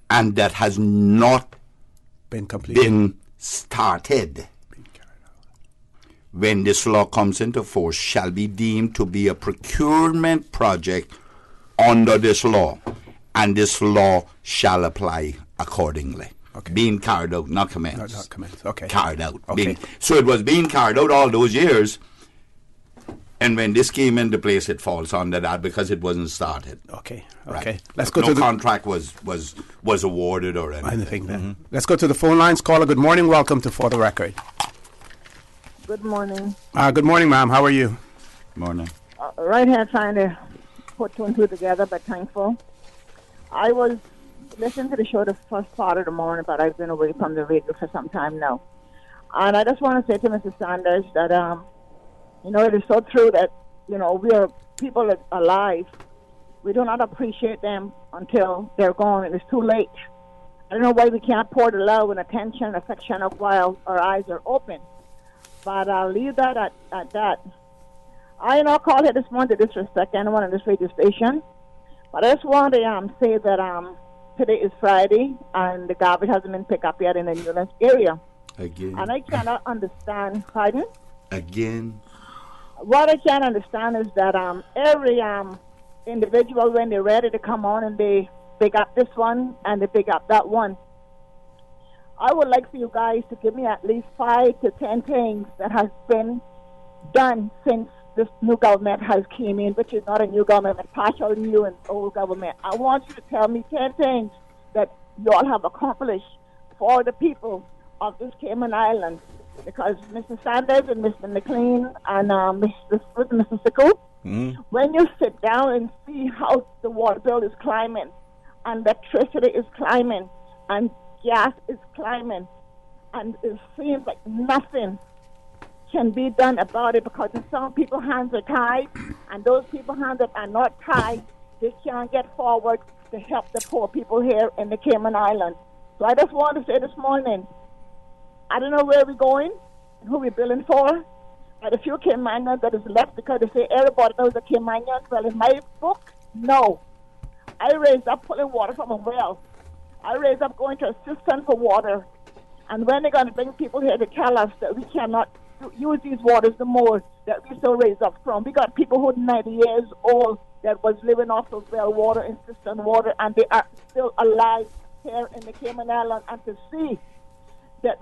And that has not been completed. Been started. When this law comes into force, shall be deemed to be a procurement project under this law, and this law shall apply accordingly. Okay. Being carried out, not commenced. Not commenced. Okay. Carried out. Okay. So it was being carried out all those years. And when this came into place, it falls under that because it wasn't started. Okay. Right. Let's go to the contract was awarded or anything. Then. Let's go to the phone lines. Caller, good morning. Welcome to For the Record. Good morning. Good morning, ma'am. How are you? Morning. Right here trying to put two and two together, but thankful. I was listening to the show the first part of the morning, but I've been away from the radio for some time now. And I just want to say to Mr. Sanders that it is so true that, we are people that are alive. We do not appreciate them until they're gone and it's too late. I don't know why we can't pour the love and attention and affection up while our eyes are open. But I'll leave that at that. I called here this morning to disrespect anyone on this radio station. But I just want to say that today is Friday and the garbage hasn't been picked up yet in the Newlands area. Again. And I cannot understand. Pardon? Again. What I can't understand is that every individual, when they're ready to come on and they pick up this one and they pick up that one, I would like for you guys to give me at least 5 to 10 things that has been done since this new government has came in, which is not a new government, but partial new and old government. I want you to tell me 10 things that you all have accomplished for the people of this Cayman Island. Because Mr. Sanders and Mr. McLean and Mr. Sickle, when you sit down and see how the water bill is climbing, and electricity is climbing, and gas is climbing, and it seems like nothing can be done about it because some people's hands are tied, and those people's hands that are not tied, they can't get forward to help the poor people here in the Cayman Islands. So I just want to say this morning, I don't know where we're going and who we're billing for, but a few Caymanians that is left because they say everybody knows the Caymanians. Well, in my book, no. I raised up pulling water from a well. I raised up going to a cistern for water. And when they're going to bring people here to tell us that we cannot use these waters the more that we still raised up from. We got people who are 90 years old that was living off of well water and cistern water, and they are still alive here in the Cayman Islands. And to see that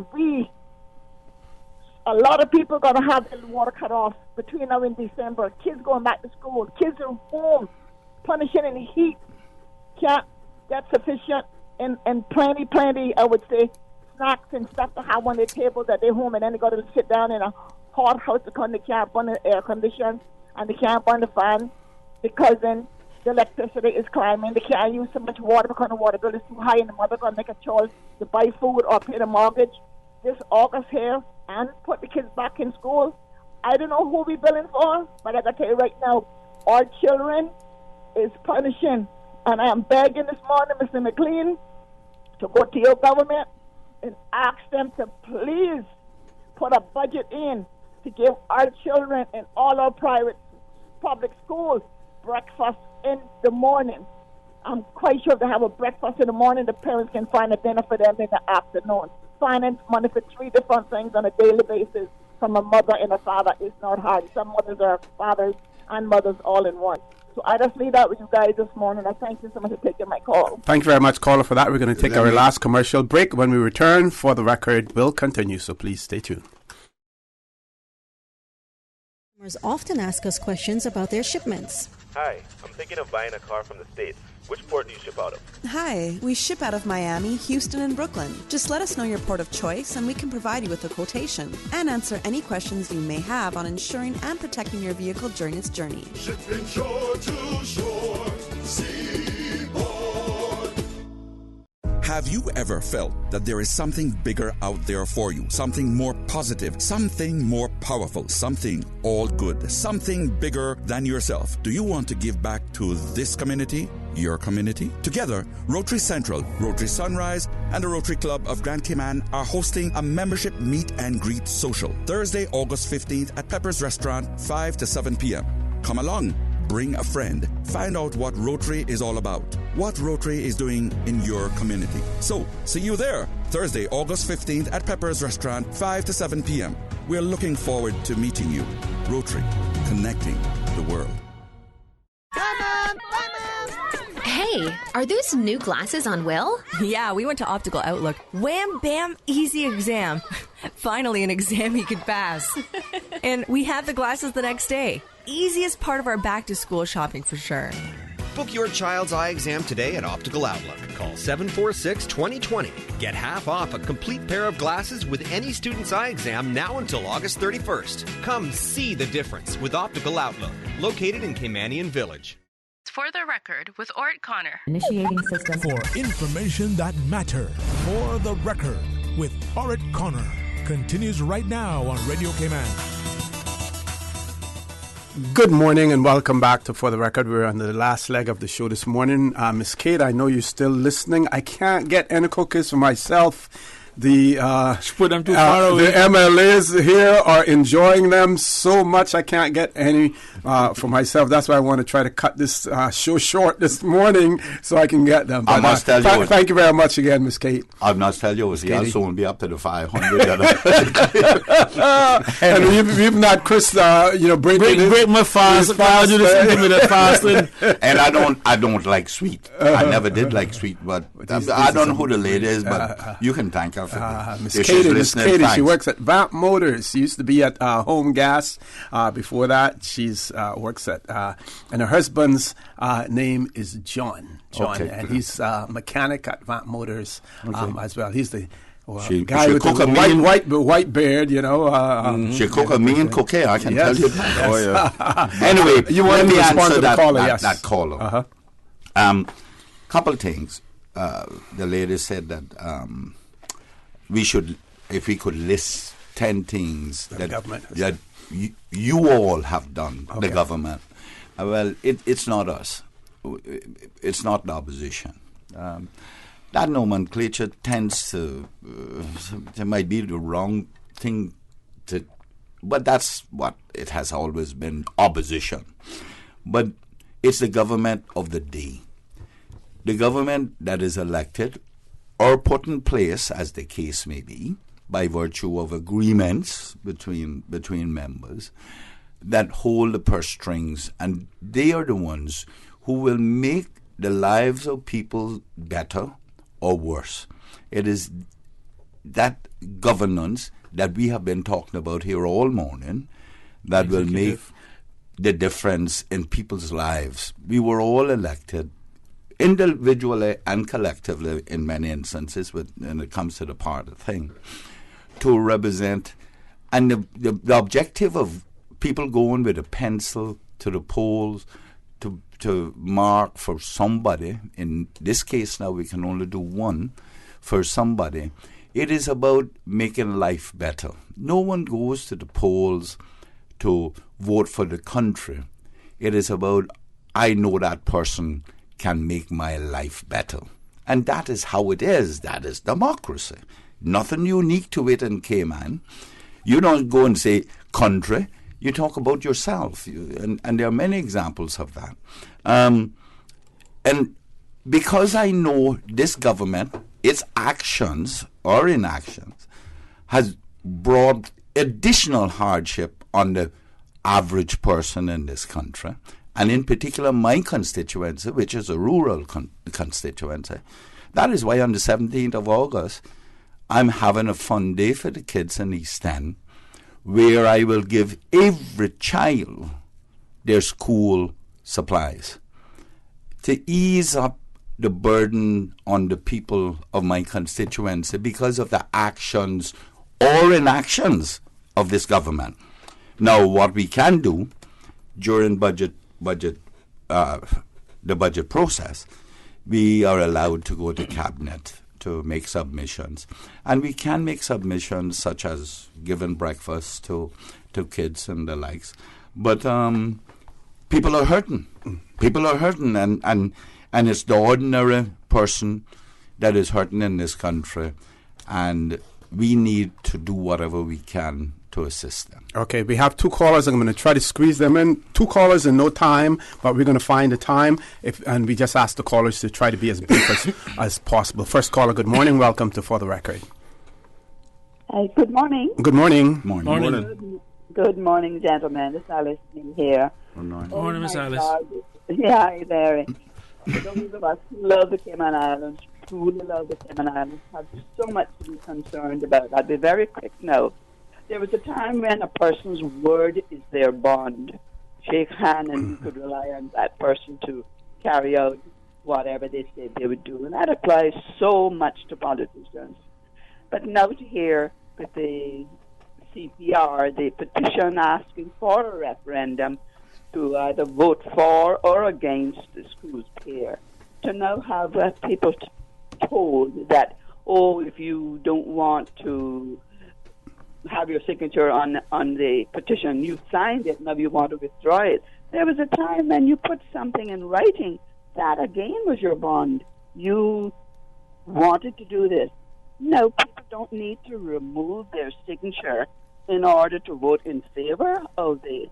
a lot of people are going to have their water cut off between now and December. Kids going back to school. Kids are home, punishing in the heat. Can't get sufficient and plenty, I would say, snacks and stuff to have on their table that they're home, and then they got to sit down in a hot house because they can't burn the air condition and they can't burn the fan because then the electricity is climbing. They can't use so much water because the water bill is too high, and the mother going to make a choice to buy food or pay the mortgage this August here and put the kids back in school. I don't know who we're billing for, but I got to tell you right now, our children is punishing And I am begging this morning, Mr. McLean, to go to your government and ask them to please put a budget in to give our children in all our public schools breakfast in the morning. I'm quite sure if they have a breakfast in the morning, the parents can find a dinner for them in the afternoon. Finding money for 3 different things on a daily basis from a mother and a father is not hard. Some mothers are fathers and mothers all in one. So I just leave that with you guys this morning. I thank you so much for taking my call. Thank you very much, caller, for that. We're going to take our last commercial break. When we return, For the Record will continue, so please stay tuned. Customers often ask us questions about their shipments. Hi, I'm thinking of buying a car from the States. Which port do you ship out of? Hi, we ship out of Miami, Houston, and Brooklyn. Just let us know your port of choice and we can provide you with a quotation and answer any questions you may have on insuring and protecting your vehicle during its journey. Shipping shore to shore, seaboard. Have you ever felt that there is something bigger out there for you? Something more positive, something more powerful, something all good, something bigger than yourself? Do you want to give back to this community? Your community? Together, Rotary Central, Rotary Sunrise, and the Rotary Club of Grand Cayman are hosting a membership meet and greet social Thursday, August 15th at Pepper's Restaurant, 5 to 7 p.m. Come along, bring a friend, find out what Rotary is all about, what Rotary is doing in your community. So, see you there, Thursday, August 15th at Pepper's Restaurant, 5 to 7 p.m. We're looking forward to meeting you. Rotary, connecting the world. Hey, are those new glasses on Will? Yeah, we went to Optical Outlook. Wham, bam, easy exam. Finally, an exam he could pass. And we had the glasses the next day. Easiest part of our back-to-school shopping for sure. Book your child's eye exam today at Optical Outlook. Call 746-2020. Get half off a complete pair of glasses with any student's eye exam now until August 31st. Come see the difference with Optical Outlook, located in Caymanian Village. For the Record with Orrett Connor. Initiating system. For information that matters. For the Record with Orrett Connor continues right now on Radio Cayman. Good morning and welcome back to For the Record. We're on the last leg of the show this morning. Miss Kate, I know you're still listening. I can't get any cookies for myself. The put them too far away. The MLAs here are enjoying them so much I can't get any for myself. That's why I want to try to cut this show short this morning so I can get them. But, I must tell you. Thank you very much again, Miss Kate. I must tell you, he also won't be up to the 500. And we've not Chris, break my fast. I do this intermittent fasting. And I don't like sweet. I never did like sweet, but I don't know who the lady is, but you can thank her. Miss Katie, she works at Vamp Motors. She used to be at Home Gas. Before that, she's works at, and her husband's name is John, okay, and he's a mechanic at Vamp Motors as well. He's the guy with the white beard, you know. She cook a mean cookie, I can tell you that. Yes. Oh, yeah. Anyway, you want to respond to the caller? Yes. That caller. Couple things. The lady said that we should, if we could list 10 things that you all have done, the government. Well, it's not us. It's not the opposition. That nomenclature tends to, it might be the wrong thing to, but that's what it has always been, opposition. But it's the government of the day. The government that is elected or put in place, as the case may be, by virtue of agreements between members that hold the purse strings, and they are the ones who will make the lives of people better or worse. It is that governance that we have been talking about here all morning that will make the difference in people's lives. We were all elected individually and collectively in many instances when it comes to the party thing, to represent, and the objective of people going with a pencil to the polls to mark for somebody, in this case now we can only do one, for somebody, it is about making life better. No one goes to the polls to vote for the country. It is about, I know that person can make my life better. And that is how it is. That is democracy. Nothing unique to it in Cayman. You don't go and say country. You talk about yourself. And there are many examples of that. And because I know this government, its actions or inactions, has brought additional hardship on the average person in this country, and in particular my constituency, which is a rural constituency. That is why on the 17th of August, I'm having a fun day for the kids in East End, where I will give every child their school supplies to ease up the burden on the people of my constituency because of the actions or inactions of this government. Now, what we can do during the budget process, we are allowed to go to cabinet to make submissions, and we can make submissions such as giving breakfast to kids and the likes. But people are hurting. People are hurting, and it's the ordinary person that is hurting in this country, and we need to do whatever we can to assist them. Okay, we have two callers. I'm going to try to squeeze them in. Two callers in no time, but we're going to find the time. And we just ask the callers to try to be as brief as possible. First caller, good morning. Welcome to For the Record. Good morning. Good morning. Good morning, gentlemen. It's Alice here. Good morning. Good morning, Miss Alice. Yeah, hi there. Those of us who love the Cayman Islands, truly love the Cayman Islands, have so much to be concerned about. I'll be very quick now. There was a time when a person's word is their bond. Shake hand and you could rely on that person to carry out whatever they said they would do. And that applies so much to politicians. But now to hear with the CPR, the petition asking for a referendum to either vote for or against the school's care, to now have people told that, if you don't want to have your signature on the petition, you signed it, now you want to withdraw it. There was a time when you put something in writing that again was your bond. You wanted to do this. No, people don't need to remove their signature in order to vote in favor of the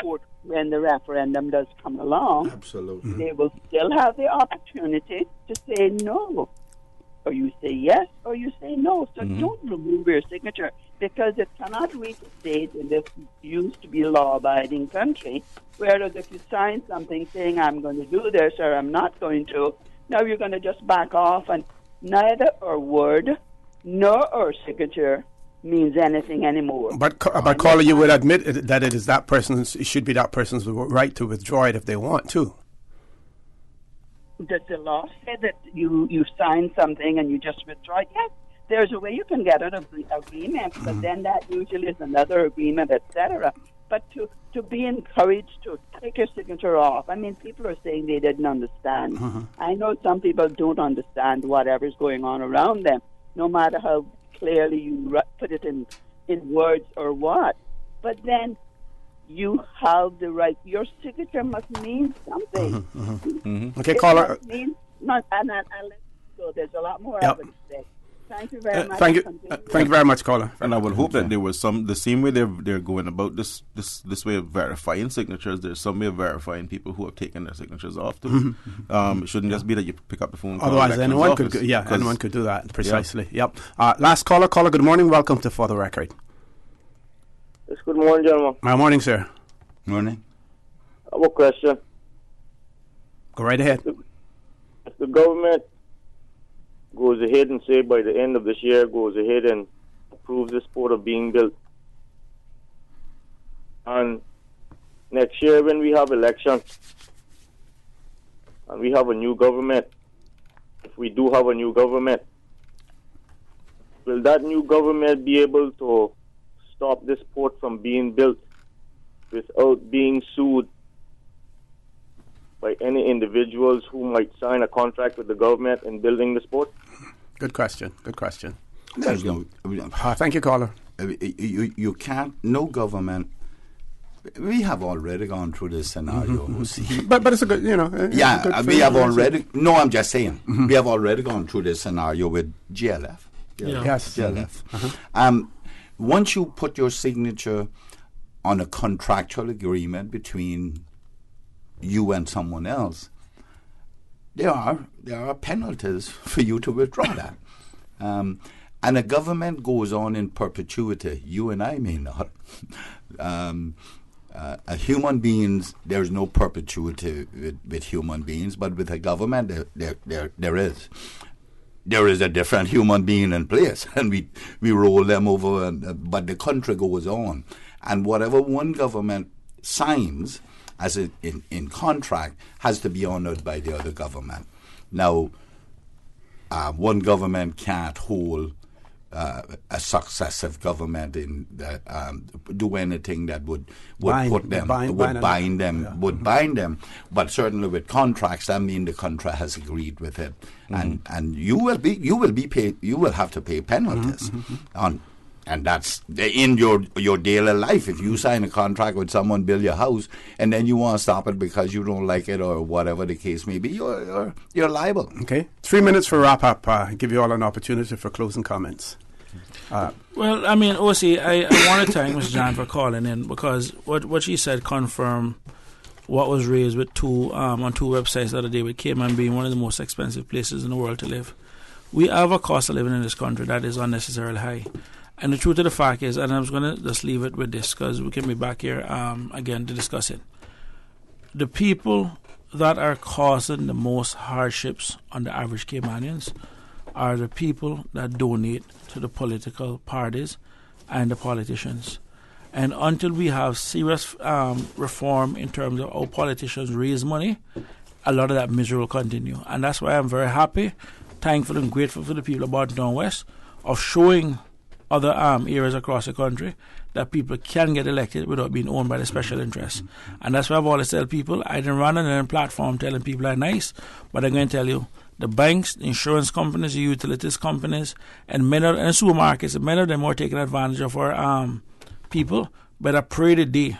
court when the referendum does come along. Absolutely. They will still have the opportunity to say no, or you say yes, or you say no. So don't remove your signature, because it cannot reach a state in this used to be law-abiding country, whereas if you sign something saying I'm going to do this or I'm not going to, now you're going to just back off, and neither our word nor our signature means anything anymore. But caller, you would admit that it should be that person's right to withdraw it if they want to. Does the law say that you sign something and you just withdraw it? Yes, there's a way you can get out of the agreement, but then that usually is another agreement, etc. But to be encouraged to take your signature off, I mean, people are saying they didn't understand. I know some people don't understand whatever's going on around them, no matter how clearly you put it in words or what. But then you have the right. Your signature must mean something. Okay, caller. And I'll let you go. There's a lot more I would say. Thank you very much. Thank you very much, caller. And I would hope that there was the same way they're going about this way of verifying signatures. There's some way of verifying people who have taken their signatures off too. It shouldn't just be that you pick up the phone. Otherwise, anyone could. Anyone could do that precisely. Yep. Last caller. Good morning. Welcome to For the Record. Yes, good morning, gentlemen. My morning, sir. Morning. I have a question. Go right ahead. If the government goes ahead and say by the end of this year goes ahead and approves this port of being built, and next year when we have elections and we have a new government, if we do have a new government, will that new government be able to stop this port from being built without being sued by any individuals who might sign a contract with the government in building the port? Good question. Thank you, caller. You can't. No government We have already gone through this scenario. But it's a good, you know. Yeah, we have already. No, I'm just saying we have already gone through this scenario with GLF. Yes. GLF. Once you put your signature on a contractual agreement between you and someone else, there are penalties for you to withdraw that. And a government goes on in perpetuity. You and I may not. Human beings, there's no perpetuity with human beings, but with a government, there is. There is a different human being in place, and we roll them over, but the country goes on. And whatever one government signs as in contract has to be honored by the other government. Now, one government can't hold a successive government in do anything that would bind them. But certainly with contracts, that means the country has agreed with it, and you will have to pay penalties on. And that's in your daily life. If you sign a contract with someone, build your house, and then you want to stop it because you don't like it or whatever the case may be, you're liable. Okay. 3 minutes for wrap up. Give you all an opportunity for closing comments. Well, I mean, OC, I want to thank Ms. Jan for calling in, because what she said confirmed what was raised with on two websites the other day, with Cayman being one of the most expensive places in the world to live. We have a cost of living in this country that is unnecessarily high. And the truth of the fact is, and I was going to just leave it with this because we can be back here again to discuss it. The people that are causing the most hardships on the average Caymanians are the people that donate to the political parties and the politicians. And until we have serious reform in terms of how politicians raise money, a lot of that misery will continue. And that's why I'm very happy, thankful and grateful for the people of Barton West of showing other areas across the country that people can get elected without being owned by the special interests. And that's why I've always tell people, I didn't run on a platform telling people I'm nice, but I'm going to tell you, the banks, the insurance companies, the utilities companies, and supermarkets, many of them are taking advantage of our people. But I pray today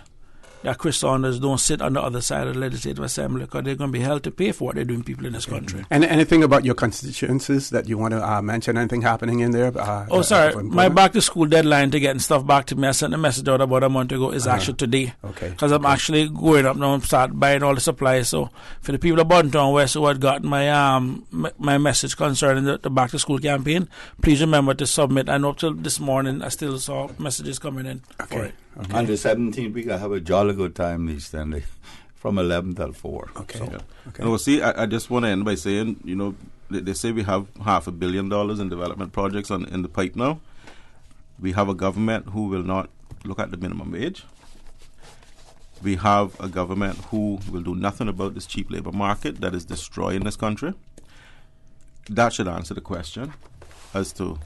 that Chris Saunders don't sit on the other side of the Legislative Assembly, because they're going to be held to pay for what they're doing people in this country. And anything about your constituencies that you want to mention? Anything happening in there? Sorry. My back-to-school deadline to getting stuff back to me, I sent a message out about a month ago, is actually today. Okay. Because I'm actually going up now and start buying all the supplies. So for the people of Bunton West who had gotten my message concerning the back-to-school campaign, please remember to submit. And up till this morning, I still saw messages coming in for it. Okay. On the 17th, we have a jolly good time, East Stanley, from 11 till 4. Okay. So. Okay. No, see, I just want to end by saying, you know, they say we have $500 million in development projects in the pipe now. We have a government who will not look at the minimum wage. We have a government who will do nothing about this cheap labor market that is destroying this country. That should answer the question as to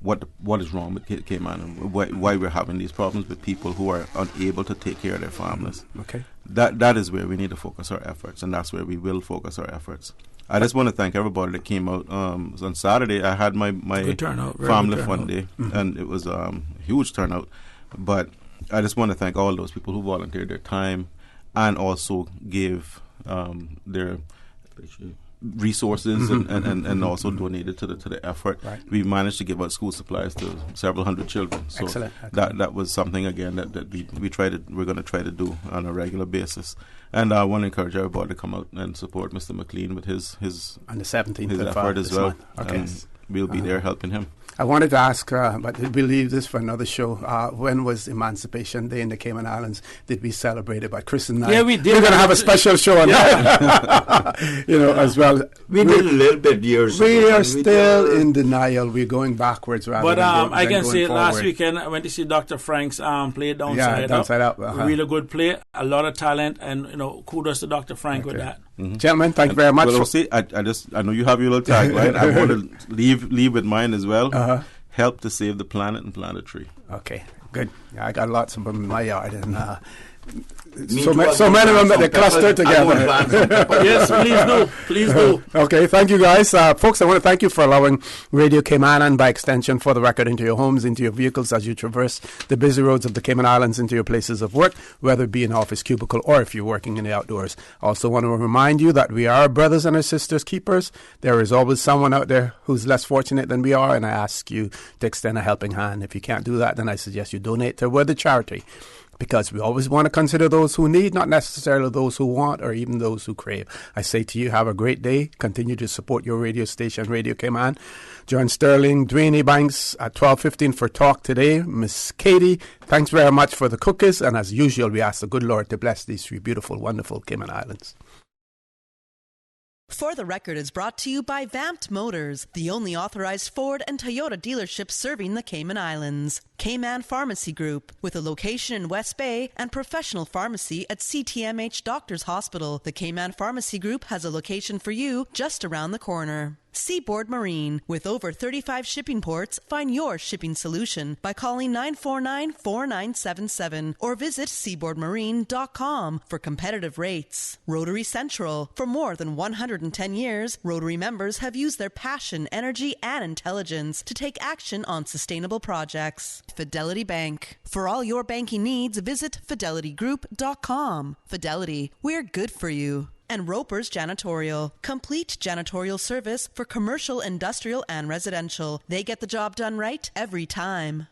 what is wrong with Cayman and why we're having these problems with people who are unable to take care of their families. Okay. That is where we need to focus our efforts, and that's where we will focus our efforts. I just want to thank everybody that came out. On Saturday, I had my family fun day, and it was a huge turnout. But I just want to thank all those people who volunteered their time and also gave their resources and also donated to the effort. Right. We managed to give out school supplies to several hundred children. So Excellent. that was something again that we're going to try to do on a regular basis. And I want to encourage everybody to come out and support Mr. McLean with his on the 17th his effort as well. Okay. And we'll be there helping him. I wanted to ask, but we'll leave this for another show. When was Emancipation Day in the Cayman Islands? Did we celebrate it? But Chris and I, yeah, we did. We're going to have a special show on that, as well. We did a little bit years ago. We are still in denial. We're going backwards rather than I can say forward. Last weekend I went to see Dr. Frank's play Downside Up. Really good play, a lot of talent, and kudos to Dr. Frank with that. Mm-hmm. Gentlemen, thank you very much. Well, see, I know you have your little tag, right? I want to leave with mine as well. Help to save the planet and plant a tree. Okay, good. Yeah, I got lots of them in my yard, and So many of them that they cluster together. Yes, please do. Okay, thank you guys. Folks, I want to thank you for allowing Radio Cayman and by extension For the Record into your homes, into your vehicles as you traverse the busy roads of the Cayman Islands into your places of work, whether it be an office cubicle or if you're working in the outdoors. Also want to remind you that we are brothers and our sisters keepers. There is always someone out there who's less fortunate than we are, and I ask you to extend a helping hand. If you can't do that, then I suggest you donate to Worthy Charity, because we always want to consider those who need, not necessarily those who want or even those who crave. I say to you, have a great day. Continue to support your radio station, Radio Cayman. John Sterling, Dwayne Banks at 12:15 for Talk Today. Miss Katie, thanks very much for the cookies. And as usual, we ask the good Lord to bless these three beautiful, wonderful Cayman Islands. For the Record is brought to you by Vamped Motors, the only authorized Ford and Toyota dealership serving the Cayman Islands. Cayman Pharmacy Group, with a location in West Bay and professional pharmacy at CTMH Doctors Hospital. The Cayman Pharmacy Group has a location for you just around the corner. Seaboard Marine, with over 35 shipping ports, find your shipping solution by calling 949-4977 or visit seaboardmarine.com for competitive rates. Rotary Central, for more than 110 years, Rotary members have used their passion, energy, and intelligence to take action on sustainable projects. Fidelity Bank, for all your banking needs, visit fidelitygroup.com. Fidelity, we're good for you. And Roper's Janitorial, complete janitorial service for commercial, industrial, and residential. They get the job done right every time.